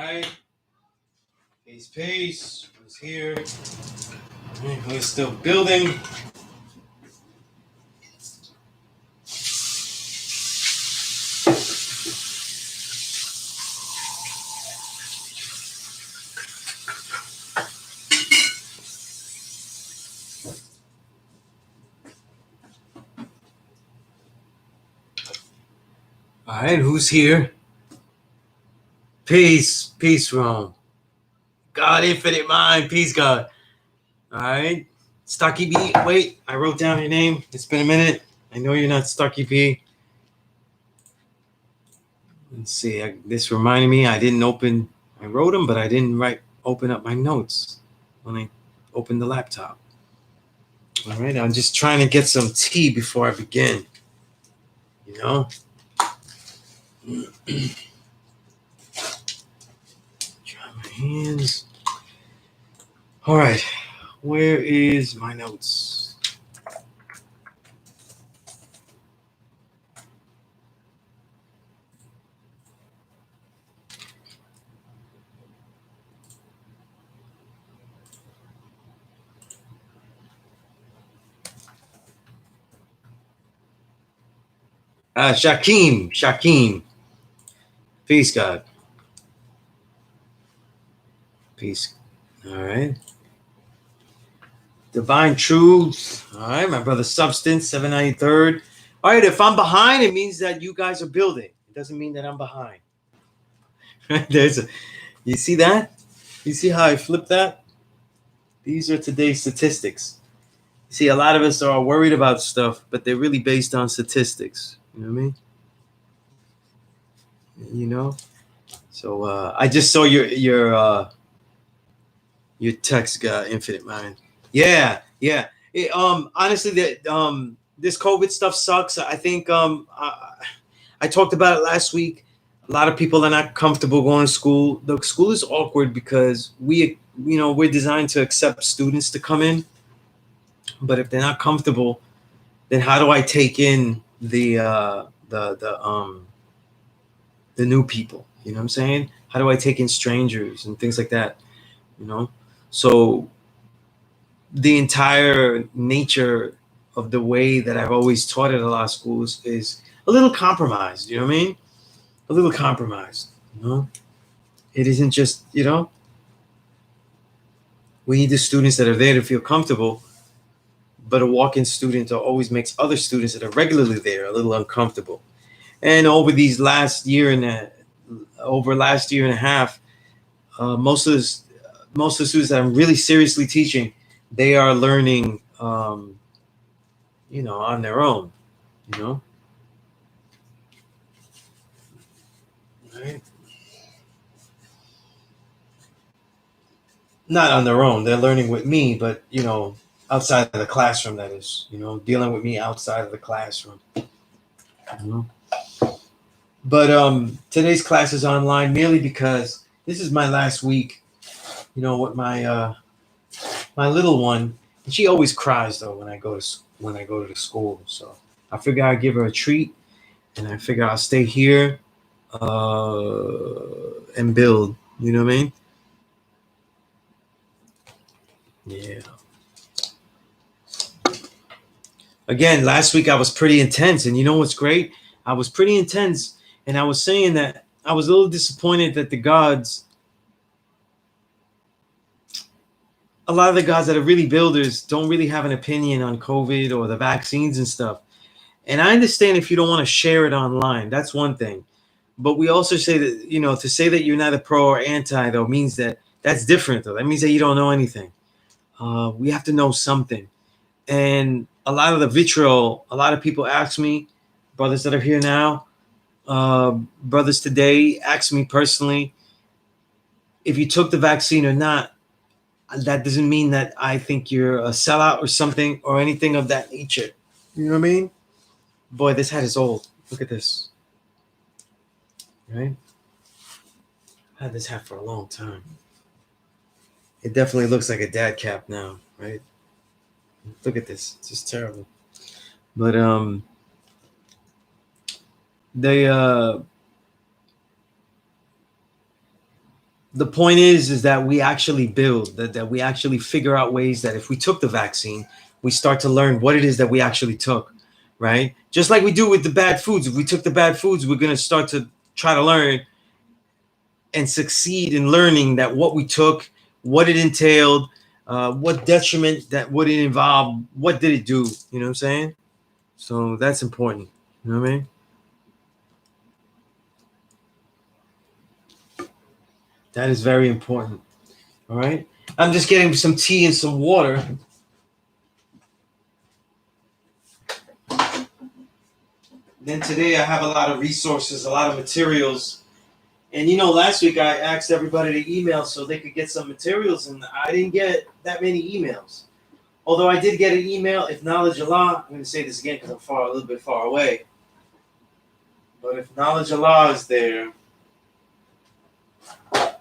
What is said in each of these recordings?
right. Peace, peace. Who's here? Who's still building? All right, who's here? Peace, peace, Rome. God, infinite mind, peace, God. All right, Stucky B. Wait, I wrote down your name. It's been a minute. I know you're not Stucky B. Let's see. This reminded me. I wrote them, but I didn't open up my notes when I opened the laptop. All right, I'm just trying to get some tea before I begin. You know. Try my hands. All right, where is my notes? Shakim. Peace, God. Peace. All right. Divine Truth. All right, my brother Substance, 793rd. All right, if I'm behind, it means that you guys are building. It doesn't mean that I'm behind. You see that? You see how I flipped that? These are today's statistics. You see, a lot of us are worried about stuff, but they're really based on statistics. You know what I mean? You know? So I just saw your text, Infinite Mind. Yeah. Honestly, that this COVID stuff sucks. I think I talked about it last week. A lot of people are not comfortable going to school. The school is awkward because we're designed to accept students to come in, but if they're not comfortable, then how do I take in the new people? You know what I'm saying? How do I take in strangers and things like that? You know, so the entire nature of the way that I've always taught at a lot of schools is a little compromised. You know what I mean? A little compromised. You know, it isn't just we need the students that are there to feel comfortable, but a walk-in student always makes other students that are regularly there a little uncomfortable. And over last year and a half, most of the students that I'm really seriously teaching, they are learning, on their own. Right? Not on their own. They're learning with me, but outside of the classroom. That is, dealing with me outside of the classroom. But today's class is online merely because this is my last week. With my little one, and she always cries though when I go to the school. So I figure I'd give her a treat, and I figure I'll stay here and build. You know what I mean? Yeah. Again, last week I was pretty intense, and you know what's great? I was pretty intense, and I was saying that I was a little disappointed that a lot of the gods that are really builders don't really have an opinion on COVID or the vaccines and stuff. And I understand if you don't want to share it online, that's one thing. But we also say that, to say that you're not a pro or anti, though, means that's different, though. That means that you don't know anything. We have to know something. And a lot of the vitriol, a lot of people ask me, brothers that are here now, brothers today, ask me personally, if you took the vaccine or not. That doesn't mean that I think you're a sellout or something or anything of that nature. You know what I mean? Boy, this hat is old. Look at this. Right? I had this hat for a long time. It definitely looks like a dad cap now, right? Look at this. It's just terrible. But they the point is that we actually build, that we actually figure out ways that if we took the vaccine, we start to learn what it is that we actually took, right? Just like we do with the bad foods. If we took the bad foods, we're going to start to try to learn and succeed in learning that what we took, what it entailed, what detriment that would it involve, what did it do, you know what I'm saying? So that's important, you know what I mean? That is very important. All right. I'm just getting some tea and some water. Then today I have a lot of resources, a lot of materials. And you know, last week I asked everybody to email so they could get some materials, and I didn't get that many emails. Although I did get an email, if Knowledge Allah, I'm going to say this again because I'm a little bit far away. But if Knowledge Allah is there, I'd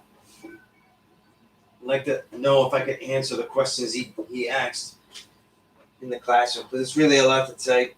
like to know if I could answer the questions he asked in the classroom, because it's really a lot to take.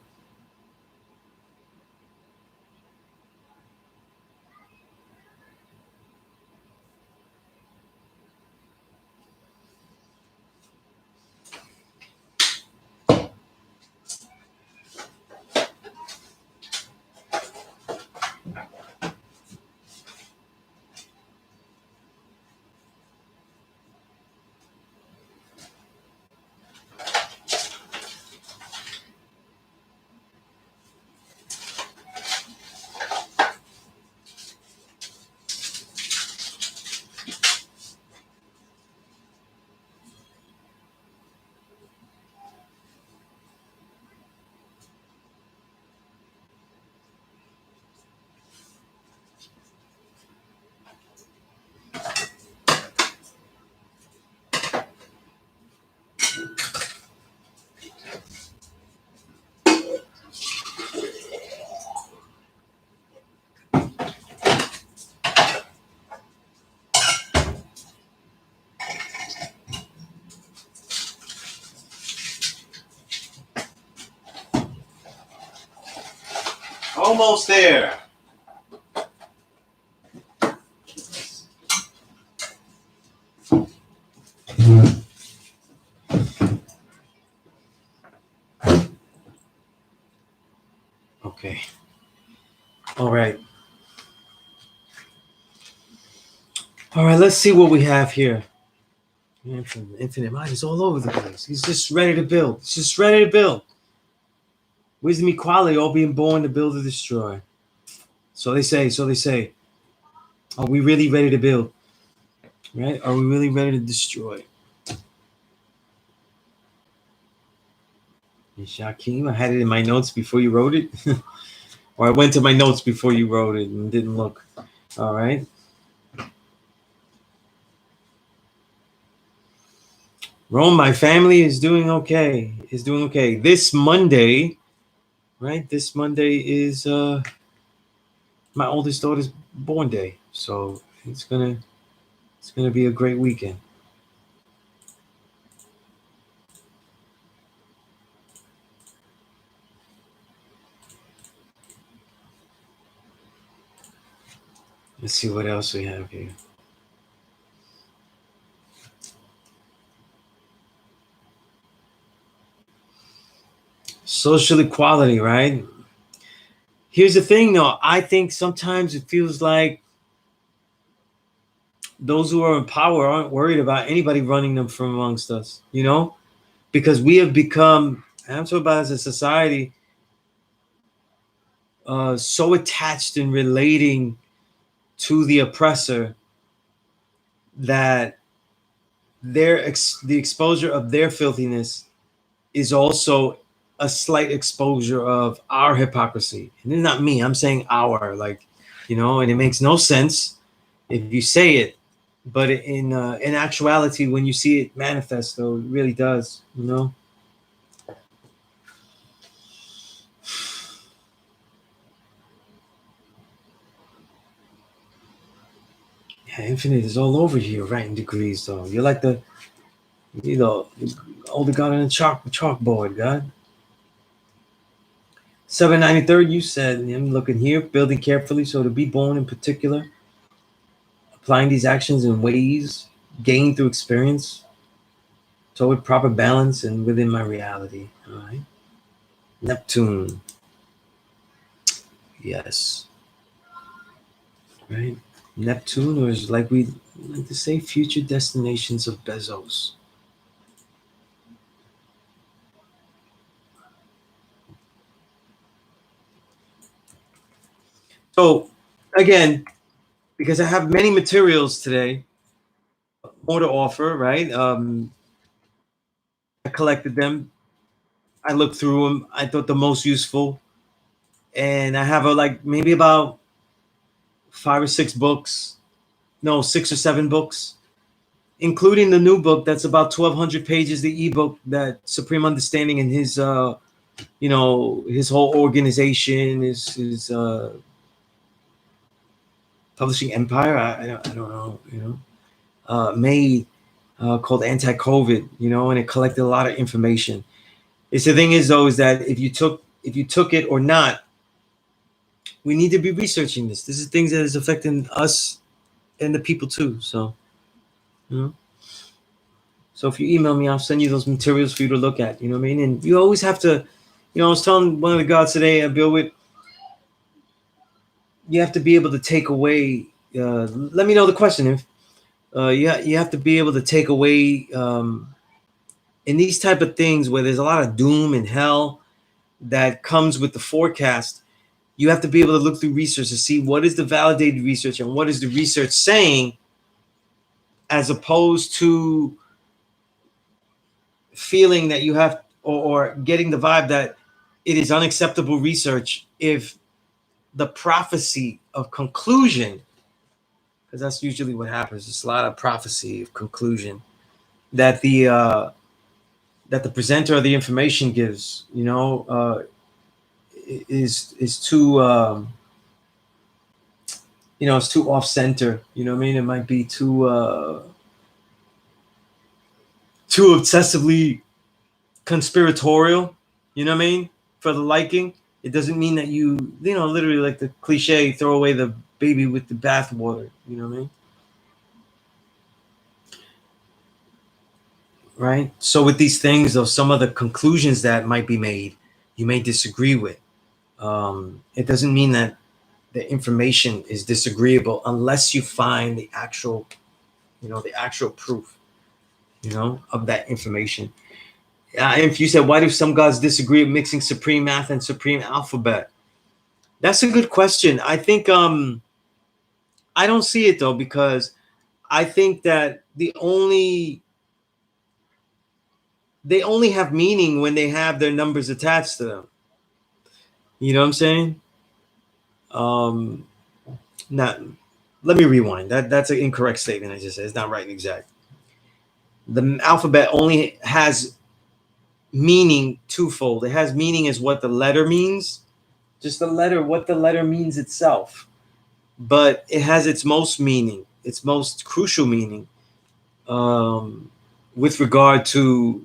Almost there. Okay. All right. All right, let's see what we have here. Infinite mind is all over the place. He's just ready to build. He's just ready to build. Wisdom, equality, all being born to build or destroy. So they say. Are we really ready to build? Right? Are we really ready to destroy? Shakim, I had it in my notes before you wrote it. Or I went to my notes before you wrote it and didn't look. All right. Rome, my family is doing okay. This Monday, right? This Monday is my oldest daughter's born day. So it's gonna be a great weekend. Let's see what else we have here. Social equality, right? Here's the thing, though. I think sometimes it feels like those who are in power aren't worried about anybody running them from amongst us, you know? Because we have become, I'm talking about as a society, so attached and relating to the oppressor that the exposure of their filthiness is also a slight exposure of our hypocrisy. And it's not me, I'm saying our, like, you know, and it makes no sense if you say it, but in actuality, when you see it manifest, though, it really does, you know. Yeah, Infinite is all over here writing degrees, though. You're like the, you know, older god on the chalkboard, God. 793rd, you said, I'm looking here, building carefully, so to be born in particular, a applying these actions in ways gained through experience toward proper balance and within my reality. All right. Neptune. Yes. Right. Neptune, or is like we like to say, future destinations of Bezos. So again, because I have many materials today, more to offer, right? I collected them. I looked through them. I thought the most useful, and I have like maybe about 5 or 6 books. No, 6 or 7 books, including the new book that's about 1,200 pages. The ebook that Supreme Understanding and his, his whole organization, his publishing empire. I don't know. Made called Anti-COVID. And it collected a lot of information. It's the thing is though is that if you took it or not, we need to be researching this. This is things that is affecting us and the people too. So, so if you email me, I'll send you those materials for you to look at. You know what I mean? And you always have to, I was telling one of the gods today, I build with, you have to be able to take away. Let me know the question. If you have to be able to take away in these type of things where there's a lot of doom and hell that comes with the forecast. You have to be able to look through research to see what is the validated research and what is the research saying, as opposed to feeling that you have or getting the vibe that it is unacceptable research if the prophecy of conclusion, because that's usually what happens. It's a lot of prophecy of conclusion that the presenter of the information gives, is too it's too off center. You know what I mean? It might be too obsessively conspiratorial. You know what I mean? For the liking. It doesn't mean that literally like the cliche, throw away the baby with the bathwater. You know what I mean? Right? So with these things, though, some of the conclusions that might be made, you may disagree with. It doesn't mean that the information is disagreeable unless you find the actual proof, of that information. If you said, why do some gods disagree with mixing supreme math and supreme alphabet? That's a good question. I think I don't see it though, because I think that they only have meaning when they have their numbers attached to them. You know what I'm saying? Not. Let me rewind. That's an incorrect statement. I just said it's not right and exact. The alphabet only has meaning twofold. It has meaning as what the letter means, just the letter, what the letter means itself. But it has its most meaning, its most crucial meaning, with regard to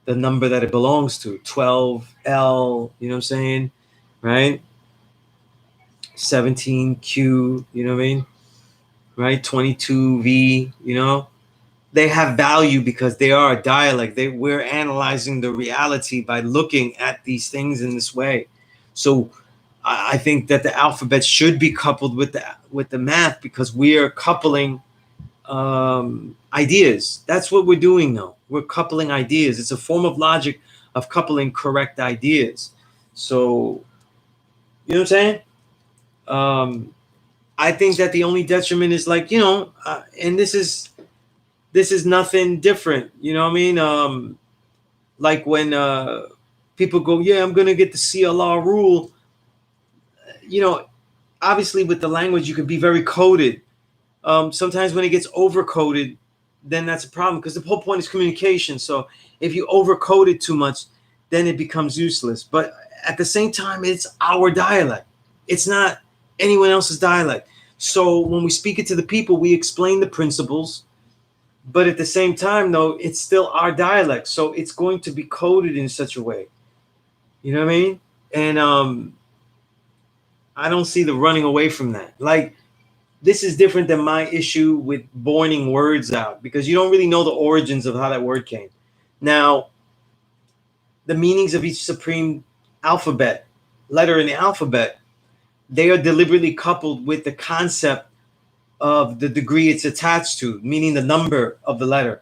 the number that it belongs to. 12L, you know what I'm saying? Right? 17Q, you know what I mean? Right? 22V, they have value because they are a dialect. We're analyzing the reality by looking at these things in this way. So I think that the alphabet should be coupled with the math, because we are coupling ideas. That's what we're doing now. We're coupling ideas. It's a form of logic of coupling correct ideas. So, you know what I'm saying? I think that the only detriment is like, and this is nothing different. You know what I mean? Like when people go, yeah, I'm going to get the CLR rule. Obviously with the language, you can be very coded. Sometimes when it gets over-coded, then that's a problem, because the whole point is communication. So if you over-code it too much, then it becomes useless. But at the same time, it's our dialect. It's not anyone else's dialect. So when we speak it to the people, we explain the principles. But at the same time, though, it's still our dialect. So it's going to be coded in such a way. You know what I mean? And I don't see the running away from that. Like, this is different than my issue with boiling words out, because you don't really know the origins of how that word came. Now, the meanings of each supreme alphabet, letter in the alphabet, they are deliberately coupled with the concept of the degree it's attached to, meaning the number of the letter.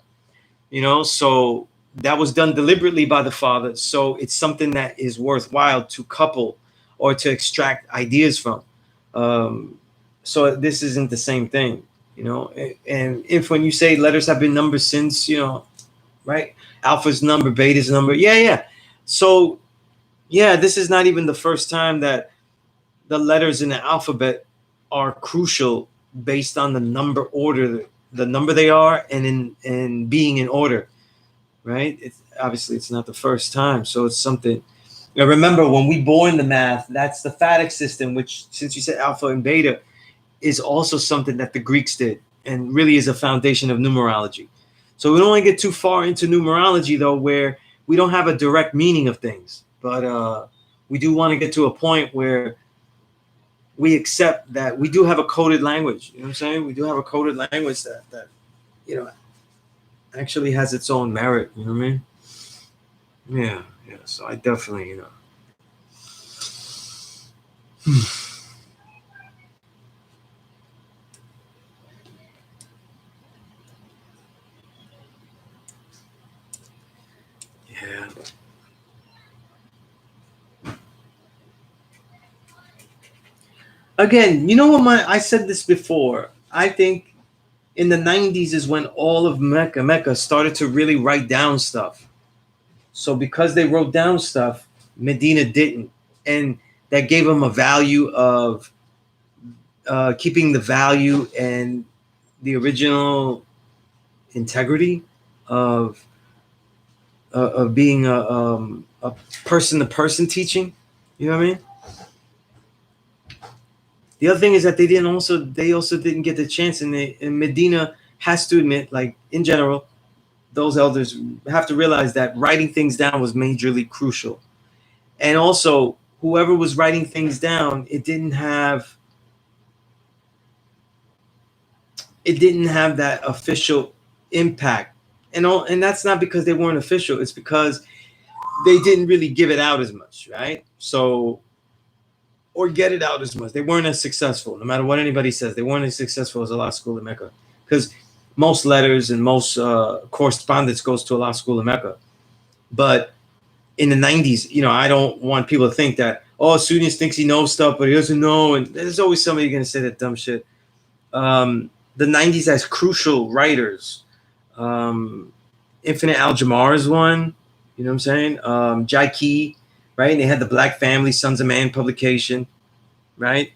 So that was done deliberately by the Father. So it's something that is worthwhile to couple or to extract ideas from. So this isn't the same thing, And if when you say letters have been numbered since, right? Alpha's number, beta's number. Yeah. So, yeah, this is not even the first time that the letters in the alphabet are crucial based on the number order, the number they are, and in being in order, right? It's not the first time. So it's something. Now remember, when we born the math, that's the phatic system, which, since you said alpha and beta, is also something that the Greeks did and really is a foundation of numerology. So we don't want to get too far into numerology, though, where we don't have a direct meaning of things. But we do want to get to a point where we accept that we do have a coded language. You know what I'm saying? We do have a coded language that actually has its own merit. You know what I mean? Yeah. So I definitely, Yeah. Again, you know what? I said this before. I think in the 90s is when all of Mecca started to really write down stuff. So because they wrote down stuff, Medina didn't, and that gave them a value of keeping the value and the original integrity of being a person-to-person teaching. You know what I mean? The other thing is that they also didn't get the chance, and Medina has to admit, like in general, those elders have to realize that writing things down was majorly crucial. And also, whoever was writing things down, it didn't have that official impact. And that's not because they weren't official. It's because they didn't really give it out as much, right? So, or get it out as much. They weren't as successful. No matter what anybody says, they weren't as successful as Allah School of Mecca. Because most letters and most correspondence goes to Allah School of Mecca. But in the 90s, I don't want people to think that, Sunnis thinks he knows stuff, but he doesn't know. And there's always somebody going to say that dumb shit. The 90s has crucial writers. Infinite Al-Jamar is one. You know what I'm saying? Jai, right? And they had the Black Family, Sons of Man publication, right?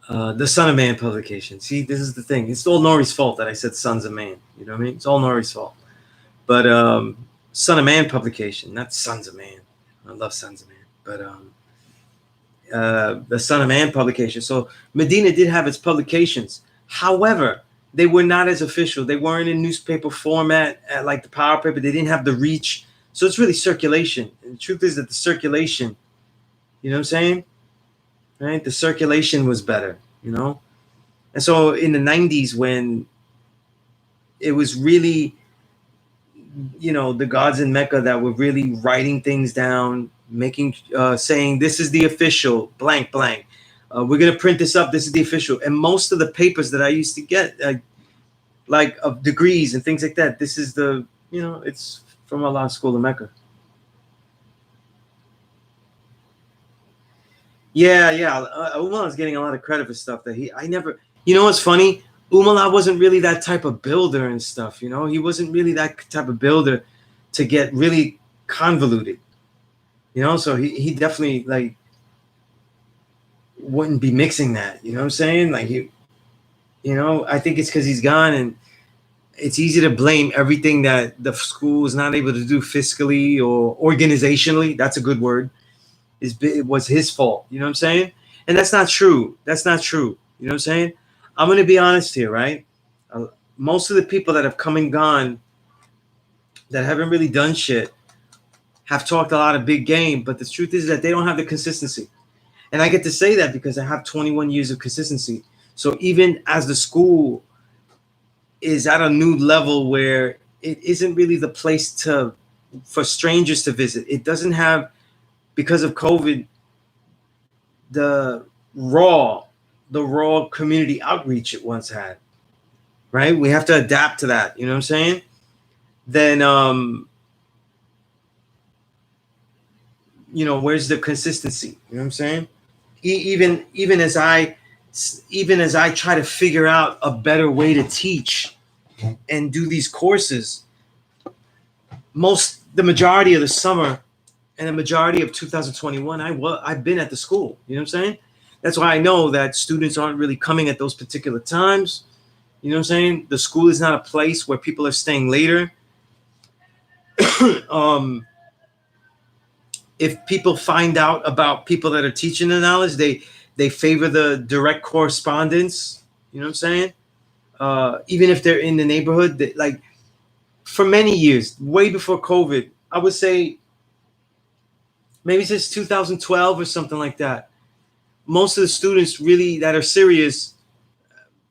The Son of Man publication. See, this is the thing. It's all Nori's fault that I said Sons of Man. You know what I mean? It's all Nori's fault. But Son of Man publication, not Sons of Man. I love Sons of Man. But the Son of Man publication. So Medina did have its publications. However, they were not as official. They weren't in newspaper format like the Power Paper. They didn't have the reach. So it's really circulation. And the truth is that the circulation, you know what I'm saying? Right? The circulation was better, And so in the 90s, when it was really, the gods in Mecca that were really writing things down, making, saying, this is the official, blank, blank. We're going to print this up. This is the official. And most of the papers that I used to get, like of degrees and things like that, this is the, it's from Allah School of Mecca. Yeah. Umar is getting a lot of credit for stuff that I never, what's funny? Umar wasn't really that type of builder and stuff, He wasn't really that type of builder to get really convoluted, So he definitely, like, wouldn't be mixing that, you know what I'm saying? Like, I think it's because he's gone, and it's easy to blame everything that the school is not able to do fiscally or organizationally. That's a good word. It was his fault. You know what I'm saying? And that's not true. You know what I'm saying? I'm going to be honest here, right? Most of the people that have come and gone that haven't really done shit have talked a lot of big game, but the truth is that they don't have the consistency. And I get to say that because I have 21 years of consistency. So even as the school is at a new level where it isn't really the place for strangers to visit, it doesn't have, because of COVID, the raw community outreach it once had, right? We have to adapt to that, you know what I'm saying? Then where's the consistency? You know what I'm saying? Even as I try to figure out a better way to teach and do these courses, the majority of the summer and the majority of 2021, I've been at the school. You know what I'm saying? That's why I know that students aren't really coming at those particular times. You know what I'm saying? The school is not a place where people are staying later. If people find out about people that are teaching the knowledge, they favor the direct correspondence. You know what I'm saying? Even if they're in the neighborhood, like for many years, way before COVID, I would say maybe since 2012 or something like that, most of the students really that are serious,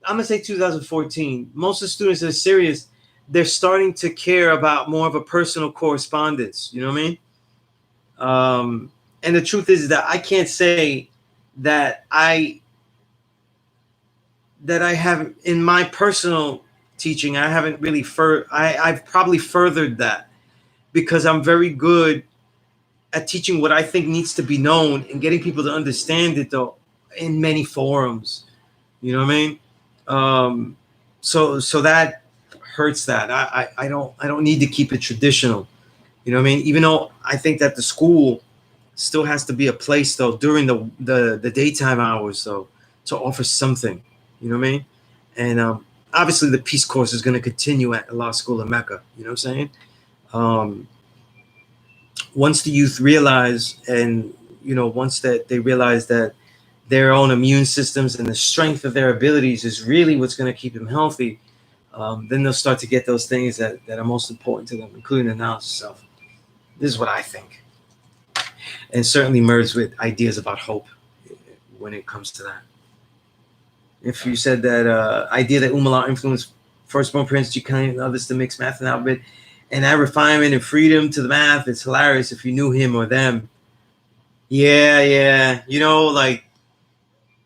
I'm gonna say 2014, most of the students that are serious, they're starting to care about more of a personal correspondence. You know what I mean? And the truth is that I can't say that I have, in my personal teaching, I haven't really I've probably furthered that, because I'm very good at teaching what I think needs to be known and getting people to understand it, though, in many forums. You know what I mean? So that hurts that. I don't need to keep it traditional. You know what I mean? Even though I think that the school still has to be a place, though, during the daytime hours, though, to offer something. You know what I mean? And obviously the Peace course is going to continue at Law School of Mecca. You know what I'm saying? Once the youth realize, and once that they realize that their own immune systems and the strength of their abilities is really what's going to keep them healthy, then they'll start to get those things that are most important to them, including the knowledge itself. This is what I think, and certainly merged with ideas about hope when it comes to that. If you said that idea that Allah influenced Firstborn Prince, G.K. and others to mix math and alphabet, and add refinement and freedom to the math, it's hilarious if you knew him or them. Yeah. Like,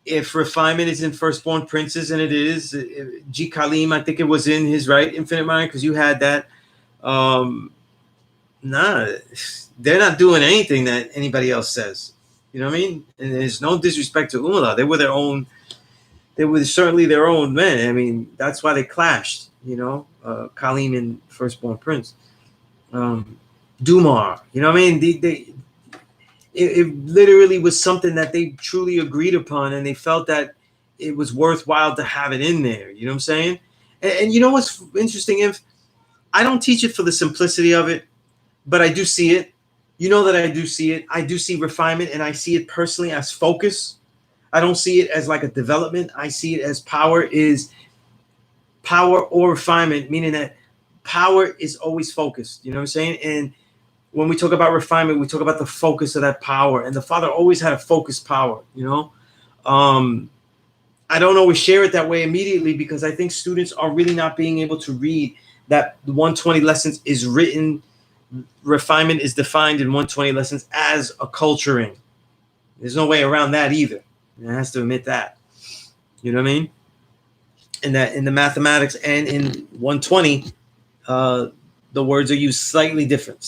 if refinement is in Firstborn Princes, and it is, G. Khalim, I think it was in his Infinite Mind, because you had that. Nah, they're not doing anything that anybody else says. You know what I mean? And there's no disrespect to Umala. They were certainly their own men. I mean, that's why they clashed, Khalim and Firstborn Prince. Dumar, you know what I mean? It literally was something that they truly agreed upon, and they felt that it was worthwhile to have it in there. You know what I'm saying? And you know what's interesting? If I don't teach it for the simplicity of it, but I do see it. You know that I do see it. I do see refinement, and I see it personally as focus. I don't see it as like a development. I see it as power or refinement, meaning that power is always focused. You know what I'm saying? And when we talk about refinement, we talk about the focus of that power. And the Father always had a focused power, I don't always share it that way immediately, because I think students are really not being able to read that the 120 lessons is written. Refinement is defined in 120 lessons as a culturing. There's no way around that either. It has to admit that. You know what I mean? And that in the mathematics and in 120, the words are used slightly different,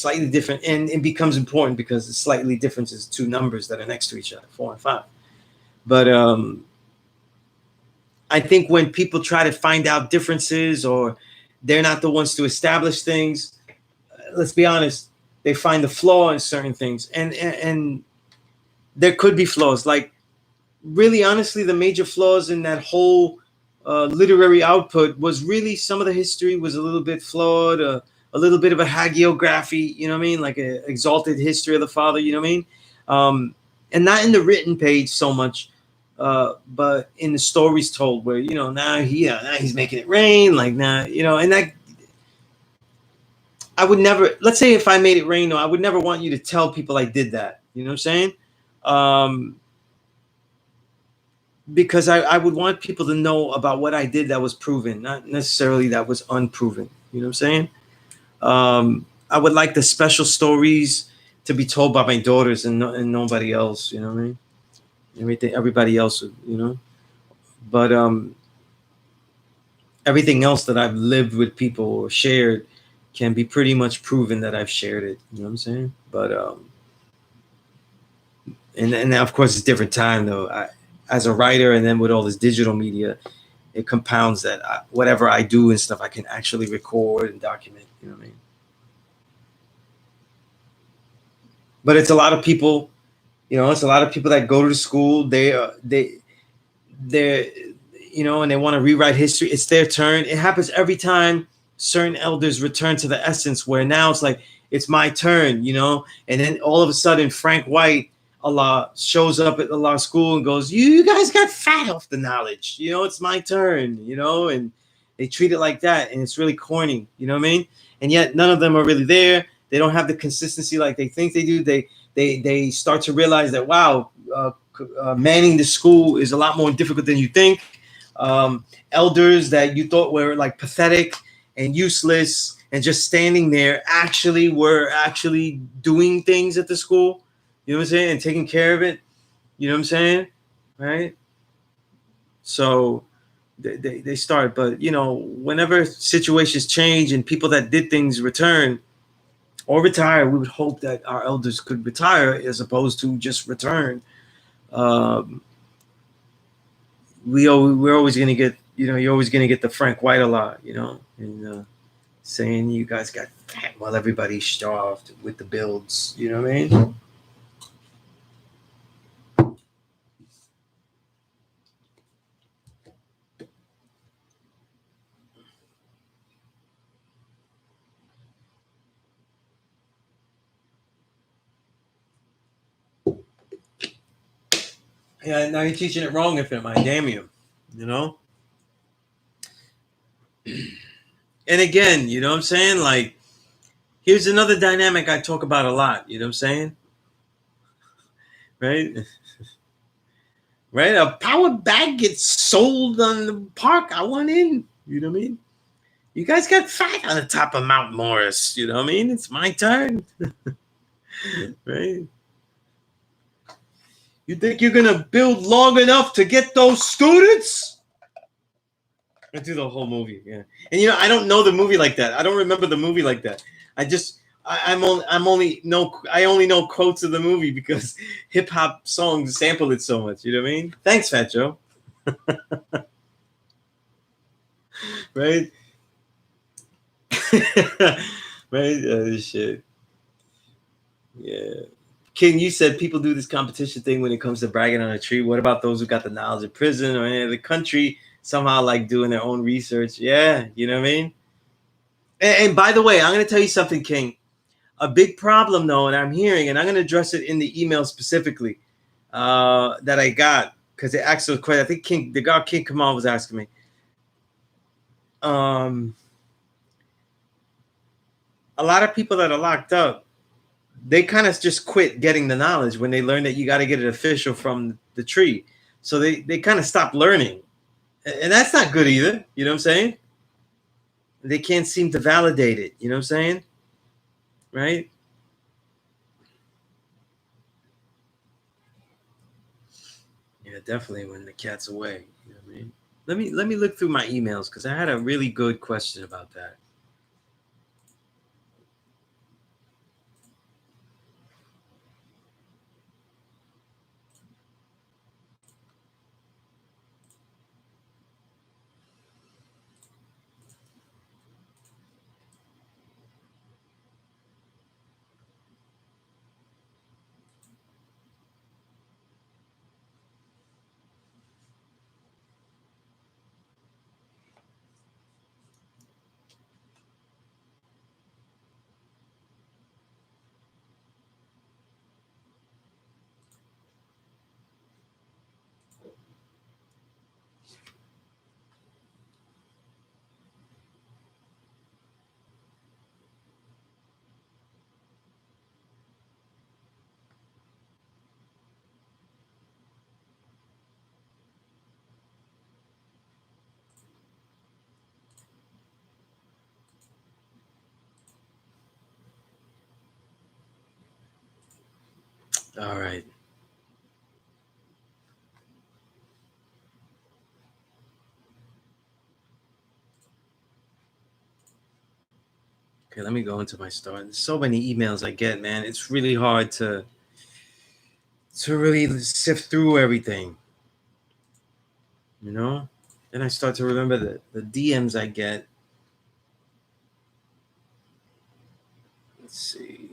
and it becomes important because the slightly difference is two numbers that are next to each other, 4 and 5. But I think when people try to find out differences, or they're not the ones to establish things, let's be honest, they find the flaw in certain things, and there could be flaws. Like, really, honestly, the major flaws in that whole literary output was really some of the history was a little bit flawed, a little bit of a hagiography, you know what I mean? Like an exalted history of the Father, you know what I mean? And not in the written page so much, but in the stories told, where, now he's making it rain, like now, and that, I would never, let's say if I made it rain, I would never want you to tell people I did that. You know what I'm saying? because I would want people to know about what I did that was proven, not necessarily that was unproven. You know what I'm saying? I would like the special stories to be told by my daughters and nobody else. You know what I mean? Everybody else, you know. But everything else that I've lived with people or shared can be pretty much proven that I've shared it. You know what I'm saying? But and of course it's different time though. As a writer, and then with all this digital media, it compounds that whatever I do and stuff, I can actually record and document. You know what I mean? But it's a lot of people. You know, it's a lot of people that go to the school. They're you know, and they want to rewrite history. It's their turn. It happens every time certain elders return to the essence, where now it's like it's my turn, you know. And then all of a sudden, Frank White, Allah, shows up at the law school and goes, "You guys got fat off the knowledge, you know. It's my turn, you know." And they treat it like that, and it's really corny, you know what I mean? And yet, none of them are really there. They don't have the consistency like they think they do. They start to realize that wow, manning the school is a lot more difficult than you think. Elders that you thought were like pathetic and useless and just standing there actually were actually doing things at the school. You know what I'm saying? And taking care of it. You know what I'm saying? Right? So they start. But, you know, whenever situations change and people that did things return or retire, we would hope that our elders could retire as opposed to just return. Um, we're always going to get, you know, you're always going to get the Frank White a lot, you know, and saying you guys got fat while everybody's starved with the builds. You know what I mean? Yeah, now you're teaching it wrong, if it might damn you. You know? And again, you know what I'm saying? Like, here's another dynamic I talk about a lot. You know what I'm saying? Right? Right? A power bag gets sold on the park. I want in. You know what I mean? You guys got fat on the top of Mount Morris. You know what I mean? It's my turn. Right? You think you're going to build long enough to get those students? I do the whole movie, yeah. And you know, I don't know the movie like that. I don't remember the movie like that. I just I only know quotes of the movie because hip hop songs sample it so much. You know what I mean? Thanks, Fat Joe. Right? Right? Shit. Yeah. King, you said people do this competition thing when it comes to bragging on a tree. What about those who got the knowledge of prison or any other country somehow like doing their own research? Yeah, you know what I mean? And by the way, I'm going to tell you something, King. A big problem, though, and I'm hearing, and I'm going to address it in the email specifically that I got because it actually was quite. I think the guy King Kamal was asking me. Um, a lot of people that are locked up, they kind of just quit getting the knowledge when they learn that you got to get it official from the tree. So they kind of stop learning, and that's not good either. You know what I'm saying? They can't seem to validate it. You know what I'm saying? Right? Yeah, definitely when the cat's away. You know what I mean? Let me look through my emails because I had a really good question about that. All right. Okay, let me go into my start. There's so many emails I get, man. It's really hard to really sift through everything, you know? Then I start to remember the DMs I get. Let's see.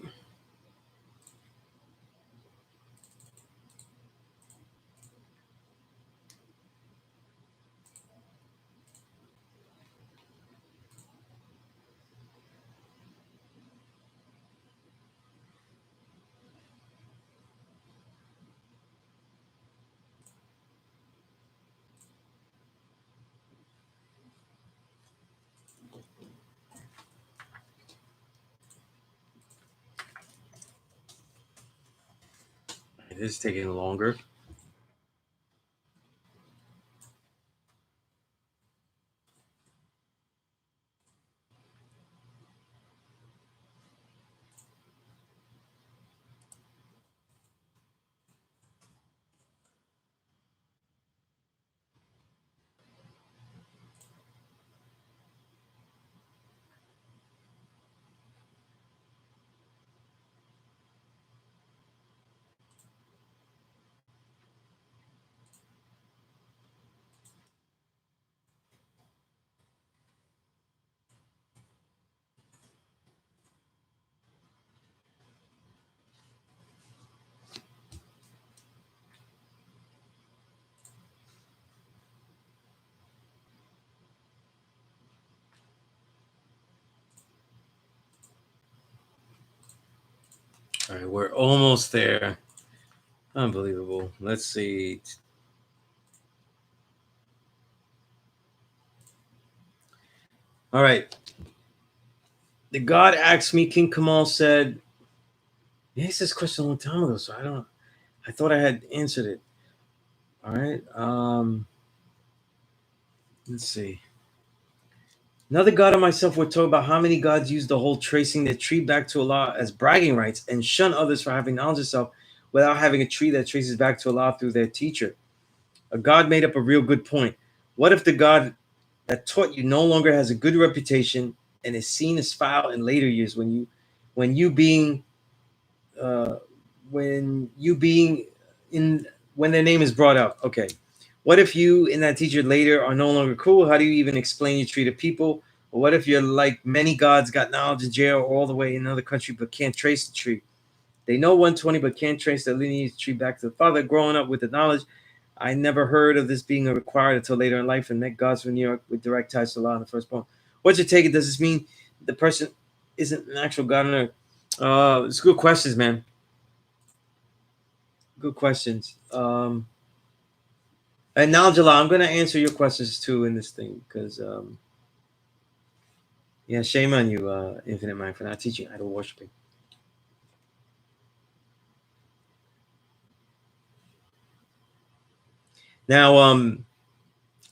It is taking longer. All right, we're almost there. Unbelievable. Let's see. All right. The God asked me, King Kamal said, he asked this question a long time ago, so I thought I had answered it. All right. Let's see. Another God and myself were told about how many gods use the whole tracing their tree back to Allah as bragging rights and shun others for having knowledge of self without having a tree that traces back to Allah through their teacher. A God made up a real good point. What if the God that taught you no longer has a good reputation and is seen as foul in later years when you being uh, when you being in when their name is brought up? Okay. What if you and that teacher later are no longer cool? How do you even explain your tree to people? Or what if you're like many gods, got knowledge in jail all the way in another country, but can't trace the tree? They know 120, but can't trace the lineage tree back to the father. Growing up with the knowledge, I never heard of this being required until later in life and met gods from New York with direct ties to Allah in the firstborn. What's your take? Does this mean the person isn't an actual God on earth? It's good questions, man. Good questions. And now, Jala, I'm going to answer your questions too in this thing because, yeah, shame on you, Infinite Mind, for not teaching idol worshiping. Now,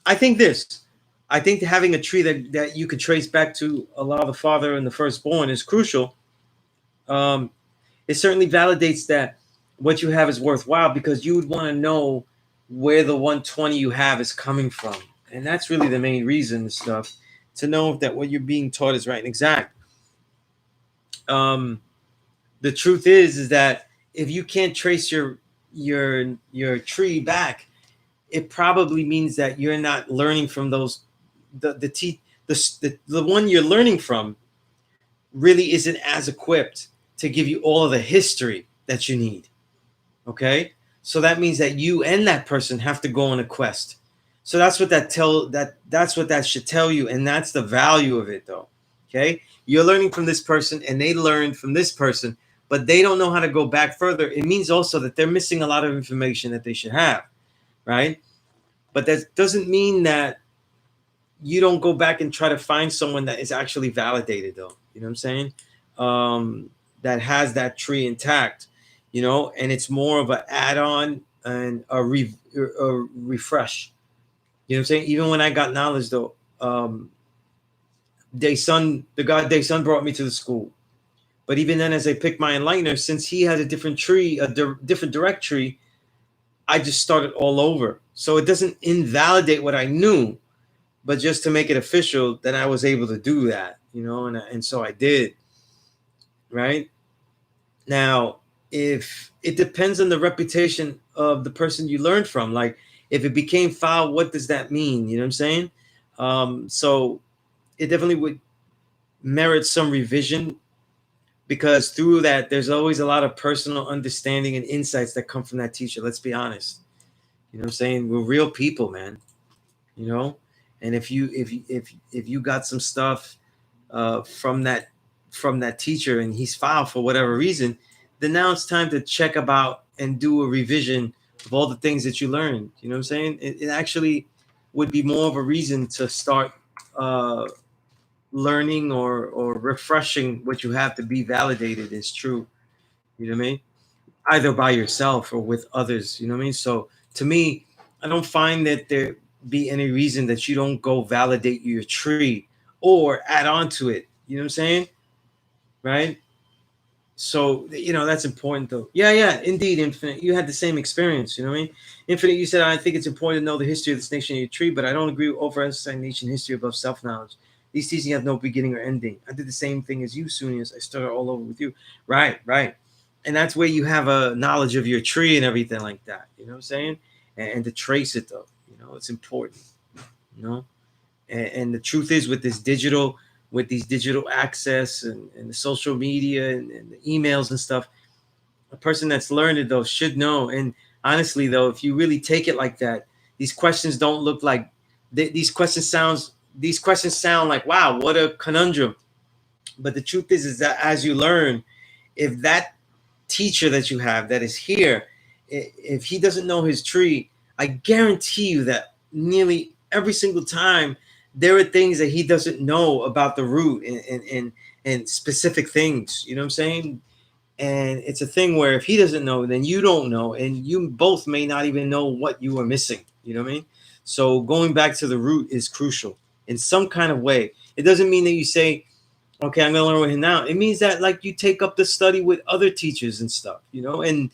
I think this. I think having a tree that you could trace back to Allah the Father and the Firstborn is crucial. Um, it certainly validates that what you have is worthwhile because you would want to know where the 120 you have is coming from, and that's really the main reason and stuff, to know that what you're being taught is right and exact. Um, the truth is that if you can't trace your tree back, it probably means that you're not learning from those the one you're learning from really isn't as equipped to give you all of the history that you need. Okay, so that means that you and that person have to go on a quest. So that's what that should tell you, and that's the value of it, though. Okay, you're learning from this person, and they learned from this person, but they don't know how to go back further. It means also that they're missing a lot of information that they should have, right? But that doesn't mean that you don't go back and try to find someone that is actually validated, though. You know what I'm saying? That has that tree intact, and it's more of an add-on and a refresh. You know what I'm saying? Even when I got knowledge, though, the God Day Son brought me to the school, But even then, as I picked my enlightener, since he had a different tree, different direct tree, I just started all over. So it doesn't invalidate what I knew, but just to make it official, then I was able to do that, you know, and so I did. Right now, if it depends on the reputation of the person you learned from, like if it became foul, what does that mean? You know what I'm saying? So it definitely would merit some revision, because through that, there's always a lot of personal understanding and insights that come from that teacher. Let's be honest. You know what I'm saying? We're real people, man. You know, and if you got some stuff from that teacher and he's foul for whatever reason, then now it's time to check about and do a revision of all the things that you learned. You know what I'm saying? It actually would be more of a reason to start learning or refreshing what you have to be validated is true. You know what I mean? Either by yourself or with others. You know what I mean? So to me, I don't find that there be any reason that you don't go validate your tree or add on to it. You know what I'm saying? Right? So you know that's important though. Yeah, indeed, Infinite. You had the same experience. You know what I mean? Infinite, you said I think it's important to know the history of this nation and your tree, but I don't agree with overemphasizing nation history above self-knowledge. These teachings have no beginning or ending. I did the same thing as you, Sunez. I started all over with you. Right. And that's where you have a knowledge of your tree and everything like that. You know what I'm saying? And to trace it though, you know, it's important. You know, and the truth is with these digital access and the social media and the emails and stuff, a person that's learned it though should know. And honestly though, if you really take it like that, these questions don't look like these questions sound like, wow, what a conundrum. But the truth is that as you learn, if that teacher that you have that is here, if he doesn't know his tree, I guarantee you that nearly every single time there are things that he doesn't know about the root and specific things. You know what I'm saying? And it's a thing where if he doesn't know, then you don't know, and you both may not even know what you are missing. You know what I mean? So going back to the root is crucial in some kind of way. It doesn't mean that you say, okay, I'm gonna learn with him now. It means that like you take up the study with other teachers and stuff, you know. And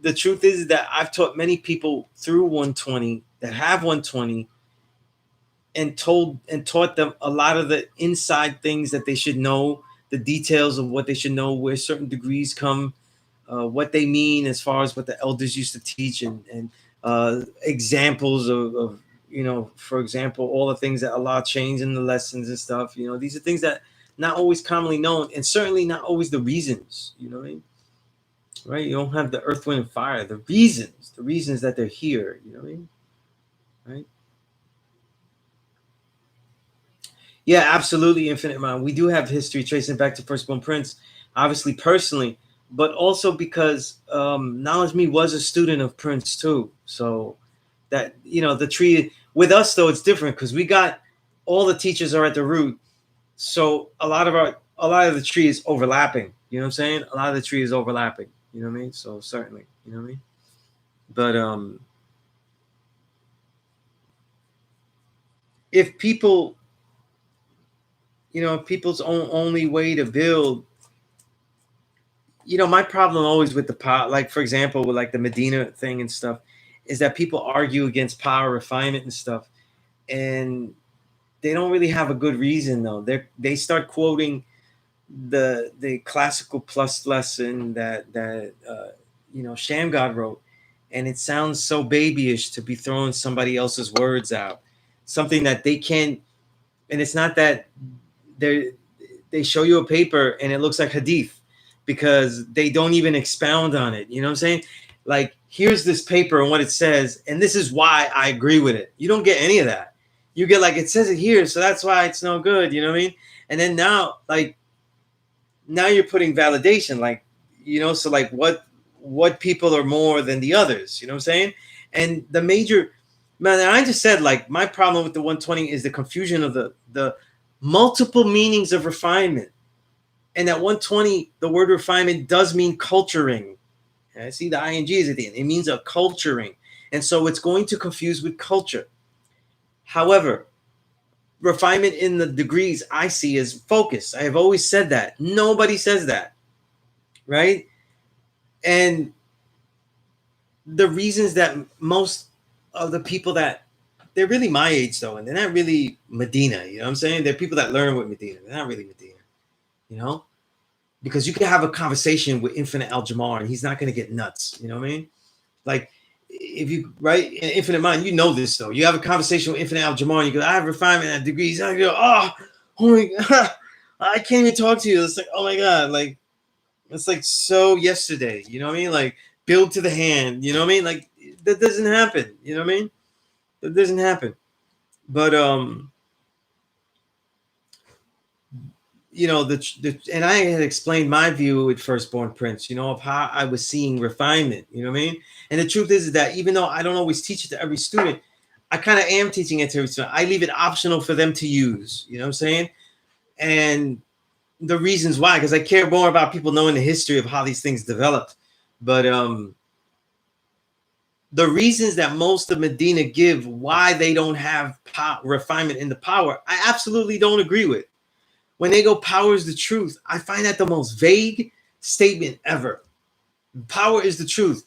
the truth is that I've taught many people through 120 that have 120 and taught them a lot of the inside things that they should know, the details of what they should know, where certain degrees come, what they mean as far as what the elders used to teach, and examples of you know, for example, all the things that Allah changed in the lessons and stuff. You know, these are things that not always commonly known, and certainly not always the reasons. You know what I mean? Right? You don't have the earth, wind, and fire. The reasons that they're here. You know what I mean? Right? Yeah, absolutely, Infinite Mind. We do have history tracing back to Firstborn Prince, obviously personally, but also because Knowledge Me was a student of Prince too. So that, you know, the tree with us though, it's different because we got all the teachers are at the root. So a lot of the tree is overlapping. You know what I'm saying? A lot of the tree is overlapping. You know what I mean? So certainly, you know what I mean? But if people, you know, people's only way to build, you know, my problem always with the power, like for example, with like the Medina thing and stuff, is that people argue against power refinement and stuff, and they don't really have a good reason though. They start quoting the classical plus lesson that you know, Shamgod wrote, and it sounds so babyish to be throwing somebody else's words out, something that they can't. And it's not that they show you a paper and it looks like hadith because they don't even expound on it. You know what I'm saying? Like, here's this paper and what it says, and this is why I agree with it. You don't get any of that. You get like, it says it here, so that's why it's no good. You know what I mean? And then now, like, now you're putting validation, like, you know, so like what people are more than the others. You know what I'm saying? And the major, man, I just said, like, my problem with the 120 is the confusion of the multiple meanings of refinement. And at 120, the word refinement does mean culturing. And I see the ing is at the end. It means a culturing. And so it's going to confuse with culture. However, refinement in the degrees I see is focus. I have always said that. Nobody says that, right? And the reasons that most of the people that they're really my age though, and they're not really Medina, you know what I'm saying? They're people that learn with Medina. They're not really Medina, you know? Because you can have a conversation with Infinite Al-Jamar and he's not going to get nuts, you know what I mean? Like, if you, right, in Infinite Mind, you know this though. You have a conversation with Infinite Al-Jamar and you go, I have refinement at degrees. I go, oh my God, I can't even talk to you. It's like, oh my God, like, it's like so yesterday, you know what I mean? Like, build to the hand, you know what I mean? Like, that doesn't happen, you know what I mean? That doesn't happen. But, you know, and I had explained my view with Firstborn Prince, you know, of how I was seeing refinement, you know what I mean? And the truth is that even though I don't always teach it to every student, I kind of am teaching it to every student. I leave it optional for them to use, you know what I'm saying? And the reasons why, because I care more about people knowing the history of how these things developed. But the reasons that most of Medina give why they don't have refinement in the power, I absolutely don't agree with. When they go, power is the truth, I find that the most vague statement ever. Power is the truth.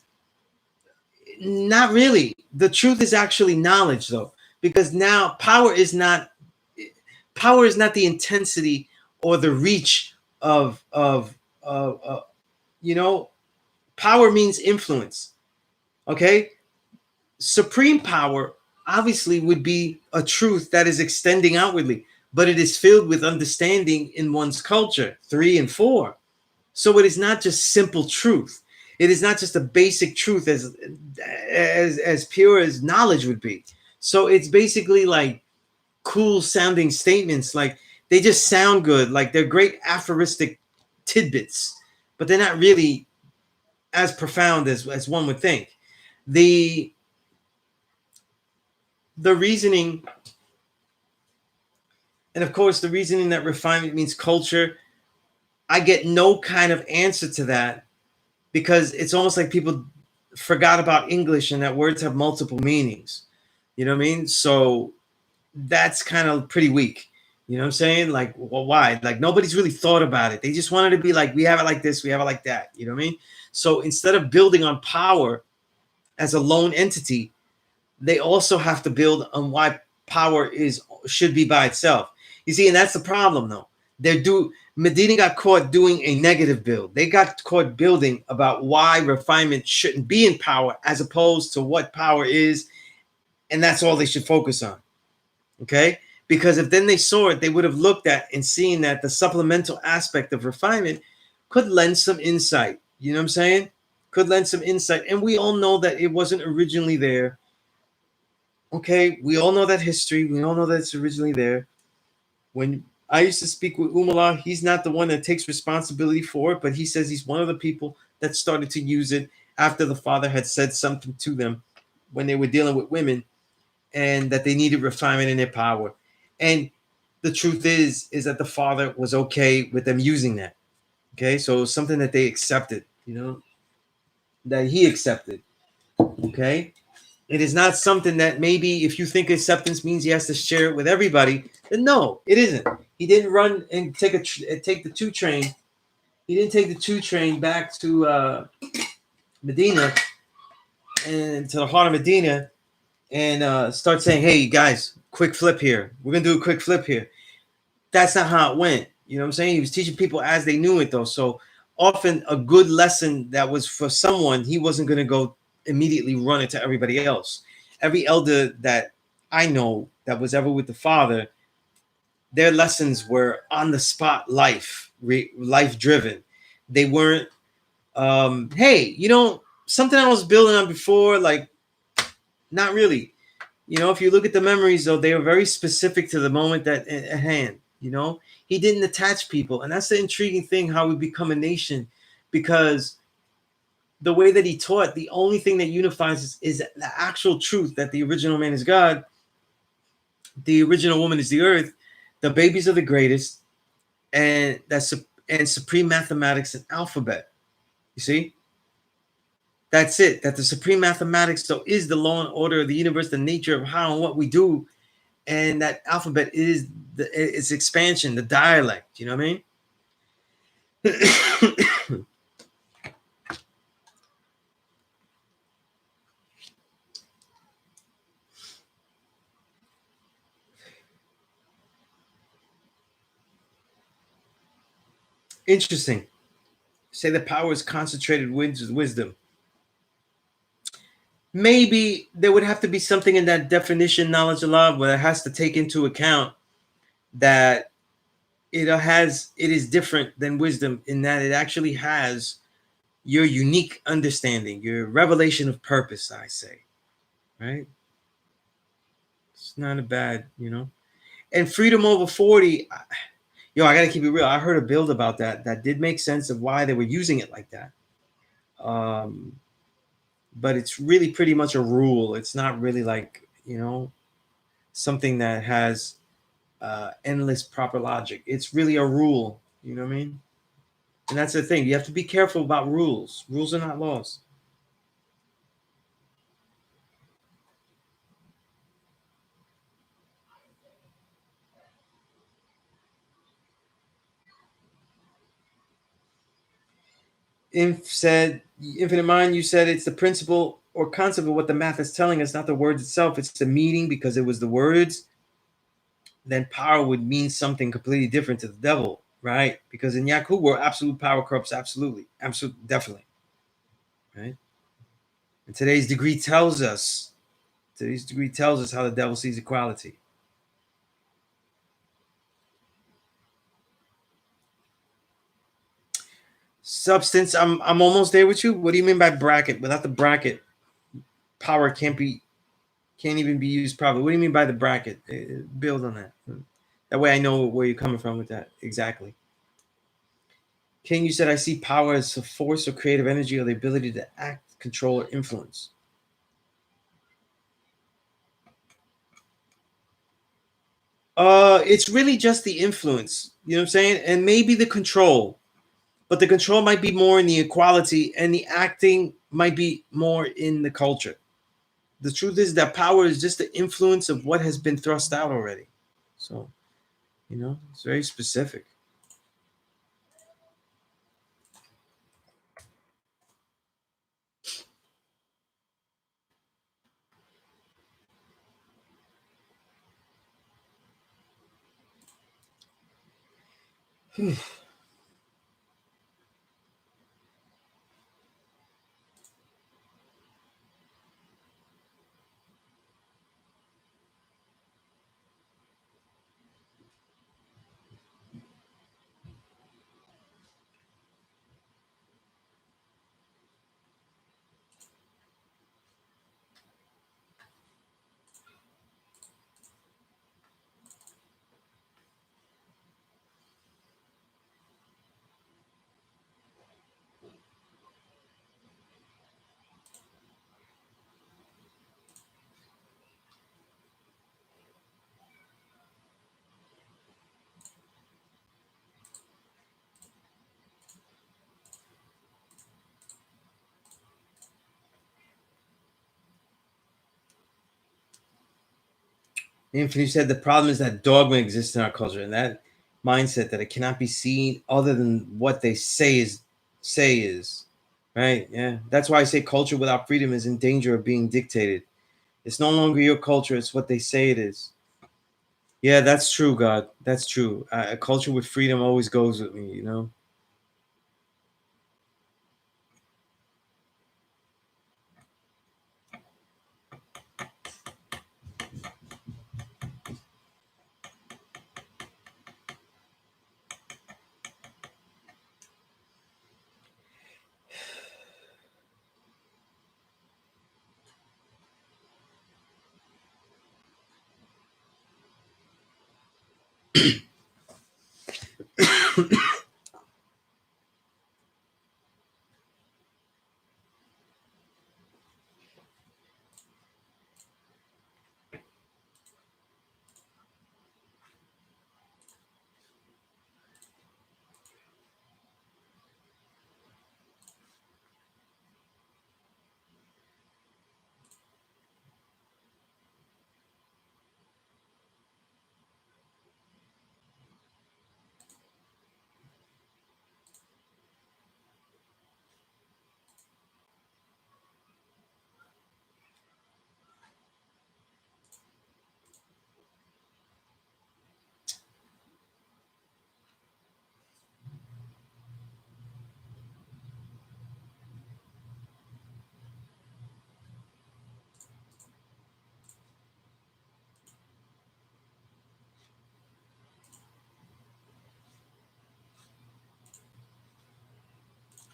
Not really. The truth is actually knowledge, though, because now power is not the intensity or the reach of you know, power means influence. Okay, supreme power obviously would be a truth that is extending outwardly, but it is filled with understanding in one's culture, 3 and 4. So it is not just simple truth. It is not just a basic truth as pure as knowledge would be. So it's basically like cool sounding statements. Like they just sound good. Like they're great aphoristic tidbits, but they're not really as profound as one would think. The reasoning, and of course, the reasoning that refinement means culture, I get no kind of answer to that because it's almost like people forgot about English and that words have multiple meanings. You know what I mean? So that's kind of pretty weak. You know what I'm saying? Like, well, why? Like nobody's really thought about it. They just wanted to be like, we have it like this, we have it like that. You know what I mean? So instead of building on power as a lone entity, they also have to build on why power should be by itself. You see, and that's the problem though. Medina got caught doing a negative build. They got caught building about why refinement shouldn't be in power as opposed to what power is, and that's all they should focus on. Okay? Because if then they saw it, they would have looked at and seen that the supplemental aspect of refinement could lend some insight. You know what I'm saying? Could lend some insight. And we all know that it wasn't originally there. Okay, we all know that history. We all know that it's originally there. When I used to speak with Umala, he's not the one that takes responsibility for it, but he says he's one of the people that started to use it after the father had said something to them when they were dealing with women and that they needed refinement in their power. And the truth is that the father was okay with them using that. Okay, so it was something that they accepted, you know, that he accepted. Okay. It is not something that maybe if you think acceptance means he has to share it with everybody, then no, it isn't. He didn't run and take the 2 train. He didn't take the 2 train back to Medina and to the heart of Medina and start saying, hey, guys, quick flip here. We're going to do a quick flip here. That's not how it went. You know what I'm saying? He was teaching people as they knew it, though. So often a good lesson that was for someone, he wasn't going to go immediately run it to everybody else. Every elder that I know that was ever with the father, their lessons were on the spot life driven. They weren't, hey, you know, something I was building on before, like, not really. You know, if you look at the memories, though, they were very specific to the moment that at hand. You know, he didn't attach people. And that's the intriguing thing, how we become a nation, because the way that he taught, the only thing that unifies is the actual truth that the original man is God, the original woman is the earth, the babies are the greatest, and supreme mathematics and alphabet. You see? That's it. That the supreme mathematics, though, is the law and order of the universe, the nature of how and what we do. and that alphabet is its expansion, the dialect. You know what I mean? Interesting. Say the power is concentrated wisdom. Maybe there would have to be something in that definition, knowledge of love, where it has to take into account that it is different than wisdom in that it actually has your unique understanding, your revelation of purpose, I say. Right? It's not a bad, And freedom over 40, I gotta keep it real. I heard a build about that did make sense of why they were using it like that. But it's really pretty much a rule. It's not really like, something that has endless proper logic. It's really a rule. You know what I mean? And that's the thing. You have to be careful about rules. Rules are not laws. Infinite Mind, you said it's the principle or concept of what the math is telling us, not the words itself. It's the meaning, because it was the words. Then power would mean something completely different to the devil, right? Because in Yakub, where absolute power corrupts absolutely, definitely, right? And today's degree tells us how the devil sees equality. Substance, I'm almost there with you. What do you mean by bracket? Without the bracket, power can't even be used properly. What do you mean by the bracket? Build on that. That way I know where you're coming from with that. Exactly. King, you said I see power as a force or creative energy or the ability to act, control, or influence. It's really just the influence. You know what I'm saying? And maybe the control. But the control might be more in the equality, and the acting might be more in the culture. The truth is that power is just the influence of what has been thrust out already. So, it's very specific. Anthony said the problem is that dogma exists in our culture, and that mindset that it cannot be seen other than what they say is right. Yeah, that's why I say culture without freedom is in danger of being dictated. It's no longer your culture; it's what they say it is. Yeah, that's true, God. That's true. A culture with freedom always goes with me.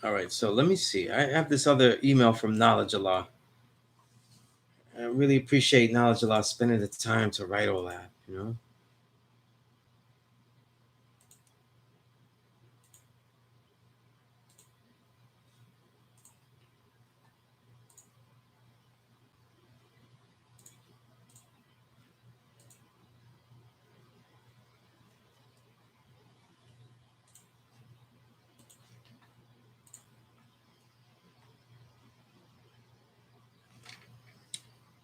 All right, so let me see. I have this other email from Knowledge Allah. I really appreciate Knowledge Allah spending the time to write all that, you know.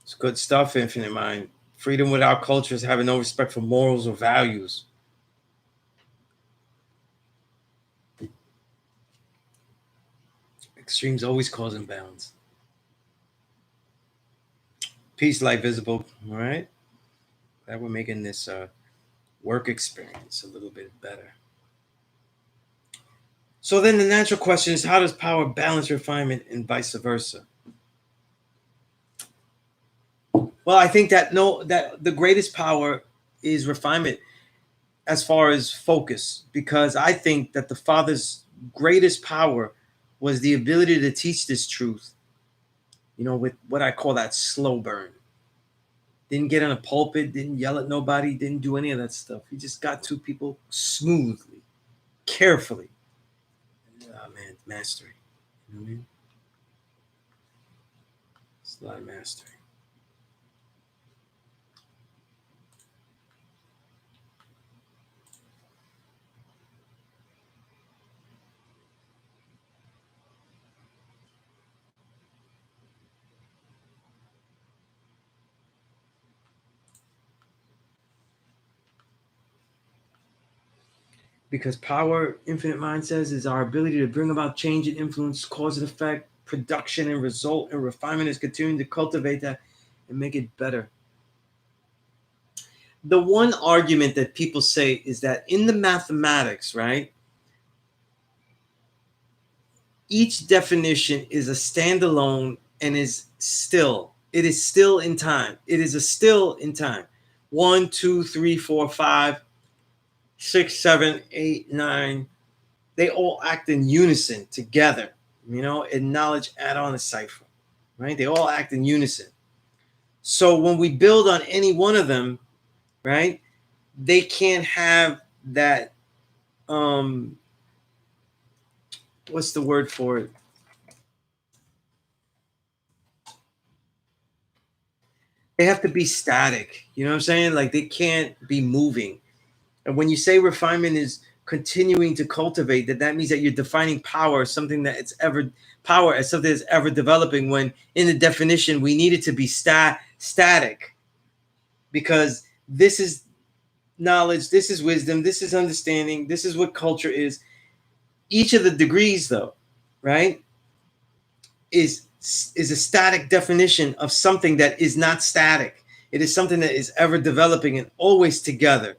It's good stuff, Infinite Mind. Freedom without culture is having no respect for morals or values. Extremes always cause imbalance. Peace, light visible. All right. That we're making this work experience a little bit better. So then the natural question is, how does power balance refinement and vice versa? Well, I think that the greatest power is refinement as far as focus, because I think that the Father's greatest power was the ability to teach this truth, you know, with what I call that slow burn. Didn't get in a pulpit, didn't yell at nobody, didn't do any of that stuff. He just got to people smoothly, carefully. Oh man, mastery. You know what I mean? It's a lot of mastery. Because power, Infinite Mind says, is our ability to bring about change and influence, cause and effect, production and result, and refinement is continuing to cultivate that and make it better. The one argument that people say is that in the mathematics, right, each definition is a standalone and is still. It is still in time. It is a still in time. 1, 2, 3, 4, 5, 6, 7, 8, 9. They all act in unison together, you know, in knowledge, add on a cipher, right? They all act in unison. So when we build on any one of them, right, they can't have that, what's the word for it? They have to be static. You know what I'm saying? Like they can't be moving. And when you say refinement is continuing to cultivate, that means that you're defining power as something that it's ever power as something that's ever developing. When in the definition we need it to be static, because this is knowledge, this is wisdom, this is understanding, this is what culture is. Each of the degrees, though, right, is a static definition of something that is not static. It is something that is ever developing and always together.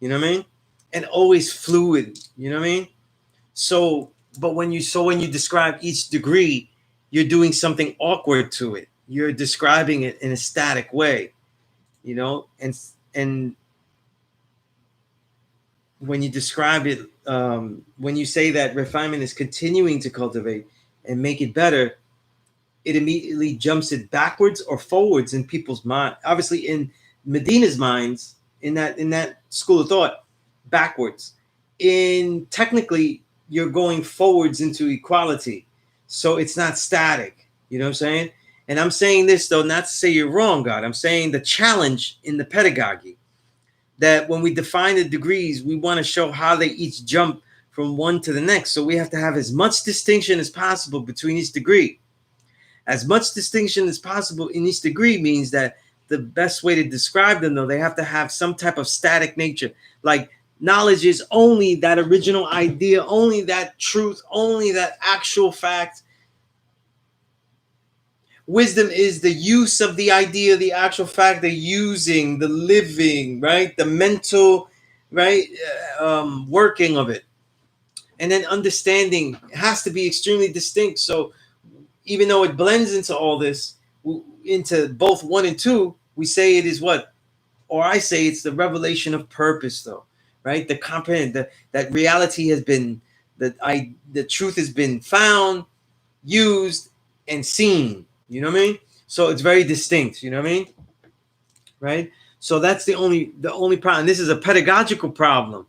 You know what I mean? And always fluid. You know what I mean? So, but when you describe each degree, you're doing something awkward to it. You're describing it in a static way. You know, and when you describe it, when you say that refinement is continuing to cultivate and make it better, it immediately jumps it backwards or forwards in people's mind. Obviously, in Medina's minds, in that school of thought, backwards. In technically, you're going forwards into equality, so it's not static. You know what I'm saying? And I'm saying this though not to say you're wrong, God. I'm saying the challenge in the pedagogy that when we define the degrees, we want to show how they each jump from one to the next. So we have to have as much distinction as possible between each degree. As much distinction as possible in each degree means that the best way to describe them, though, they have to have some type of static nature. Like knowledge is only that original idea, only that truth, only that actual fact. Wisdom is the use of the idea, the actual fact, the using, the living, right? The mental, right? Working of it. And then understanding has to be extremely distinct. So even though it blends into all this, into both 1 and 2, we say it is what? Or I say it's the revelation of purpose, though, right? The comprehend that reality has been the truth has been found, used, and seen. You know what I mean? So it's very distinct. You know what I mean? Right? So that's the only problem. This is a pedagogical problem,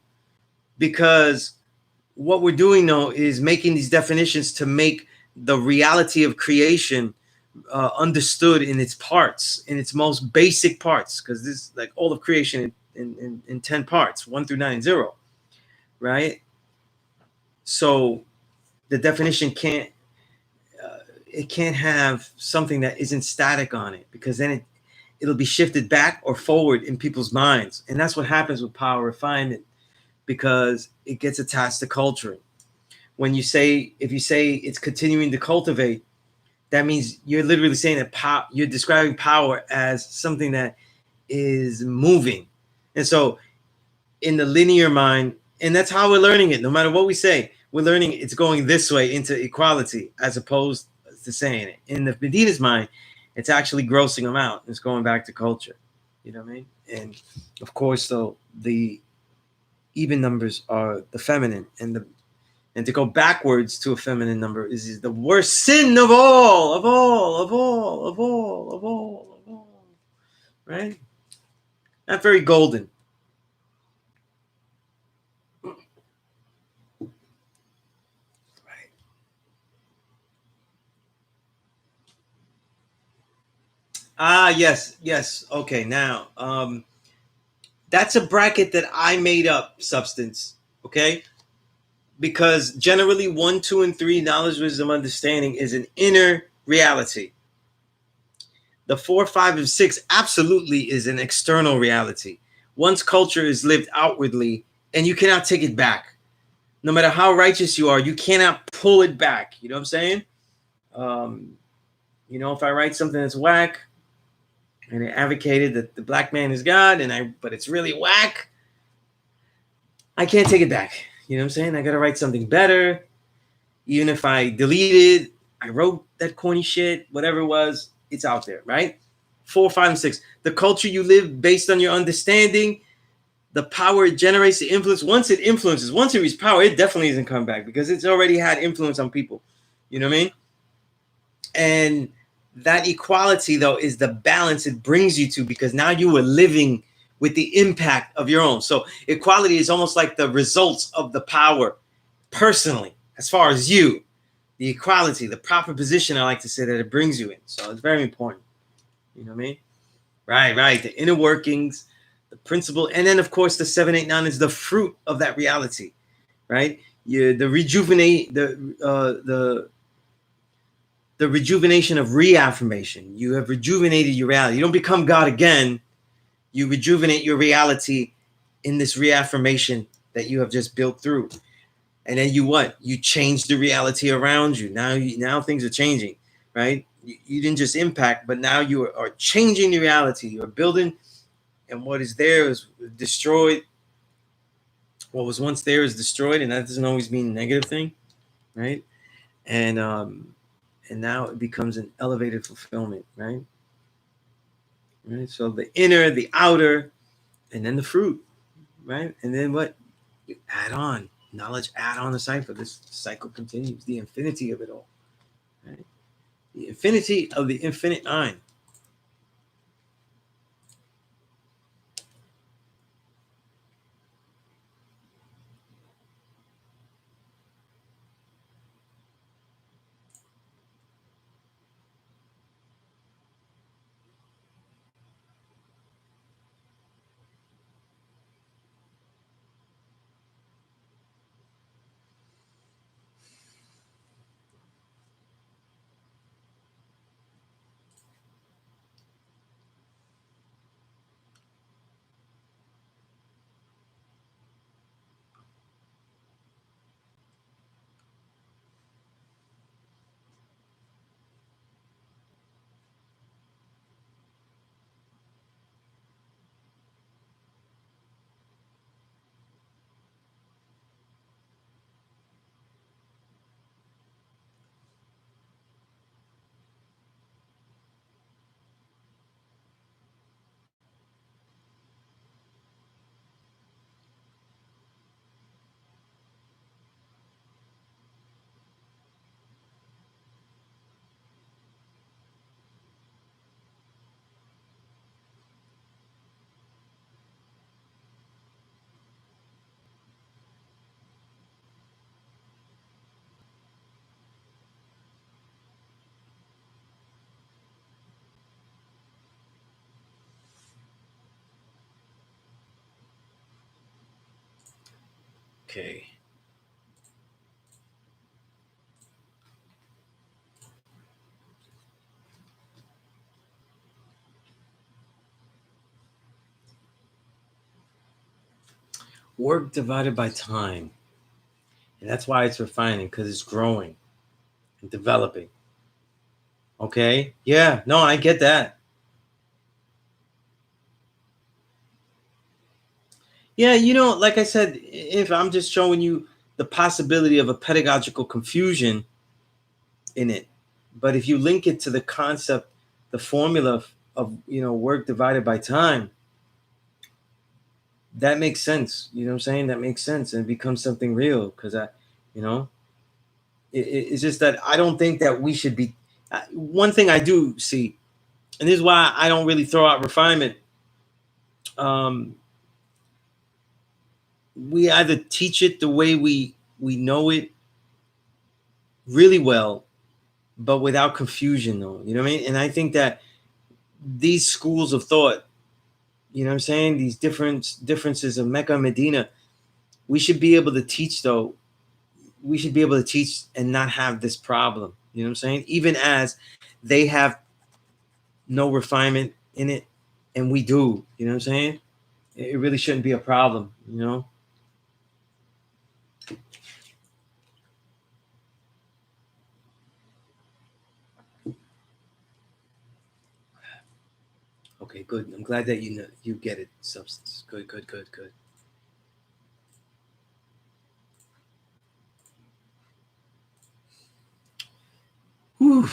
because what we're doing though is making these definitions to make the reality of creation understood in its parts, in its most basic parts, because this is like all of creation in 10 parts, 1 through 9 and 0, right? So the definition it can't have something that isn't static on it, because then it'll be shifted back or forward in people's minds. And that's what happens with power refinement, because it gets attached to culture. When you say, if you say it's continuing to cultivate, that means you're literally saying that you're describing power as something that is moving. And so in the linear mind, and that's how we're learning it, no matter what we say, we're learning it's going this way into equality, as opposed to saying it. In the Medina's mind, it's actually grossing them out. It's going back to culture. You know what I mean? And of course, though, the even numbers are the feminine, and to go backwards to a feminine number is the worst sin of all, of all, of all, of all, of all, of all. Right? Not very golden. Right. Ah, yes, yes. Okay, now, that's a bracket that I made up, Substance. Okay? Because generally 1, 2, and 3, knowledge, wisdom, understanding, is an inner reality. The 4, 5, and 6 absolutely is an external reality. One's culture is lived outwardly, and you cannot take it back. No matter how righteous you are, you cannot pull it back. You know what I'm saying? Um, if I write something that's whack, and I advocated that the black man is God, but it's really whack, I can't take it back. You know what I'm saying? I got to write something better. Even if I deleted, I wrote that corny shit, whatever it was, it's out there, right? 4, 5, and 6. The culture you live based on your understanding, the power it generates, the influence. Once it reaches power, it definitely isn't come back, because it's already had influence on people. You know what I mean? And that equality, though, is the balance it brings you to, because now you are living with the impact of your own. So equality is almost like the results of the power personally, as far as you, the equality, the proper position, I like to say, that it brings you in. So it's very important. You know what I mean? Right. The inner workings, the principle, and then of course the 7, 8, 9 is the fruit of that reality, right? The rejuvenation of reaffirmation. You have rejuvenated your reality. You don't become God again. You rejuvenate your reality in this reaffirmation that you have just built through. And then you change the reality around you. Now things are changing, right? You didn't just impact, but now you are changing the reality. You're building, and what is there is destroyed. What was once there is destroyed, and that doesn't always mean a negative thing, right? And now it becomes an elevated fulfillment, right? Right. So the inner, the outer, and then the fruit, right? And then what? You add on knowledge, add on the cycle. This cycle continues. The infinity of it all, right? The infinity of the infinite nine. Okay. Work divided by time. And that's why it's refining, because it's growing and developing. Okay. Yeah. No, I get that. Yeah. Like I said, if I'm just showing you the possibility of a pedagogical confusion in it, but if you link it to the concept, the formula of work divided by time, that makes sense. You know what I'm saying? That makes sense, and it becomes something real. Because you know, it's just that I don't think that we should be. One thing I do see, and this is why I don't really throw out refinement. Um, we either teach it the way we know it really well, but without confusion, though. You know what I mean? And I think that these schools of thought, you know what I'm saying, these differences of Mecca and Medina, we should be able to teach though. We should be able to teach and not have this problem. You know what I'm saying? Even as they have no refinement in it, and we do. You know what I'm saying? It really shouldn't be a problem. Okay, good. I'm glad that you get it. Substance. Good, good, good, good. Whew.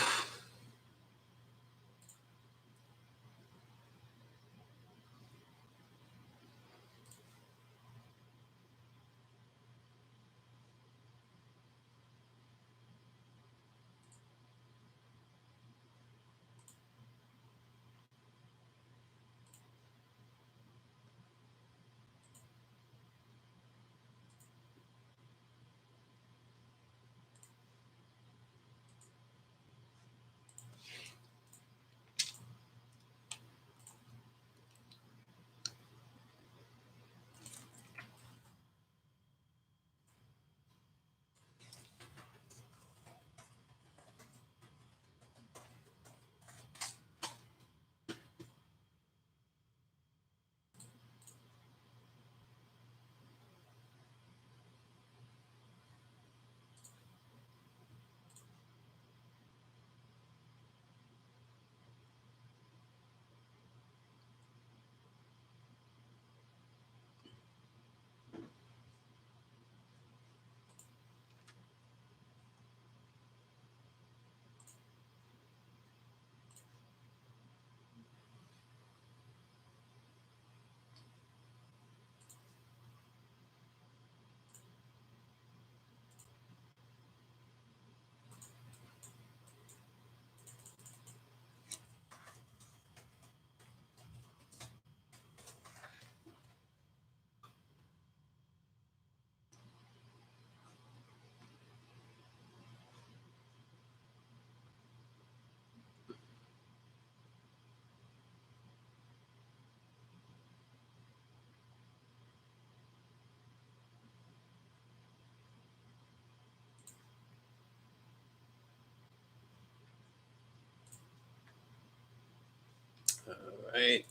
All right.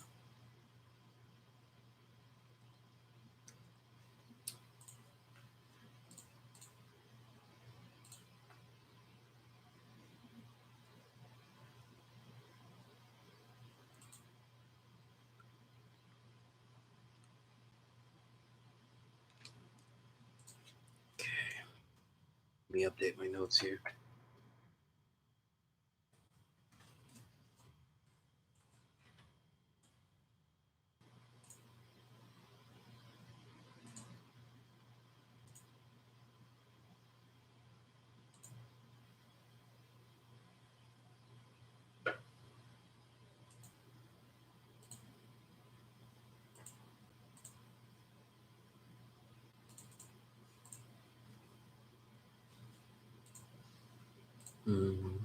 Let me update my notes here. Mhm.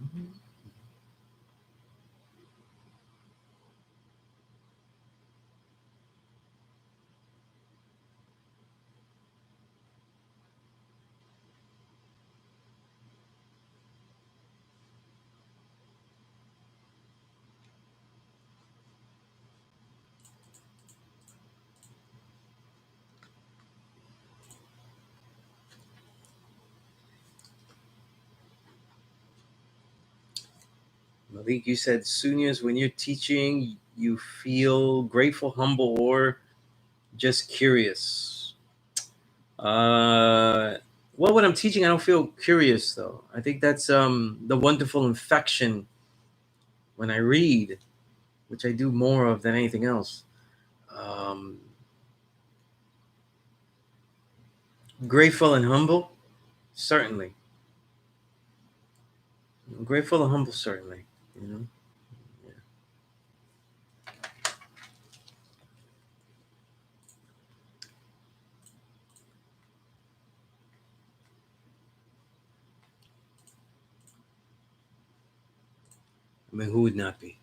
Malik, you said Sunez, when you're teaching, you feel grateful, humble, or just curious. Uh, well, when I'm teaching, I don't feel curious though. I think that's the wonderful infection when I read, which I do more of than anything else. Um, Grateful and humble, certainly. Grateful and humble, certainly. You know. Yeah. I mean, who would not be?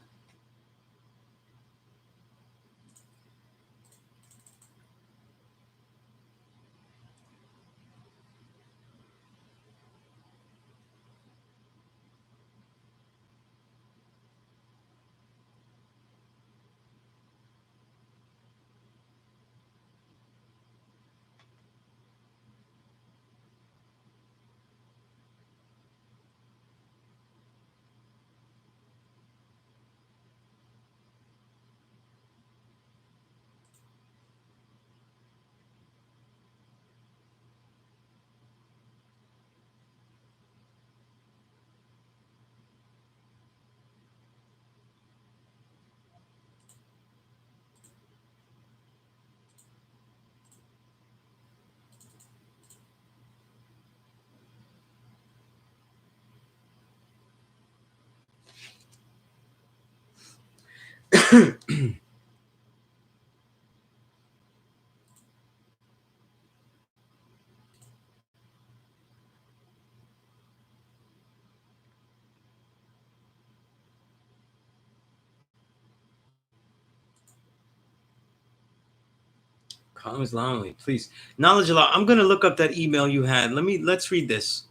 Calm is lonely, please. Knowledge a lot. I'm gonna look up that email you had. Let's read this.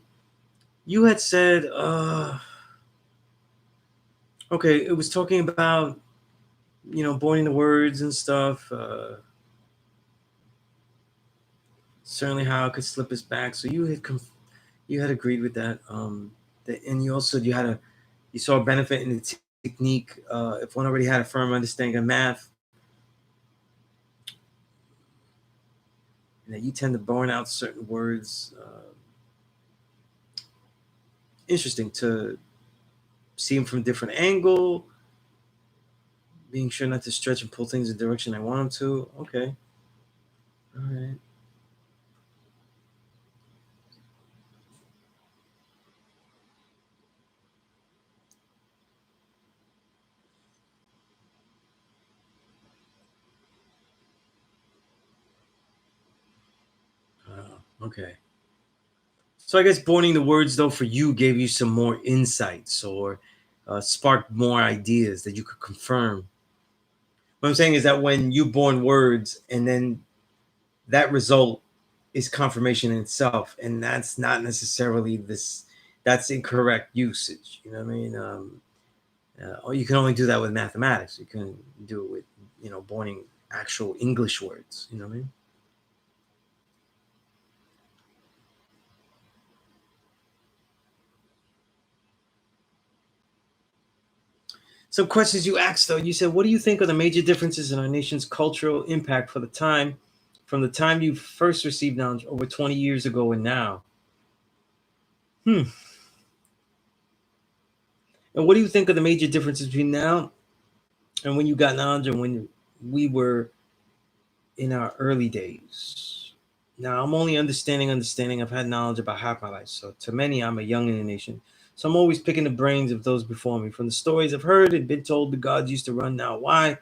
You had said, okay, it was talking about boring the words and stuff. Certainly how it could slip us back. So you had agreed with that. And you also you saw a benefit in the technique. If one already had a firm understanding of math, and that you tend to burn out certain words. Interesting to see them from a different angle, being sure not to stretch and pull things in the direction I want them to. Okay, all right. Okay. So I guess boarding the words though for you gave you some more insights or sparked more ideas that you could confirm. What I'm saying is that when you born words and then that result is confirmation in itself, and that's not necessarily this. That's incorrect usage. You know what I mean? Or you can only do that with mathematics. You can do it with borning actual English words. You know what I mean? Some questions you asked though. You said, "What do you think are the major differences in our nation's cultural impact for the time, from the time you first received knowledge over 20 years ago and now?" Hmm. And what do you think are the major differences between now and when you got knowledge and when we were in our early days? Now I'm only understanding. I've had knowledge about half my life. So to many, I'm a young in the nation. So I'm always picking the brains of those before me. From the stories I've heard and been told the gods used to run now. Why?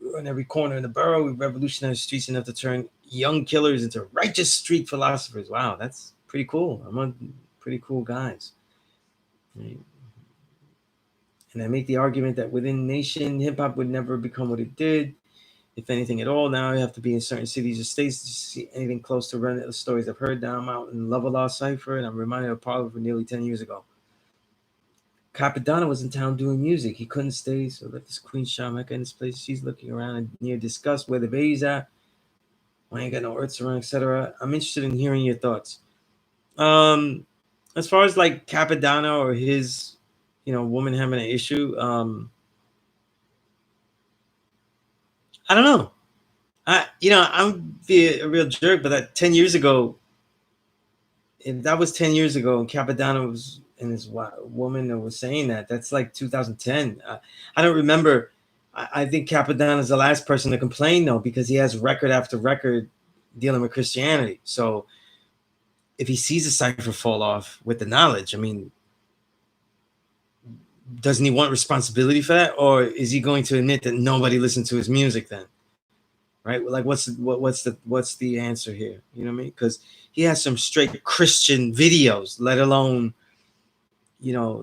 We run every corner in the borough. We revolutionized streets enough to turn young killers into righteous street philosophers. Wow, that's pretty cool. I'm on pretty cool guys. Right? And I make the argument that within nation, hip hop would never become what it did, if anything at all. Now I have to be in certain cities or states to see anything close to running the stories I've heard. Now I'm out in Love Law Cipher, and I'm reminded of Parliament from nearly 10 years ago. Capadonna was in town doing music. He couldn't stay, so left his queen Shameka in his place. She's looking around in near disgust where the baby's at. I ain't got no earths around, etc. I'm interested in hearing your thoughts. Um, as far as like Capadonna or woman having an issue. I don't know. I'm be a real jerk, but that 10 years ago, if that was 10 years ago, and Capadonna was and his woman that was saying that, that's like 2010. I don't remember. I think Capadonna is the last person to complain, though, because he has record after record dealing with Christianity. So if he sees a cipher fall off with the knowledge, I mean, doesn't he want responsibility for that? Or is he going to admit that nobody listened to his music then? Right? Like, what's the answer here? You know what I mean? Because he has some straight Christian videos, let alone,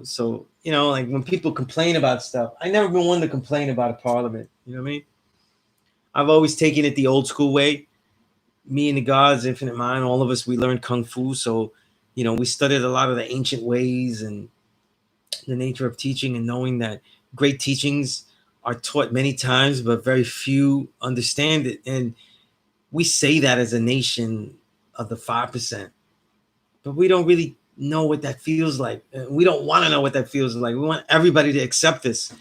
so, like when people complain about stuff, I never been one to complain about a parliament. You know what I mean? I've always taken it the old school way. Me and the gods, infinite mind, all of us, we learned kung fu. So, we studied a lot of the ancient ways and the nature of teaching, and knowing that great teachings are taught many times, but very few understand it. And we say that as a nation of the 5%, but we don't really know what that feels like. We don't want to know what that feels like. We want everybody to accept this.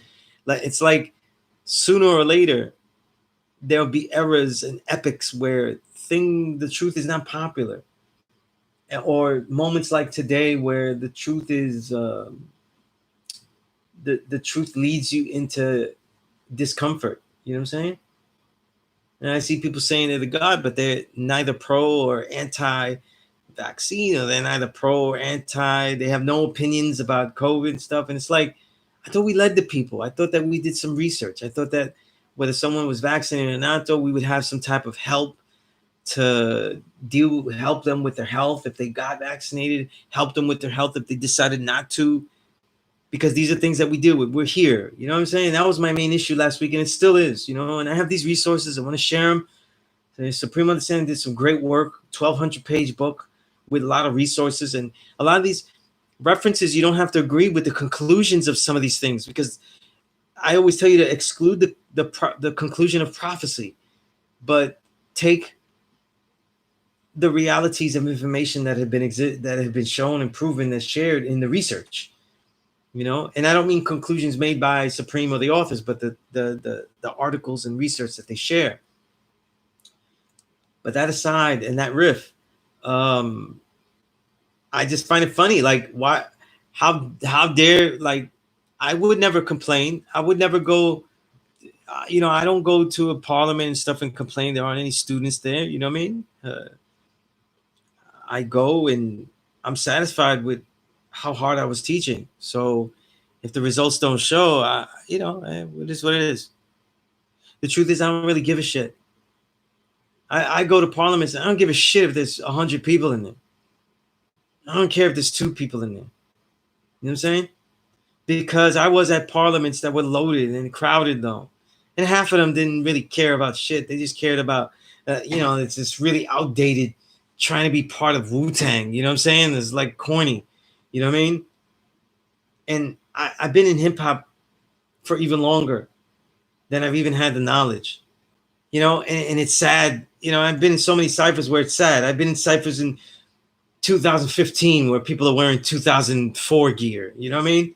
It's like sooner or later, there'll be eras and epochs where the truth is not popular, or moments like today where the truth is the truth leads you into discomfort. You know what I'm saying? And I see people saying they're the God, but they're neither pro or anti-vaccine, or they're neither pro or anti. They have no opinions about COVID and stuff. And it's like, I thought we led the people. I thought that we did some research. I thought that whether someone was vaccinated or not, I thought we would have some type of help to help them with their health if they got vaccinated, help them with their health if they decided not to, because these are things that we deal with. We're here. You know what I'm saying? That was my main issue last week, and it still is, and I have these resources. I want to share them. The Supreme Understanding did some great work, 1,200-page book with a lot of resources, and a lot of these references, you don't have to agree with the conclusions of some of these things, because I always tell you to exclude the conclusion of prophecy, but take the realities of information that have been shown and proven, that's shared in the research. And I don't mean conclusions made by Supreme or the authors, but the articles and research that they share. But that aside, and that riff, I just find it funny. Like, why? How dare? Like, I would never complain. I would never go. I don't go to a parliament and stuff and complain. There aren't any students there. You know what I mean? I go and I'm satisfied with how hard I was teaching. So if the results don't show, it is what it is. The truth is, I don't really give a shit. I go to parliaments and I don't give a shit if there's 100 people in there. I don't care if there's 2 people in there. You know what I'm saying? Because I was at parliaments that were loaded and crowded, though. And half of them didn't really care about shit. They just cared about, it's this really outdated trying to be part of Wu-Tang. You know what I'm saying? It's like corny. You know what I mean? And I've been in hip-hop for even longer than I've even had the knowledge. And it's sad. I've been in so many ciphers where it's sad. I've been in ciphers in 2015 where people are wearing 2004 gear. You know what I mean?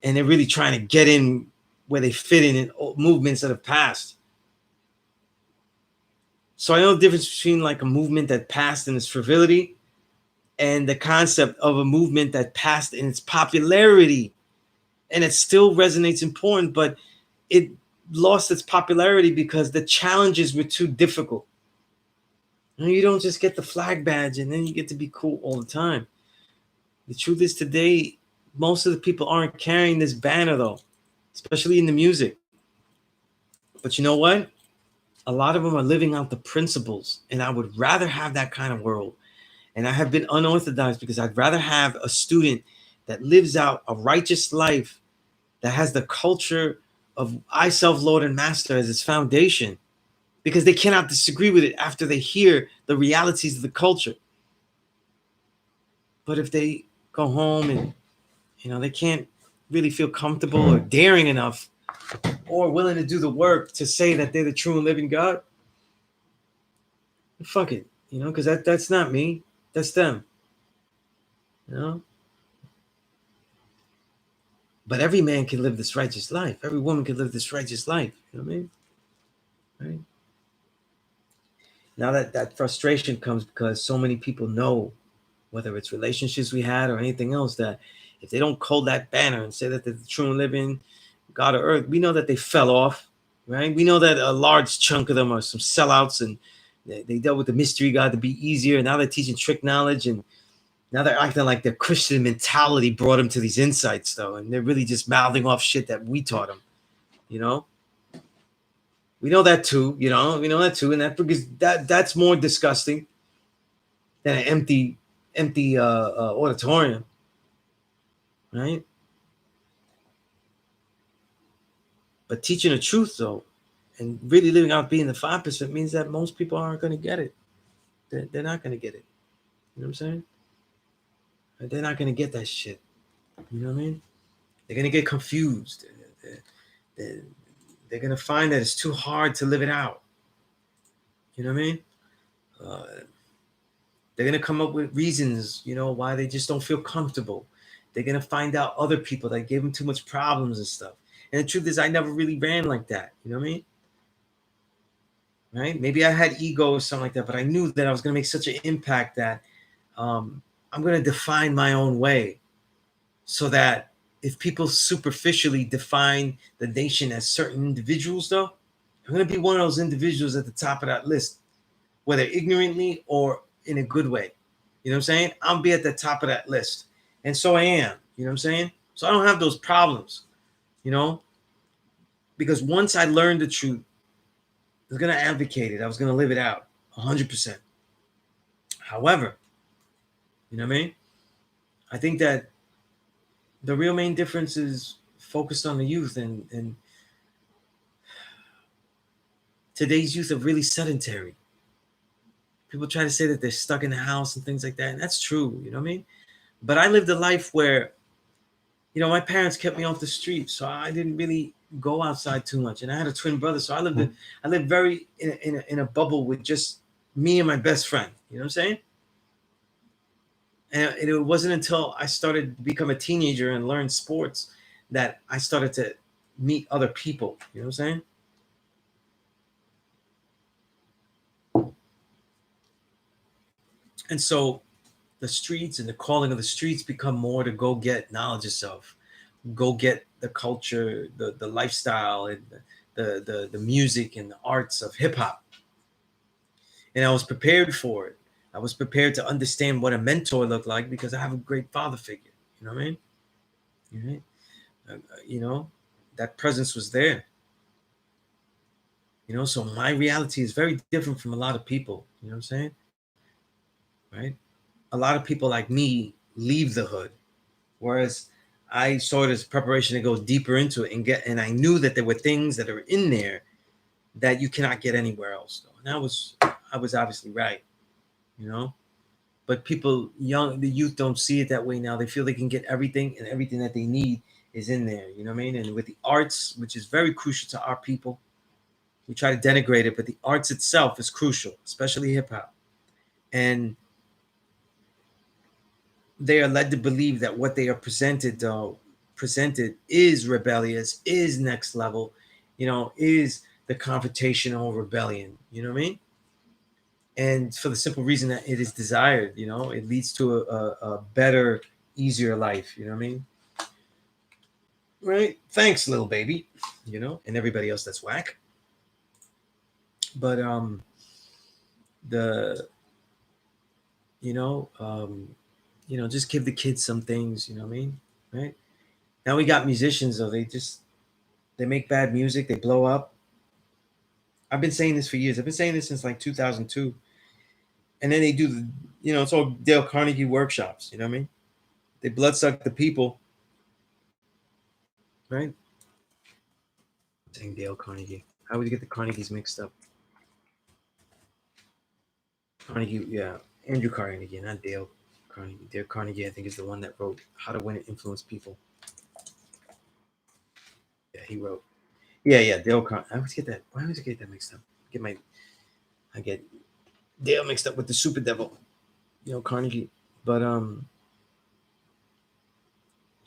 And they're really trying to get in where they fit in movements that have passed. So I know the difference between like a movement that passed in its frivolity and the concept of a movement that passed in its popularity. And it still resonates important, but it lost its popularity because the challenges were too difficult. You don't just get the flag badge and then you get to be cool all the time. The truth is, today, most of the people aren't carrying this banner, though, especially in the music. But you know what? A lot of them are living out the principles, and I would rather have that kind of world. And I have been unorthodox because I'd rather have a student that lives out a righteous life, that has the culture of I, self, Lord, and Master as its foundation, because they cannot disagree with it after they hear the realities of the culture. But if they go home and, they can't really feel comfortable or daring enough or willing to do the work to say that they're the true and living God, fuck it, because that's not me. That's them. But every man can live this righteous life. Every woman can live this righteous life. You know what I mean? Right? Now that frustration comes because so many people know, whether it's relationships we had or anything else, that if they don't hold that banner and say that they're the true and living God of earth, we know that they fell off, right? We know that a large chunk of them are some sellouts, and they dealt with the mystery God to be easier. And now they're teaching trick knowledge, and now they're acting like their Christian mentality brought them to these insights, though. And they're really just mouthing off shit that we taught them, you know? We know that too, you know? We know that too. And that because that's more disgusting than an empty auditorium, right? But teaching the truth, though, and really living out being the 5% means that most people aren't going to get it. They're not going to get it. You know what I'm saying? They're not going to get that shit. You know what I mean? They're going to get confused. They're going to find that it's too hard to live it out. You know what I mean? They're going to come up with reasons, you know, why they just don't feel comfortable. They're going to find out other people that gave them too much problems and stuff. And the truth is, I never really ran like that. You know what I mean? Right? Maybe I had ego or something like that, but I knew that I was going to make such an impact that I'm going to define my own way, so that if people superficially define the nation as certain individuals, though, I'm going to be one of those individuals at the top of that list, whether ignorantly or in a good way. You know what I'm saying? I'll be at the top of that list. And so I am. You know what I'm saying? So I don't have those problems, you know, because once I learned the truth, I was going to advocate it. I was going to live it out 100%. However, you know what I mean? I think that the real main difference is focused on the youth, and today's youth are really sedentary. People try to say that they're stuck in the house and things like that, and that's true, you know what I mean? But I lived a life where, you know, my parents kept me off the street, so I didn't really go outside too much. And I had a twin brother, so I lived very in a bubble with just me and my best friend. You know what I'm saying? And it wasn't until I started to become a teenager and learn sports that I started to meet other people. You know what I'm saying? And so the streets and the calling of the streets become more to go get knowledge yourself, go get the culture, the lifestyle, and the music and the arts of hip hop. And I was prepared for it. I was prepared to understand what a mentor looked like because I have a great father figure. You know what I mean? Right? You know, that presence was there. You know, so my reality is very different from a lot of people. You know what I'm saying? Right? A lot of people like me leave the hood, whereas I saw it as preparation to go deeper into it and I knew that there were things that are in there that you cannot get anywhere else. Though. And I was obviously right, you know. But people, the youth don't see it that way now. They feel they can get everything, and everything that they need is in there. You know what I mean? And with the arts, which is very crucial to our people, we try to denigrate it, but the arts itself is crucial, especially hip hop. And they are led to believe that what they are presented is rebellious, is next level, you know, is the confrontational rebellion. You know what I mean? And for the simple reason that it is desired, you know, it leads to a better, easier life. You know what I mean? Right? Thanks, little baby. You know, and everybody else that's whack. But the just give the kids some things. You know what I mean? Right? Now we got musicians though. They make bad music. They blow up. I've been saying this for years. I've been saying this since like 2002. And then they do it's all Dale Carnegie workshops. You know what I mean? They bloodsuck the people. Right? Saying Dale Carnegie. How would you get the Carnegies mixed up? Carnegie, yeah. Andrew Carnegie, not Dale Carnegie. Dale Carnegie, I think, is the one that wrote How to Win and Influence People. Yeah, he wrote. Yeah, Dale Carnegie. I always get that. Why always get that mixed up? I get Dale mixed up with the Super Devil. Carnegie. But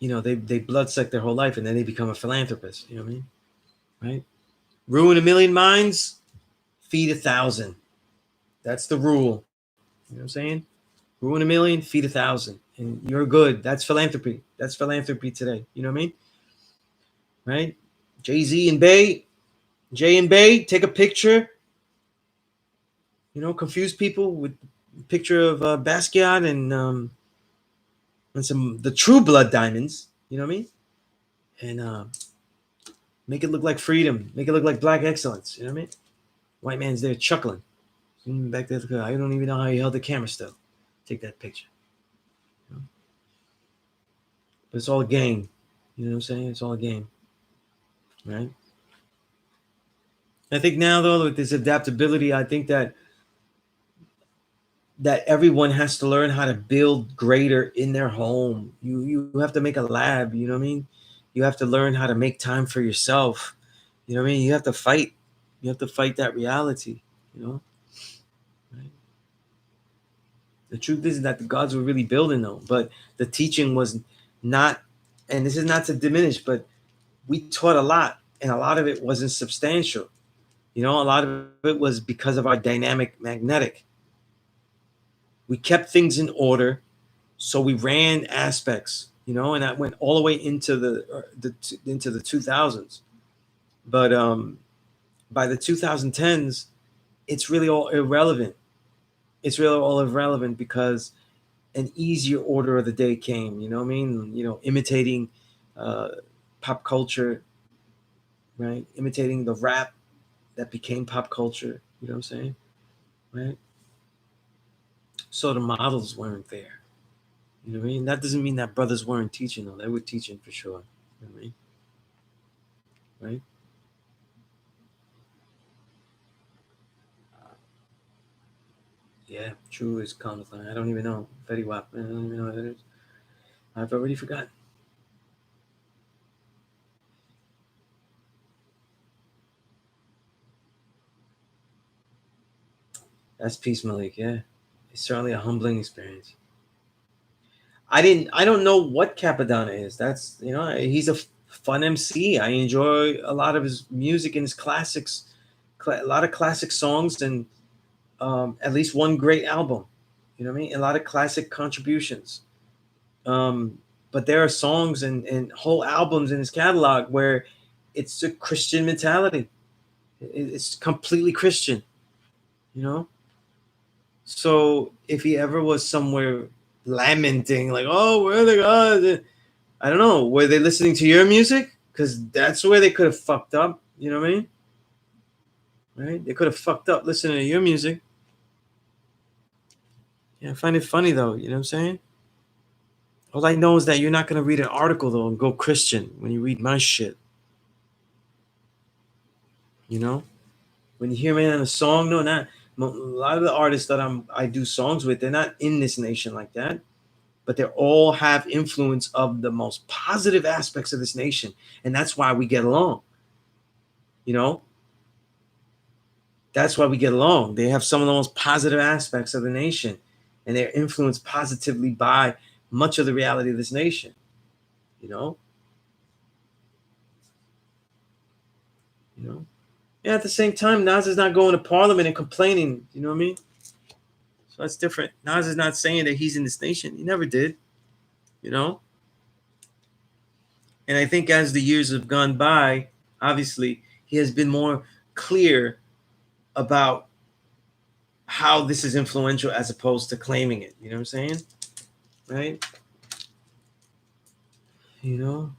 they bloodsuck their whole life and then they become a philanthropist. You know what I mean? Right? Ruin a million minds, feed 1,000. That's the rule. You know what I'm saying? Ruin a million, feed 1,000, and you're good. That's philanthropy. That's philanthropy today. You know what I mean? Right? Jay-Z and Bay, Jay and Bay, take a picture. Confuse people with a picture of Basquiat and some the True Blood diamonds. You know what I mean? And make it look like freedom. Make it look like black excellence. You know what I mean? White man's there chuckling. Back there, I don't even know how he held the camera still. Take that picture. But it's all a game. You know what I'm saying? It's all a game. Right? I think now, though, with this adaptability, I think that everyone has to learn how to build greater in their home. You have to make a lab. You know what I mean? You have to learn how to make time for yourself. You know what I mean? You have to fight. You have to fight that reality. Right? The truth is that the gods were really building, though, but the teaching was not. And this is not to diminish, but we taught a lot, and a lot of it wasn't substantial. A lot of it was because of our dynamic magnetic. We kept things in order, so we ran aspects, and that went all the way into the 2000s. But by the 2010s, it's really all irrelevant. It's really all irrelevant because an easier order of the day came. You know what I mean? Imitating pop culture, right? Imitating the rap that became pop culture. You know what I'm saying? Right? So the models weren't there. You know what I mean? That doesn't mean that brothers weren't teaching, though. They were teaching for sure. You know what I mean? Right? Yeah, true is countless. I don't even know. Very wap. I don't even know what it is. I've already forgotten. That's Peace Malik, yeah. It's certainly a humbling experience. I don't know what Capadonna is. That's he's a fun MC. I enjoy a lot of his music and his classics, a lot of classic songs, and at least one great album. You know what I mean? A lot of classic contributions. But there are songs and whole albums in his catalog where it's a Christian mentality. It's completely Christian, you know? So if he ever was somewhere lamenting, like, oh, where are the gods? I don't know. Were they listening to your music? Because that's where they could have fucked up. You know what I mean? Right? They could have fucked up listening to your music. Yeah, I find it funny, though. You know what I'm saying? All I know is that you're not going to read an article, though, and go Christian when you read my shit. You know? When you hear me on a song, no, not a lot of the artists that I do songs with, they're not in this nation like that, but they all have influence of the most positive aspects of this nation, and that's why we get along. You know, that's why we get along. They have some of the most positive aspects of the nation, and they're influenced positively by much of the reality of this nation. You know, you know. Yeah, at the same time, Nas is not going to Parliament and complaining. You know what I mean? So that's different. Nas is not saying that he's in this nation. He never did. You know? And I think as the years have gone by, obviously, he has been more clear about how this is influential as opposed to claiming it. You know what I'm saying? Right? You know?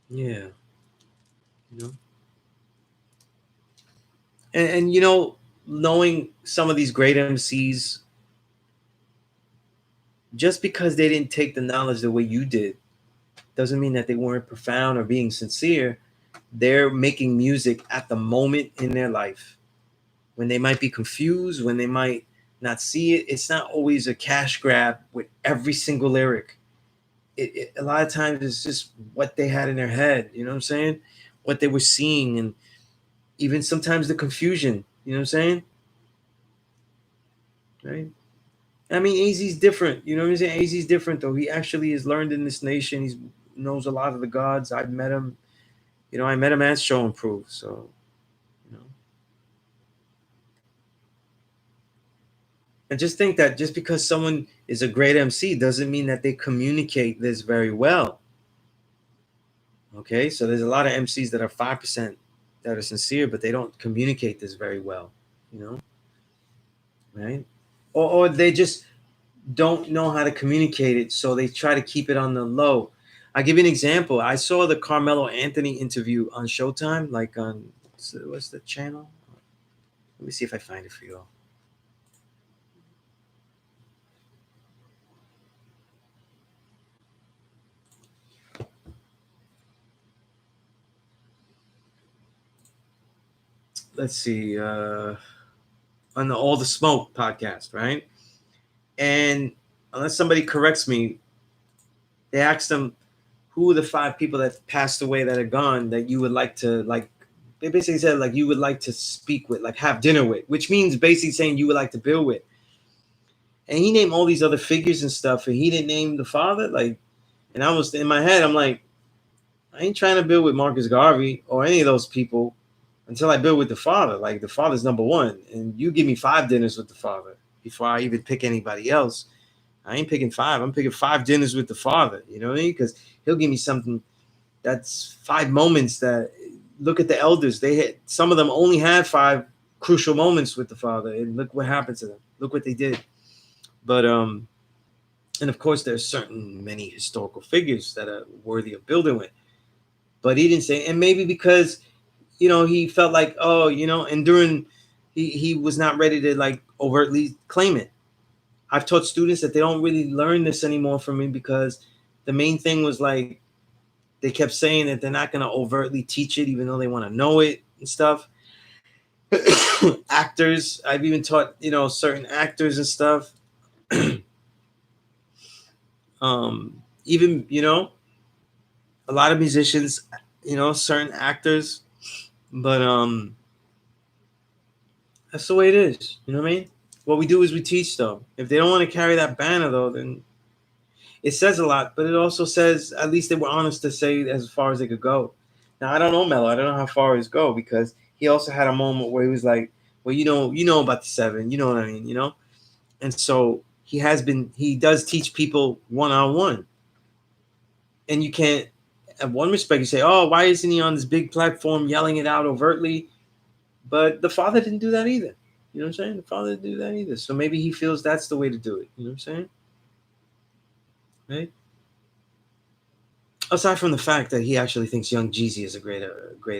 Yeah. You know? And knowing some of these great MCs, just because they didn't take the knowledge the way you did, doesn't mean that they weren't profound or being sincere. They're making music at the moment in their life when they might be confused, when they might not see it. It's not always a cash grab with every single lyric. A lot of times it's just what they had in their head. You know what I'm saying? What they were seeing, and even sometimes the confusion. You know what I'm saying? Right? I mean, AZ's different. You know what I'm saying? AZ's different, though. He actually has learned in this nation. He knows a lot of the gods. I've met him. You know, I met him at Show and Proof. So, you know. And just think that just because someone is a great MC doesn't mean that they communicate this very well. Okay? So there's a lot of MCs that are 5% that are sincere, but they don't communicate this very well. You know? Right? Or they just don't know how to communicate it, so they try to keep it on the low. I'll give you an example. I saw the Carmelo Anthony interview on Showtime, like on what's the channel? Let me see if I find it for you all. Let's see. On the All the Smoke podcast, right? And unless somebody corrects me, they asked them who are the 5 people that passed away that are gone that you would like to like. They basically said like you would like to speak with, like have dinner with, which means basically saying you would like to build with. And he named all these other figures and stuff, and he didn't name the father. Like, and I was in my head, I'm like, I ain't trying to build with Marcus Garvey or any of those people until I build with the father. Like the father's number one, and you give me 5 dinners with the father before I even pick anybody else. I ain't picking 5. I'm picking 5 dinners with the father. You know what I mean? Because he'll give me something that's 5 moments that look at the elders. They had some of them only had 5 crucial moments with the father, and look what happened to them. Look what they did. But and of course there's certain many historical figures that are worthy of building with. But he didn't say, and maybe because you know he felt like, oh, you know, and during he was not ready to like overtly claim it. I've taught students that they don't really learn this anymore from me because the main thing was like they kept saying that they're not going to overtly teach it, even though they want to know it and stuff. Actors, I've even taught, you know, certain actors and stuff. Even, you know, a lot of musicians, you know, certain actors, but that's the way it is. You know what I mean? What we do is we teach, though. If they don't want to carry that banner, though, then it says a lot, but it also says at least they were honest to say as far as they could go. Now I don't know Mello. I don't know how far his go because he also had a moment where he was like, "Well, you know about the 7, you know what I mean, you know." And so he does teach people one-on-one, and you can't. At one respect, you say, "Oh, why isn't he on this big platform yelling it out overtly?" But the father didn't do that either. You know what I'm saying? The father didn't do that either. So maybe he feels that's the way to do it. You know what I'm saying? Right? Aside from the fact that he actually thinks Young Jeezy is a great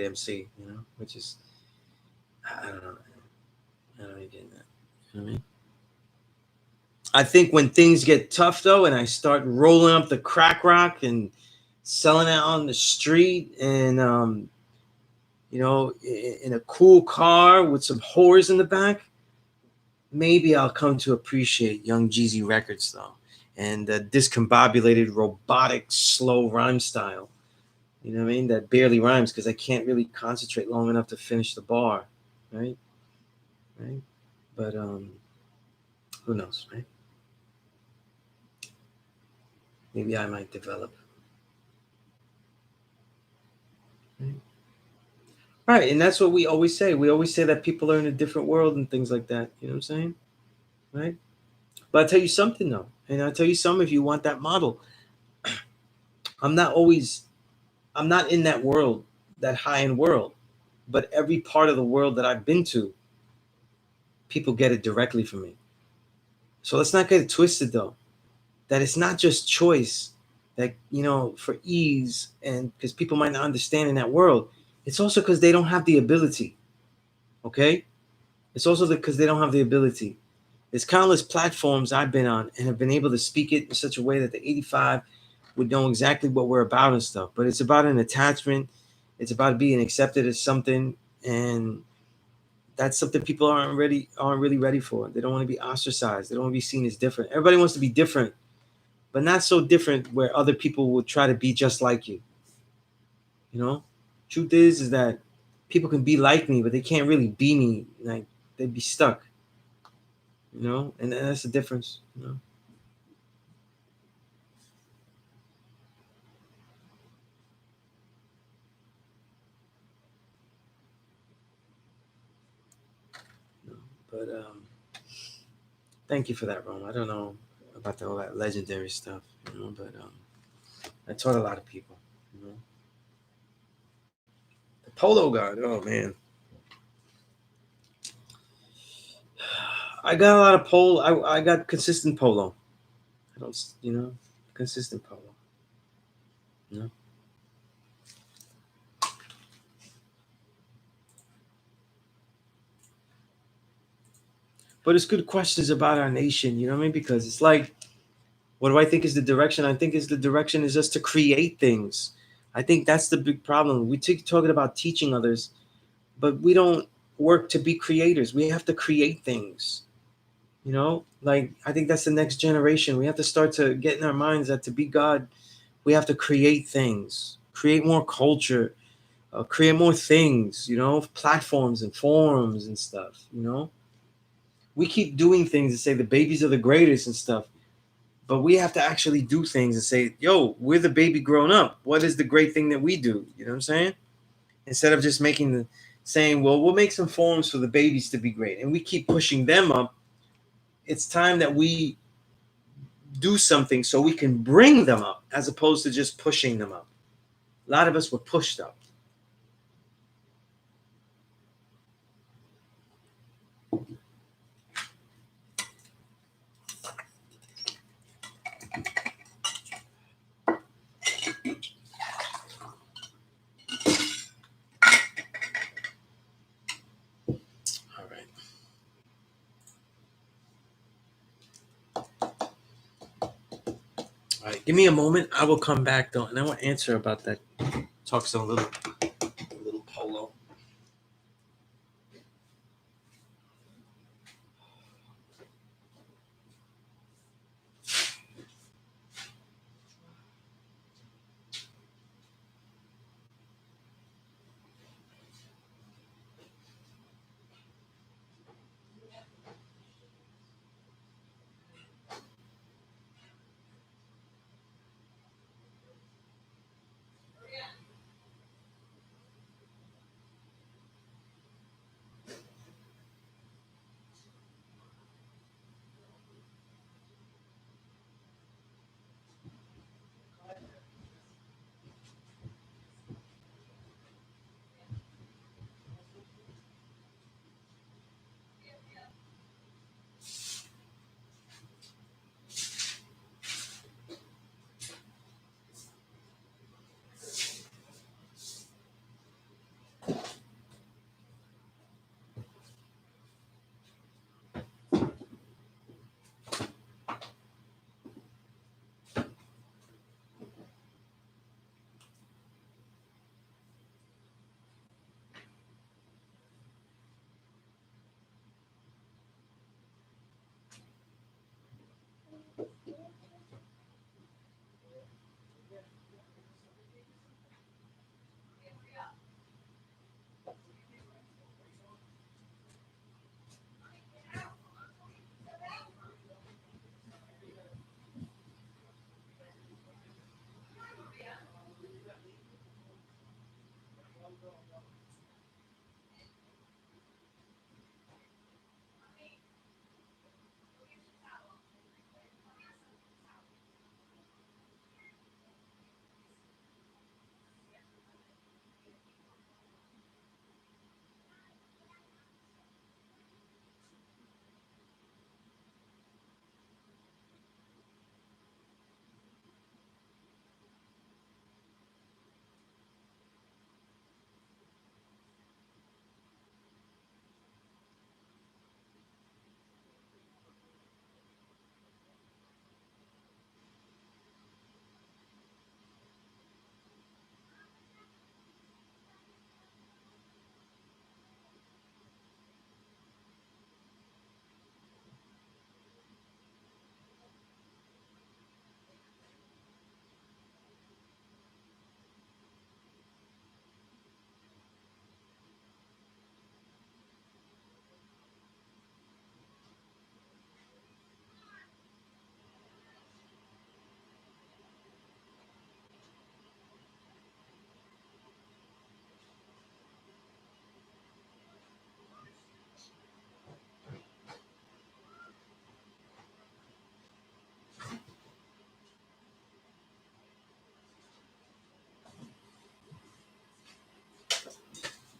MC, you know, which is I don't know, I don't even get that. You know what I mean? I think when things get tough though, and I start rolling up the crack rock and selling it on the street, and you know, in a cool car with some whores in the back, maybe I'll come to appreciate Young Jeezy records though, and the discombobulated, robotic, slow rhyme style. You know what I mean? That barely rhymes because I can't really concentrate long enough to finish the bar, right? Right? But who knows, right? Maybe I might develop. Right? Right, and that's what we always say. We always say that people are in a different world and things like that. You know what I'm saying? Right? But I'll tell you something though, and I'll tell you some if you want that model. I'm not always I'm not in that world, that high end world. But every part of the world that I've been to, people get it directly from me. So let's not get it twisted though. That it's not just choice, that you know, for ease and because people might not understand in that world. It's also because they don't have the ability. Okay? It's also because they don't have the ability. There's countless platforms I've been on and have been able to speak it in such a way that the 85 would know exactly what we're about and stuff. But it's about an attachment. It's about being accepted as something, and that's something people aren't really ready for. They don't want to be ostracized. They don't want to be seen as different. Everybody wants to be different, but not so different where other people will try to be just like you. You know, truth is that people can be like me, but they can't really be me. Like they'd be stuck, you know, and that's the difference, you know. But thank you for that, Rome. I don't know about all that legendary stuff, you know, but I taught a lot of people, you know. The polo guard, oh man, I got a lot of polo. I got consistent polo. I don't, you know, consistent polo. You know, but it's good questions about our nation. You know what I mean? Because it's like, what do I think is the direction? I think is the direction is just to create things. I think that's the big problem. We keep talking about teaching others, but we don't work to be creators. We have to create things. You know, like I think that's the next generation. We have to start to get in our minds that to be God, we have to create things, create more culture, create more things. You know, platforms and forums and stuff. You know, we keep doing things and say the babies are the greatest and stuff, but we have to actually do things and say, "Yo, we're the baby grown up. What is the great thing that we do?" You know what I'm saying? Instead of just making the saying, "Well, we'll make some forums for the babies to be great," and we keep pushing them up. It's time that we do something so we can bring them up as opposed to just pushing them up. A lot of us were pushed up. All right. All right. Give me a moment. I will come back though, and I will answer about that. Talk some little polo.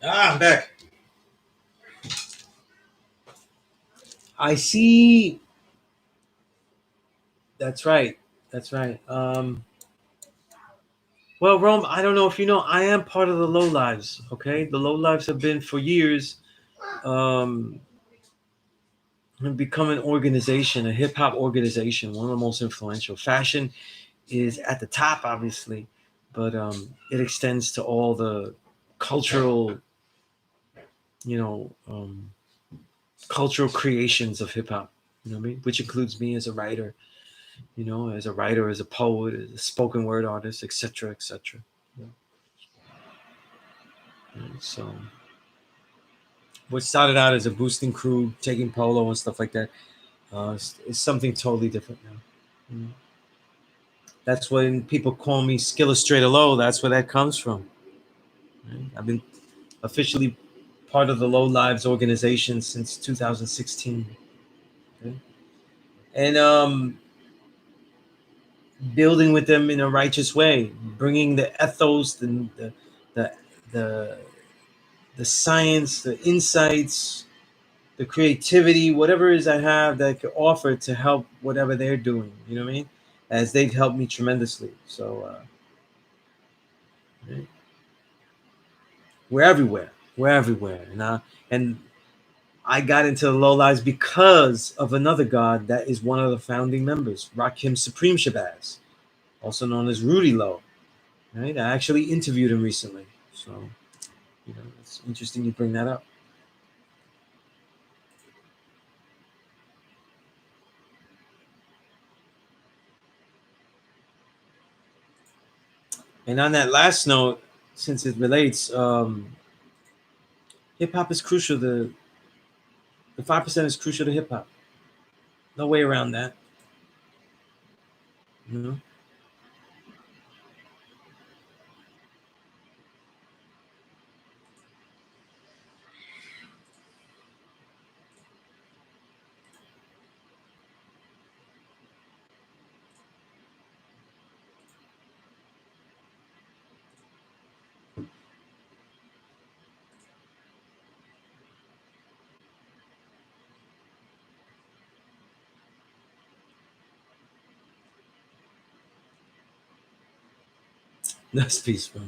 I'm back. I see. That's right. That's right. Well, Rome, I don't know if you know, I am part of the Low Lives. Okay, the Low Lives have been for years um, have become an organization, a hip hop organization, one of the most influential. Fashion is at the top, obviously, but it extends to all the cultural, you know, cultural creations of hip hop. You know what I mean? Which includes me as a writer, as a writer, as a poet, as a spoken word artist, etc., etc. So, what started out as a boosting crew, taking polo and stuff like that, is something totally different now. You know? That's when people call me Skillustrator Low. That's where that comes from. Right? I've been officially part of the Low Lives organization since 2016, okay? And building with them in a righteous way, bringing the ethos, the the the science, the insights, the creativity, whatever it is I have that I could offer to help whatever they're doing. You know what I mean? As they've helped me tremendously. So right? We're everywhere. We're everywhere, and I got into the low lives because of another god that is one of the founding members, Rakim Supreme Shabazz, also known as Rudy Low. Right? I actually interviewed him recently, so it's interesting you bring that up. And on that last note, since it relates, hip hop is crucial. The 5% is crucial to hip hop. No way around that. You know, that's peaceful.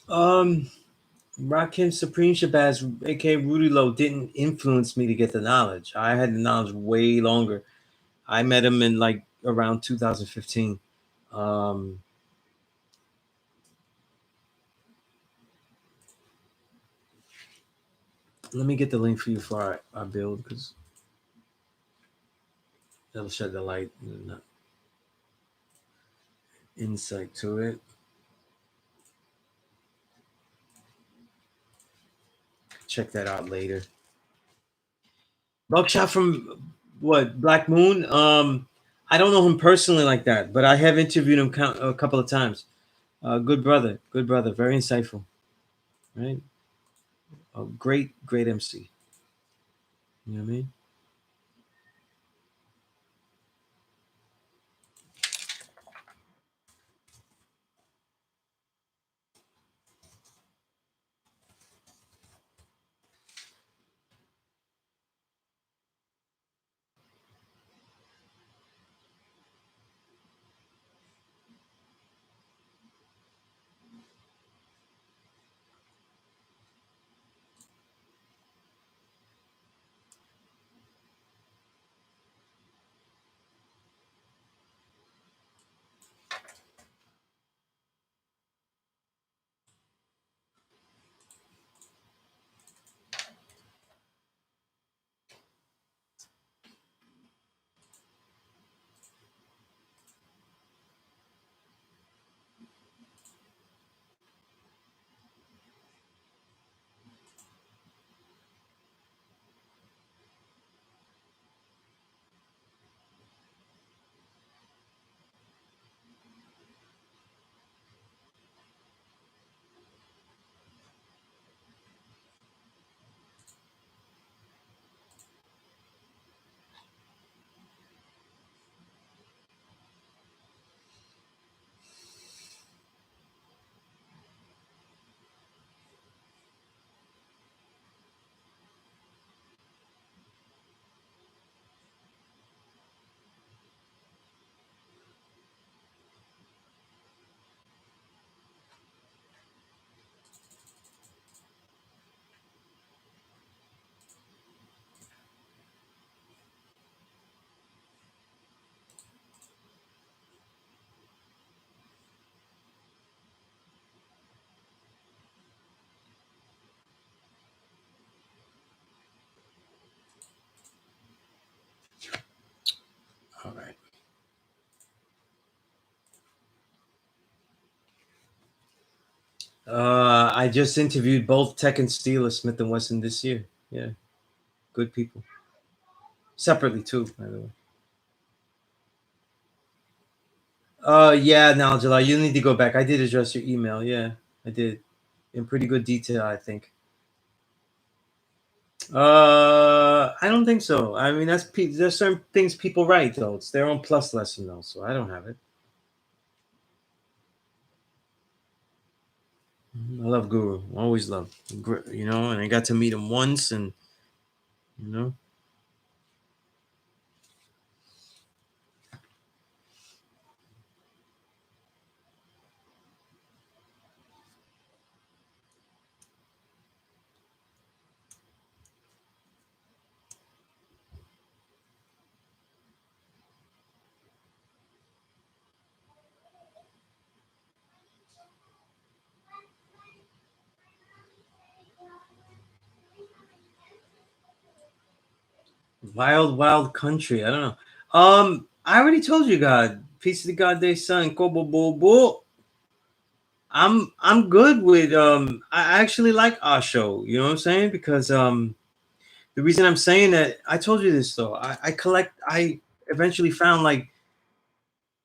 Um, Rakim Supreme Shabazz, aka Rudy Lowe, didn't influence me to get the knowledge. I had the knowledge way longer. I met him in like around 2015. Um, Let me get the link for you for our build because that'll shed the light and insight to it. Check that out later. Buckshot from what Black Moon? I don't know him personally like that, but I have interviewed him a couple of times. Good brother, very insightful, right? A great MC. You know what I mean? All right. I just interviewed both Tech and Steel at Smith and Wesson this year. Yeah, good people. Separately too, by the way. Yeah, now July, you need to go back. I did address your email. Yeah, I did in pretty good detail, I think. I don't think so. I mean, there's certain things people write though. It's their own plus lesson though, so I don't have it. I love Guru. Always love. You know, and I got to meet him once, and you know, wild country. I don't know. I already told you, God. Peace to the God, day son. Kobo bo bo. I'm good with I actually like our show. You know what I'm saying? Because the reason I'm saying that, I told you this though. I eventually found like,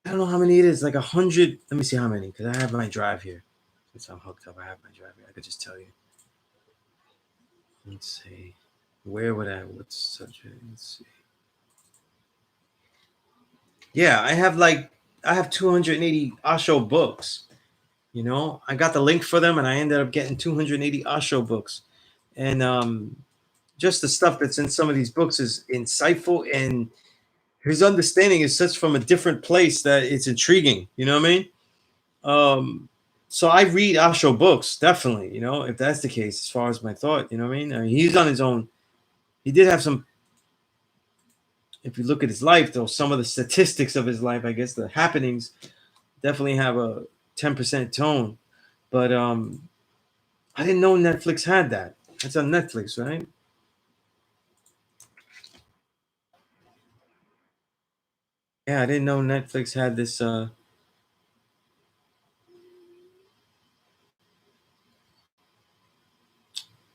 I don't know how many it is, like 100. Let me see how many, because I have my drive here. Since I'm hooked up, I have my drive here. I could just tell you. Let's see. Where would I? What's subject? Let's see. Yeah, I have 280 Osho books. You know, I got the link for them, and I ended up getting 280 Osho books, and just the stuff that's in some of these books is insightful, and his understanding is such from a different place that it's intriguing. You know what I mean? So I read Osho books, definitely. If that's the case, as far as my thought, you know what I mean? He's on his own. He did have some. If you look at his life, though, some of the statistics of his life, I guess the happenings definitely have a 10% tone. But I didn't know Netflix had that. That's on Netflix, right? Yeah, I didn't know Netflix had this.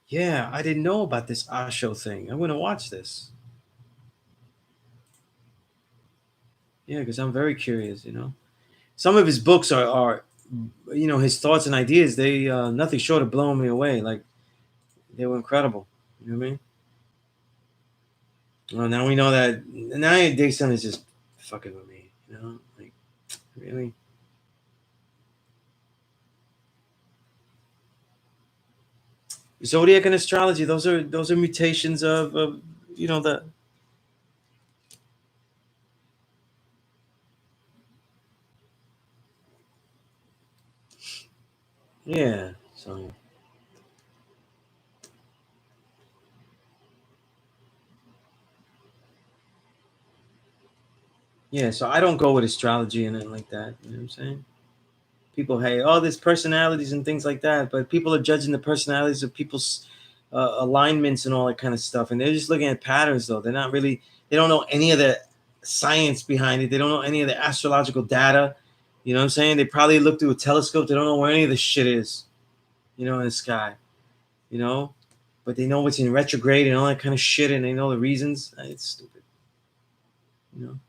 Yeah, I didn't know about this Osho thing. I'm gonna watch this. Yeah, because I'm very curious. Some of his books are his thoughts and ideas. They nothing short of blowing me away. Like they were incredible. You know what I mean? Well, now we know that. Now Dayson is just fucking with me. Like really. Zodiac and astrology. Those are mutations of the. Yeah. So yeah. So I don't go with astrology and anything like that. You know what I'm saying? People, hey, oh, there's personalities and things like that, but people are judging the personalities of people's alignments and all that kind of stuff, and they're just looking at patterns. Though they're not really, they don't know any of the science behind it. They don't know any of the astrological data. You know what I'm saying? They probably look through a telescope. They don't know where any of the shit is. In the sky. You know, but they know what's in retrograde and all that kind of shit, and they know the reasons. It's stupid. You know.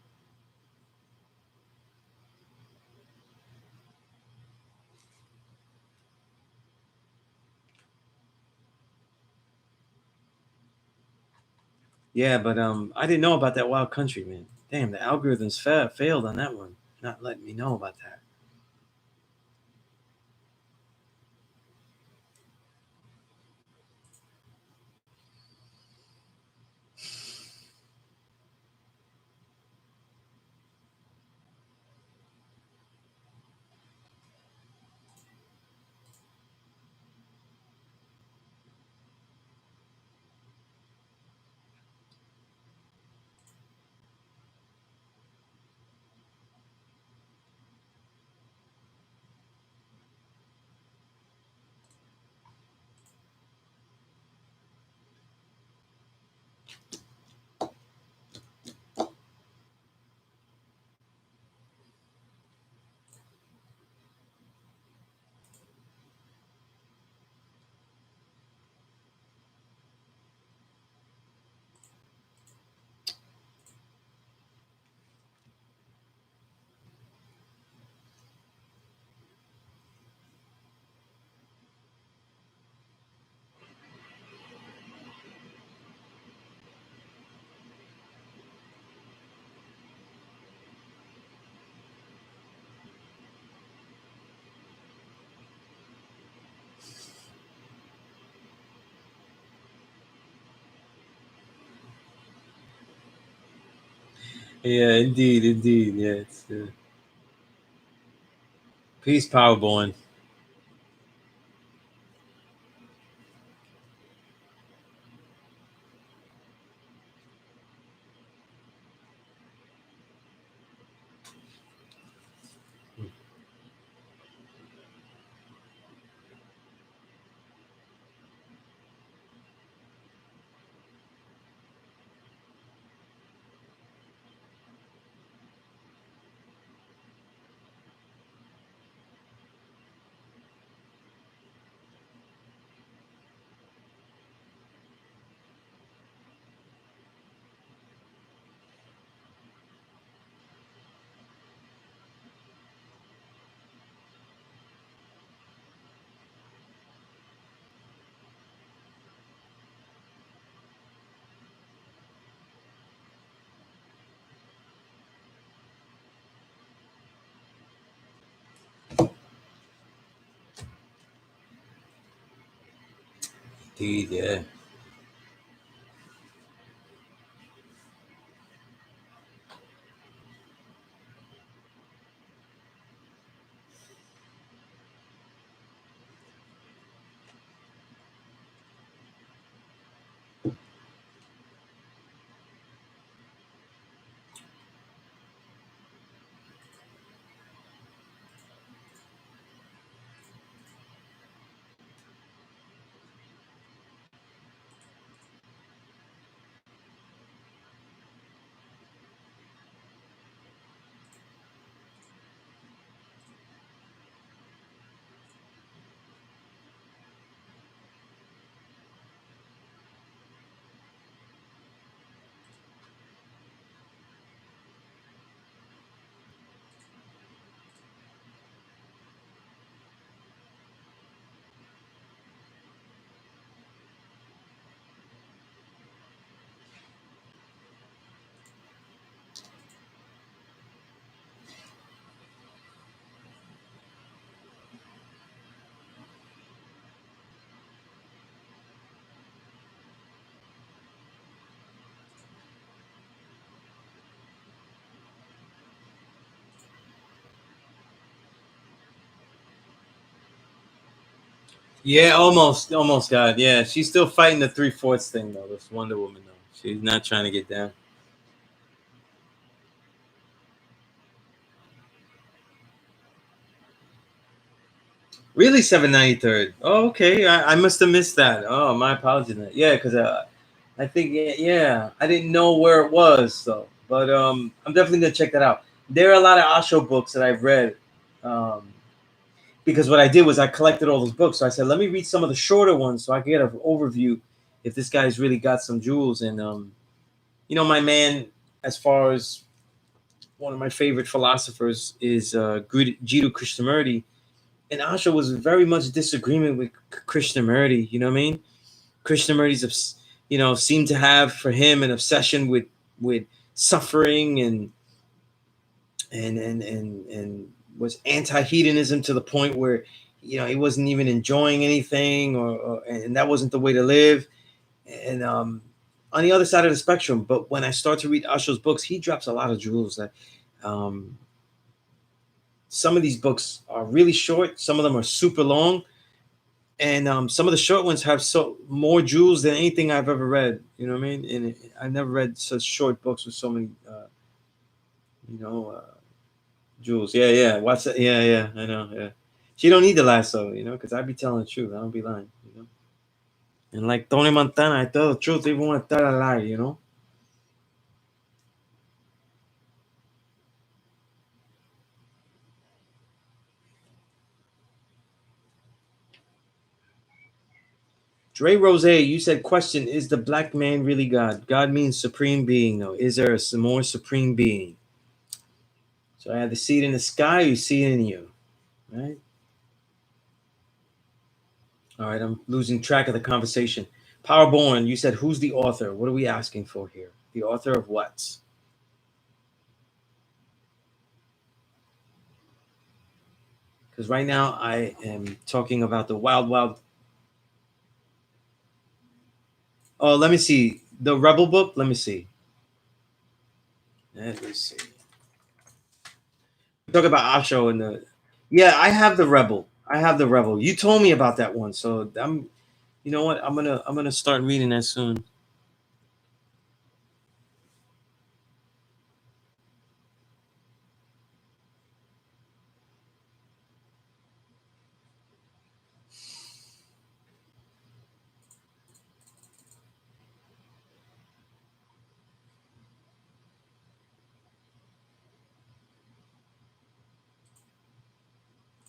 Yeah, but I didn't know about that Wild Country, man. Damn, the algorithms failed on that one. Not letting me know about that. Yeah, indeed, indeed. Yeah, it's peace, Powerborn. Indeed, yeah. Yeah, almost got. Yeah, she's still fighting the 3/4 thing though. This Wonder Woman though. She's not trying to get down. Really, 793rd. Oh, okay. I must have missed that. Oh, my apologies. Yeah, because I think yeah, I didn't know where it was though. But I'm definitely gonna check that out. There are a lot of Osho books that I've read. Um, because what I did was I collected all those books. So I said, let me read some of the shorter ones so I can get an overview if this guy's really got some jewels. And my man, as far as one of my favorite philosophers is Jiddu Krishnamurti, and Asha was very much disagreement with Krishnamurti. You know what I mean? Krishnamurti's, seemed to have for him an obsession with suffering and was anti-hedonism to the point where he wasn't even enjoying anything, and that wasn't the way to live. And on the other side of the spectrum, but when I start to read Osho's books, he drops a lot of jewels that um, some of these books are really short, some of them are super long, and some of the short ones have so more jewels than anything I've ever read. You know what I mean? And I've never read such short books with so many, you know, uh, jewels. Yeah, yeah. Watch that. Yeah, yeah. I know. Yeah. She don't need the lasso, because I be telling the truth. I don't be lying. And like Tony Montana, I tell the truth even when I tell a lie. Dre Rose, you said, question, is the black man really God? God means supreme being, though. Is there a more supreme being? So I have to see it in the sky, you see it in you, right? All right, I'm losing track of the conversation. Powerborn, you said, who's the author? What are we asking for here? The author of what? Because right now I am talking about the Wild Wild. Oh, let me see. The Rebel book? Let me see. Let me see. Talk about Asho and the. Yeah, I have the Rebel. I have the Rebel. You told me about that one, so I'm. You know what? I'm gonna start reading that soon.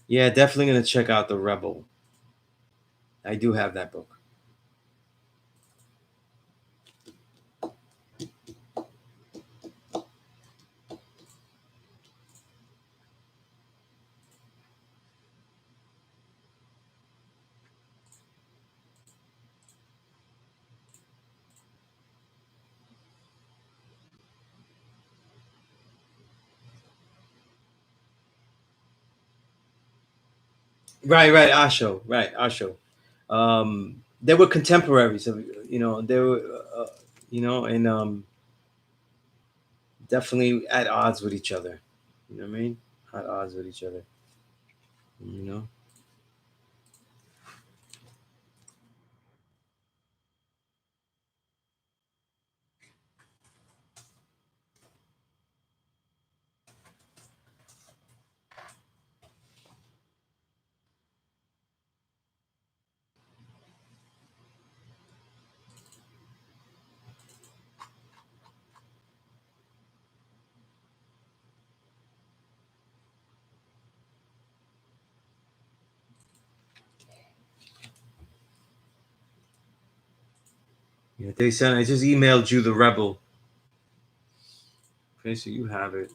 Yeah, definitely gonna check out the Rebel. I do have that book. Right, right, Asho, right, Asho. They were contemporaries of, they were, and definitely at odds with each other. You know what I mean? At odds with each other. You know. Yeah, they sent. I just emailed you the Rebel. Okay, so you have it.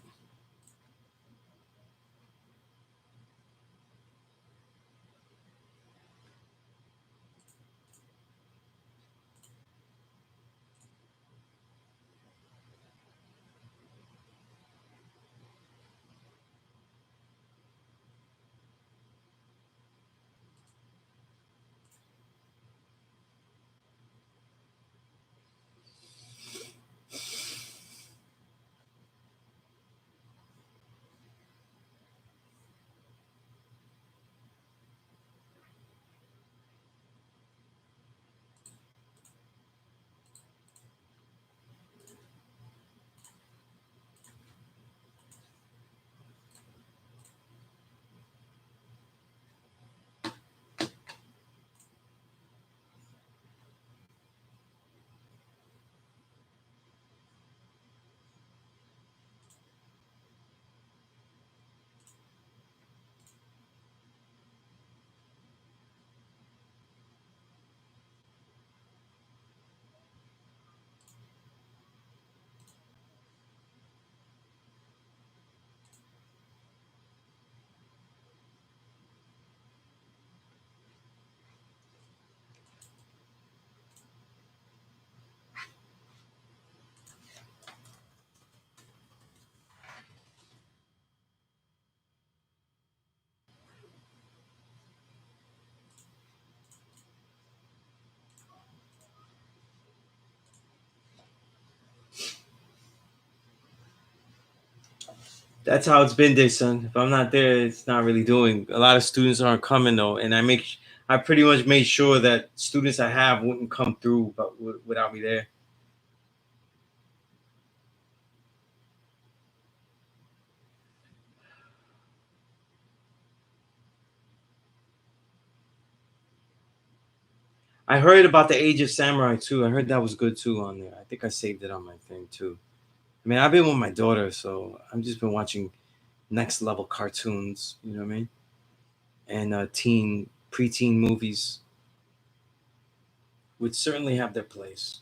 That's how it's been there, son. If I'm not there, it's not really doing. A lot of students aren't coming though, and I pretty much made sure that students I have wouldn't come through, but without me there. I heard about the Age of Samurai too. I heard that was good too on there. I think I saved it on my thing too. I mean, I've been with my daughter, so I've just been watching next level cartoons. You know what I mean? And preteen movies would certainly have their place.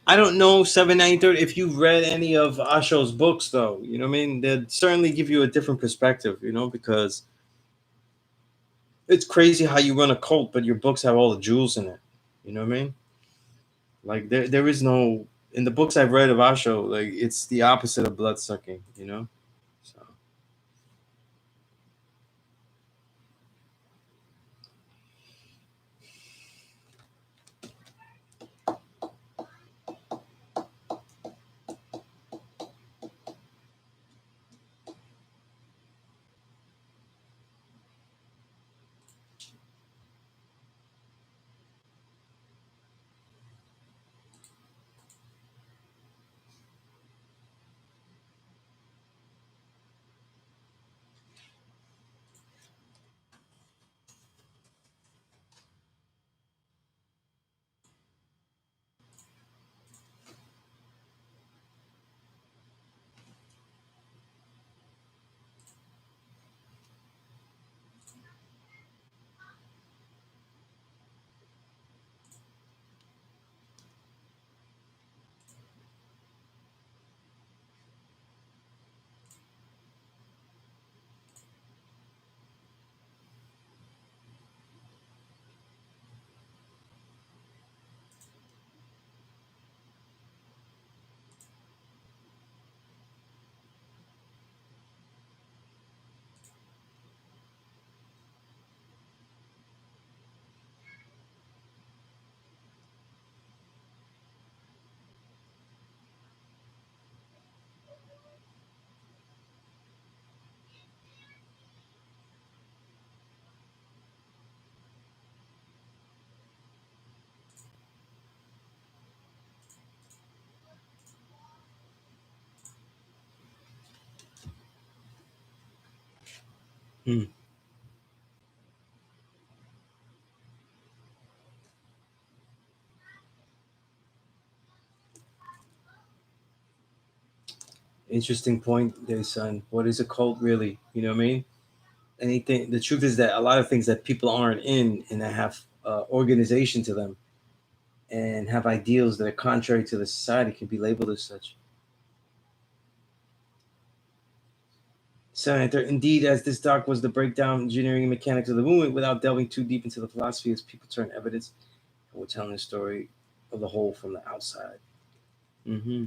I don't know 793 if you've read any of Asho's books though. You know what I mean? They'd certainly give you a different perspective. You know, because it's crazy how you run a cult, but your books have all the jewels in it. You know what I mean? Like there is no in the books I've read of Asho, like it's the opposite of blood sucking. You know, so hmm. Interesting point there, son. What is a cult really? You know what I mean? Anything. The truth is that a lot of things that people aren't in and that have organization to them and have ideals that are contrary to the society can be labeled as such. Senator, indeed, as this doc was the breakdown engineering and mechanics of the movement without delving too deep into the philosophy as people turn evidence and we're telling the story of the whole from the outside. Mm-hmm.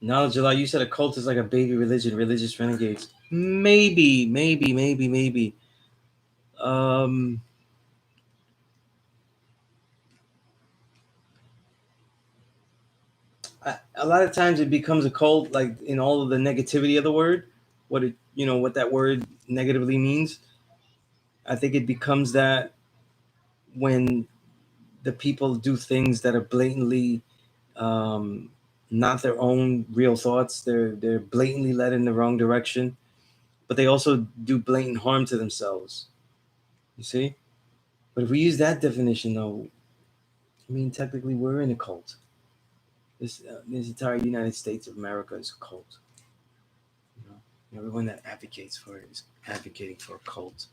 Knowledge Allah, you said a cult is like a baby religion, religious renegades. Maybe. Um, a lot of times it becomes a cult, like in all of the negativity of the word, what it, what that word negatively means. I think it becomes that when the people do things that are blatantly um, not their own real thoughts. They're blatantly led in the wrong direction, but they also do blatant harm to themselves. You see? But if we use that definition, though, I mean, technically, we're in a cult. This entire United States of America is a cult. You know, everyone that advocates for it is advocating for a cult.